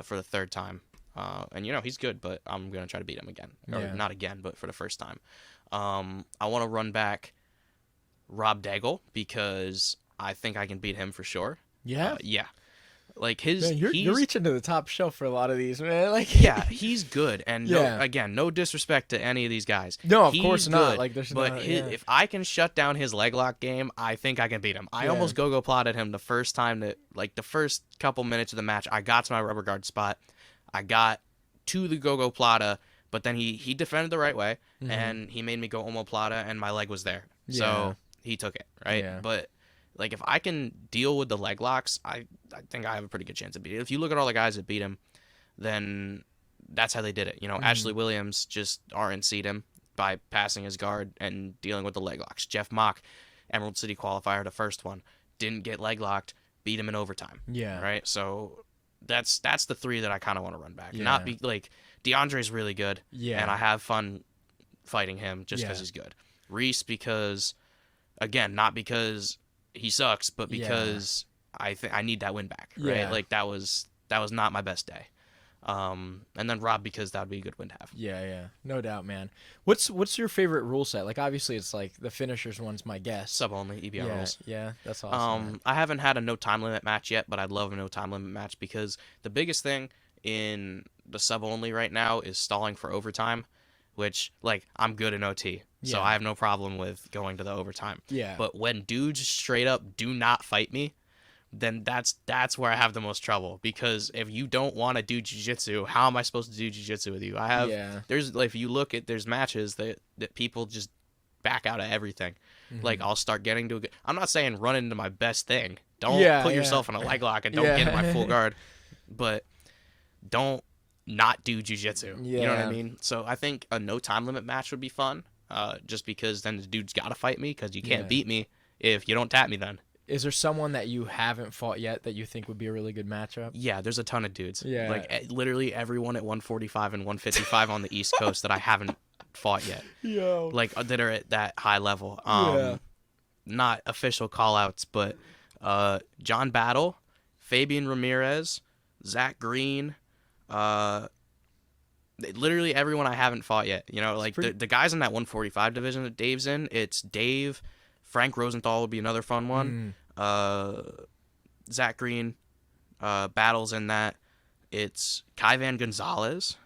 for the third time. And you know, he's good, but I'm gonna try to beat him again, or Yeah. not again, but for the first time. I want to run back Rob Daigle because I think I can beat him for sure. Yeah. Yeah. Like his, Man, you're reaching to the top shelf for a lot of these, man. Like, yeah, he's good, and Yeah. no disrespect to any of these guys. No, of He's course not. good, Like, there's but not- his, yeah. if I can shut down his leg lock game, I think I can beat him. I Yeah. almost go plotted him the first time that, like, the first couple minutes of the match, I got to my rubber guard spot, I got to the go plata, but then he defended the right way, and he made me go omoplata, and my leg was there, Yeah. so he took it, right? Yeah. But like, if I can deal with the leg locks, I think I have a pretty good chance of beating it. If you look at all the guys that beat him, then that's how they did it. You know, Ashley Williams just RNC'd him by passing his guard and dealing with the leg locks. Jeff Mock, Emerald City qualifier, the first one, didn't get leg locked, beat him in overtime. Yeah. Right? So that's the three that I kind of want to run back. Yeah. Not be like, DeAndre's really good, Yeah. and I have fun fighting him just because Yeah. he's good. Reese, because, again, not because he sucks, but because I need that win back, right? Yeah. Like, that was not my best day. And then Rob, because that would be a good win to have. Yeah, no doubt, man. What's your favorite rule set? Like, obviously, it's like the finishers one's my guess. Sub only EBR yeah, rules. yeah, that's awesome. man. I haven't had a no time limit match yet, but I'd love a no time limit match because the biggest thing in the sub only right now is stalling for overtime, which, like, I'm good in OT, so Yeah. I have no problem with going to the overtime. Yeah. But when dudes straight up do not fight me, then that's where I have the most trouble, because if you don't want to do jiu-jitsu, how am I supposed to do jiu-jitsu with you? Yeah. There's, like, if you look at, there's matches that people just back out of everything. Like, I'll start getting to I'm not saying run into my best thing. Don't Yeah, put yeah. yourself in a leg lock and don't Yeah. get in my full guard, but don't not do jiu-jitsu. You know what I Yeah. mean? So I think a no time limit match would be fun, just because then the dude's got to fight me, because you can't Yeah. beat me if you don't tap me then. Is there someone that you haven't fought yet that you think would be a really good matchup? Yeah, there's a ton of dudes. Yeah. Like, literally everyone at 145 and 155 on the East Coast that I haven't fought yet. Yo. Like, that are at that high level. Yeah. Not official call-outs, but John Battle, Fabian Ramirez, Zach Green, literally everyone I haven't fought yet. You know, like, the guys in that 145 division that Dave's in, it's Dave, Frank Rosenthal would be another fun one. Zach Green, Battle's in that. It's Kaivan Gonzalez.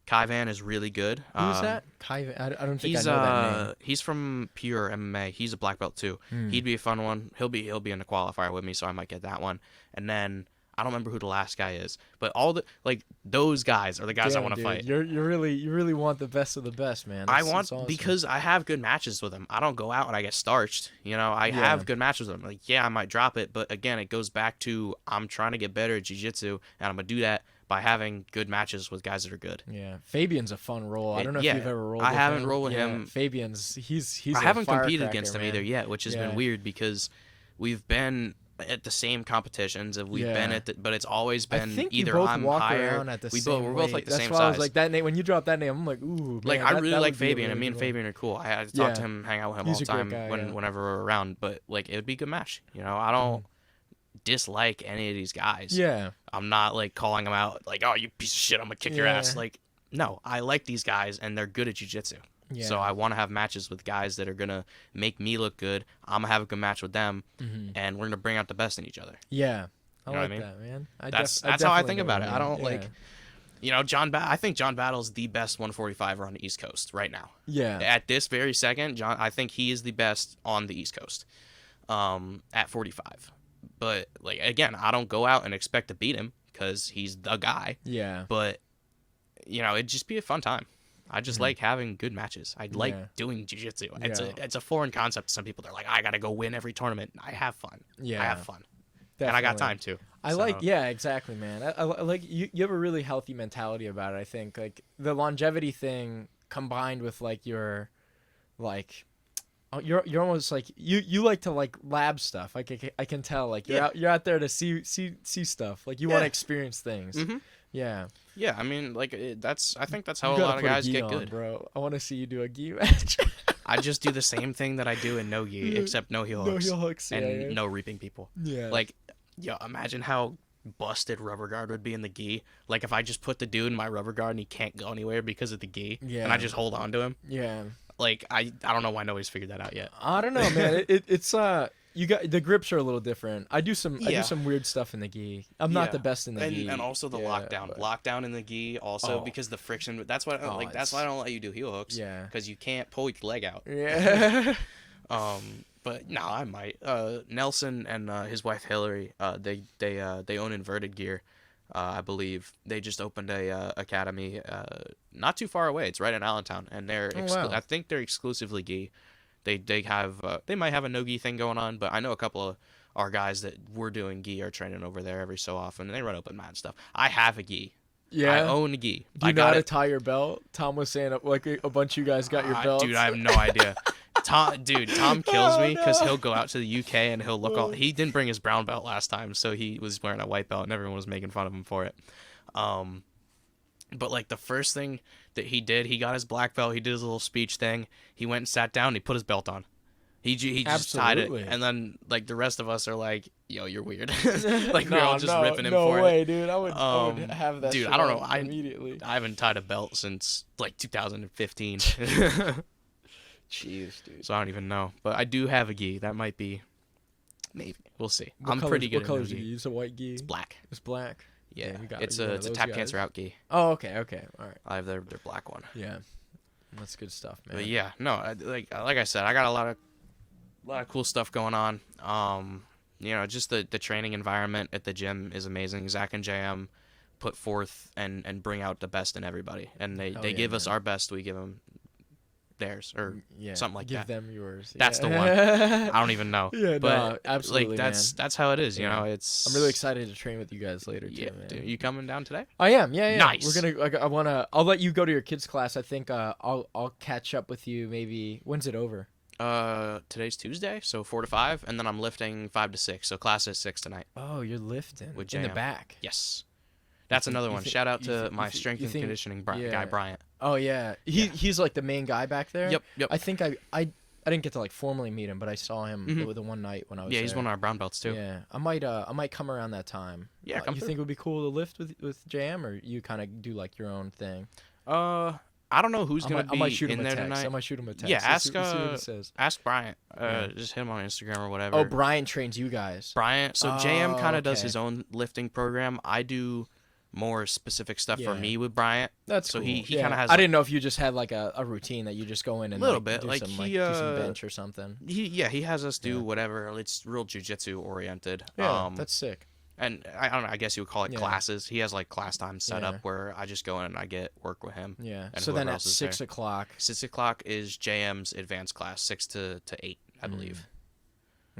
Kaivan is really good. Who's that? Kai, I don't think I know that name. He's from Pure MMA. He's a black belt too. He'd be a fun one. He'll be in the qualifier with me, so I might get that one. And then I don't remember who the last guy is, but all the, like, those guys are the guys I Damn, want to dude. fight. You really want the best of the best, man. I That's want, awesome. because I have good matches with them. I don't go out and I get starched. You know, I have good matches with them. Like, yeah, I might drop it, but again, it goes back to I'm trying to get better at jiu-jitsu, and I'm gonna do that by having good matches with guys that are good. Yeah, Fabian's a fun role. I don't know Yeah, if you've ever rolled. I with haven't him. rolled with Yeah, him. Fabian's he's. I a haven't competed firecracker, against him man. either yet, which has Yeah. been weird because we've been at the same competitions if we've been at, but it's always I been think you either both I'm walk higher. around at the We're same both like weight. the That's same why size. I was like that name. When you dropped that name, I'm like, ooh, like man, I that really like would be a Fabian, and really me and good one. Fabian are cool. I talk Yeah. to him, hang out with him He's all the a great time guy, yeah. whenever we're around. But like it would be a good match. You know, I don't dislike any of these guys. Yeah. I'm not like calling them out like, oh, you piece of shit, I'm gonna kick your Yeah. ass. Like, no, I like these guys and they're good at jiu-jitsu. Yeah. So I want to have matches with guys that are gonna make me look good. I'm gonna have a good match with them, and we're gonna bring out the best in each other. Yeah. I You know like what I mean? that, man. That's how I definitely think know about what it. you I mean. don't like, you know, I think John Battle's the best 145er on the East Coast right now. Yeah. At this very second, I think he is the best on the East Coast, at 45. But like again, I don't go out and expect to beat him because he's the guy. Yeah. But you know, it'd just be a fun time. I just like having good matches. I like doing jiu-jitsu. It's a foreign concept to some people. They're like, I gotta go win every tournament. I have fun. Yeah. I have fun. Definitely. And I got time too. I like, yeah, exactly, man. I like you have a really healthy mentality about it. I think like the longevity thing combined with like your, like, you're almost like you like to like lab stuff. Like I can tell like you're out there to see stuff. Like you want to experience things. Mm-hmm. Yeah. Yeah, I mean, like I think that's how You a gotta lot of put guys gi get on, good. bro. I want to see you do a gi match. I just do the same thing that I do in no gi, except no heel hooks, No heel hooks, and no reaping people. Yeah. Like, yo, imagine how busted rubber guard would be in the gi. Like if I just put the dude in my rubber guard and he can't go anywhere because of the gi, and I just hold on to him. Yeah. Like I don't know why nobody's figured that out yet. I don't know, man. It's you got the grips are a little different. I do some weird stuff in the gi. I'm not the best in the gi. And also the lockdown in the gi also because the friction. That's why that's why I don't let you do heel hooks. Yeah. Because you can't pull your leg out. Yeah. But no, I might. Nelson and his wife Hillary, they own Inverted Gear, I believe. They just opened a academy, not too far away. It's right in Allentown, and they're I think they're exclusively gi. They have they might have a no gi thing going on, but I know a couple of our guys that were doing gi are training over there every so often, and they run open mat and stuff. I have a gi. Yeah. I own a gi. Do you know how to tie your belt? Tom was saying like a bunch of you guys got your belts. Dude, I have no idea. Tom kills me because he'll go out to the UK and he'll look all. He didn't bring his brown belt last time, so he was wearing a white belt, and everyone was making fun of him for it. But like the first thing that he did, he got his black belt. He did his little speech thing. He went and sat down. And he put his belt on. He just tied it, and then like the rest of us are like, "Yo, you're weird." Like we're all just ripping him for it. No way, dude. I would have that. Dude, shit I don't know. Immediately. I haven't tied a belt since like 2015. Jeez, dude. So I don't even know, but I do have a gi. That might be, maybe we'll see. I'm pretty good. What color do you use? A white gi? It's black. It's black. Yeah, you got it's a tap cancer out gi. Oh, okay, all right. I have their black one. Yeah, that's good stuff, man. But yeah, no, like I said, I got a lot of cool stuff going on. You know, just the training environment at the gym is amazing. Zach and JM put forth and bring out the best in everybody, and they give us our best. We give them theirs or something like that. Give them yours. That's the one. I don't even know. Yeah, but no, absolutely, like that's how it is. You know, it's. I'm really excited to train with you guys later too, man. Dude, you coming down today? I am. Yeah. Nice. We're gonna. Like, I'll let you go to your kids' class. I think. I'll catch up with you. Maybe. When's it over? Today's Tuesday, so 4 to 5, and then I'm lifting 5 to 6. So class is 6 tonight. Oh, you're lifting with in the back. Yes. That's another one. Shout out to my strength and conditioning guy, Bryant. Oh yeah, he's like the main guy back there. Yep. I think I didn't get to like formally meet him, but I saw him the one night when I was there. Yeah, he's one of our brown belts too. Yeah, I might come around that time. Yeah, come you think it would be cool to lift with JM, or you kind of do like your own thing? I don't know who's gonna be in there tonight. tonight. I might shoot him a text. Yeah, see what he says. Ask Bryant. Just hit him on Instagram or whatever. Oh, Brian trains you guys. Bryant. So JM kind of does his own lifting program. I do more specific stuff for me with Bryant. That's so cool. he kind of has. I didn't know if you just had like a routine that you just go in and little bit do like some, he do some bench or something. He has us do whatever. It's real jujitsu oriented. Yeah, that's sick. And I don't know. I guess you would call it classes. He has like class time set up where I just go in and I get work with him. Yeah. And so then at 6 o'clock. 6 o'clock is JM's advanced class, 6 to 8, I believe.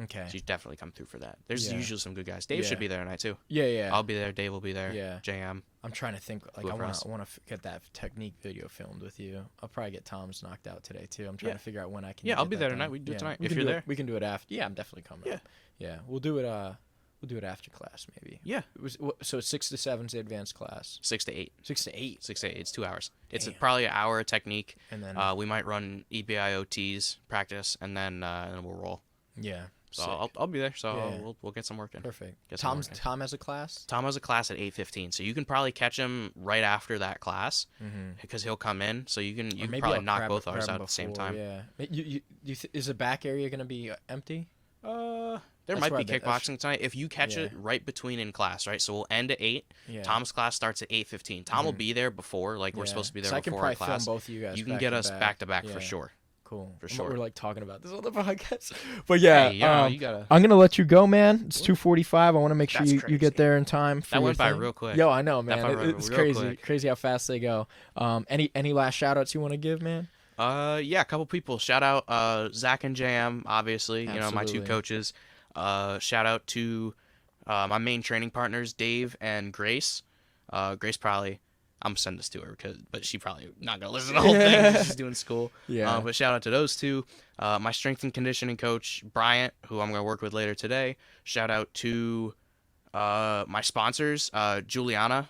Okay. So you definitely come through for that. There's usually some good guys. Dave should be there tonight too. Yeah. I'll be there. Dave will be there. Yeah. JM. I'm trying to think. Like I want to get that technique video filmed with you. I'll probably get Tom's knocked out today too. I'm trying to figure out when I can. Yeah, I'll be there tonight. We can do it tonight if you're there. We can do it after. Yeah, I'm definitely coming. Yeah. Yeah, we'll do it. We'll do it after class, maybe. Yeah. So 6 to 7 is the advanced class. 6 to 8. 6 to 8. 6 to 8. It's 2 hours. Damn. It's probably an hour of technique. And then we might run b.o.a.t's practice, and then we'll roll. yeah. So I'll be there. So Yeah. we'll get some work in. Perfect. Get some work in. Tom has a class. Tom has a class at 8:15, so you can probably catch him right after that class because he'll come in. So you can probably knock both ours out at the same time. Yeah. Is the back area gonna be empty? There might be kickboxing tonight if you catch it right between in class, right? So we'll end at 8. Yeah. Tom's class starts at 8:15. Tom will be there before, like we're supposed to be there so before I our can class. film both of you guys. You can get us back to back for Yeah. sure. Cool. For sure. We're like talking about this on the podcast. But yeah, Hey, you gotta. I'm gonna let you go, man. It's 2:45. I want to make sure That's you crazy. get there in time. For That your went by thing. real quick. Yo, I know, That man. went It's real crazy, quick. crazy how fast they go. Any last shout outs you want to give, man? Yeah, a couple people. Shout out Zach and JM, obviously. You know, my two Absolutely. coaches. Shout out to my main training partners, Dave and Grace. Grace probably, I'm gonna send this to her but she probably not gonna listen to the whole thing 'cause she's doing school. Yeah. But shout out to those two. My strength and conditioning coach, Bryant, who I'm gonna work with later today. Shout out to my sponsors, Juliana.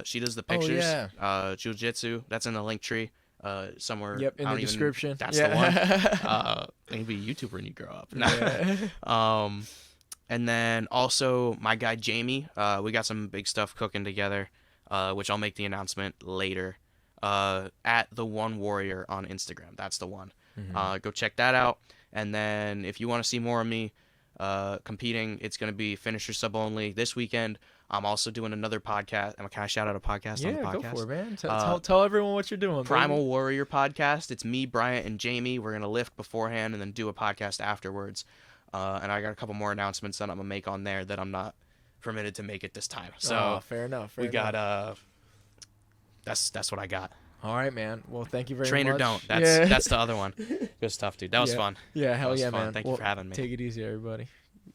She does the pictures. yeah. Jujitsu. That's in the link tree. Somewhere. Yep, in I the don't even- description. That's Yeah. the one. Maybe a YouTuber when you grow up. Yeah. And then also my guy Jamie. We got some big stuff cooking together, which I'll make the announcement later. At the One Warrior on Instagram. That's the one. Go check that out. And then if you want to see more of me competing, it's going to be finisher sub only this weekend. I'm also doing another podcast. Can I shout out a podcast on the podcast? Go for it, man. Tell everyone what you're doing. Primal baby. Warrior podcast. It's me, Bryant, and Jamie. We're going to lift beforehand and then do a podcast afterwards. And I got a couple more announcements that I'm going to make on there that I'm not permitted to make at this time. So fair enough. we got that's what I got. All right, man. Well, thank you very Train or much. don't. That's the other one. Good stuff, dude. That was fun. Yeah, That hell was yeah, fun. man. Thank you for having me. Take it easy, everybody.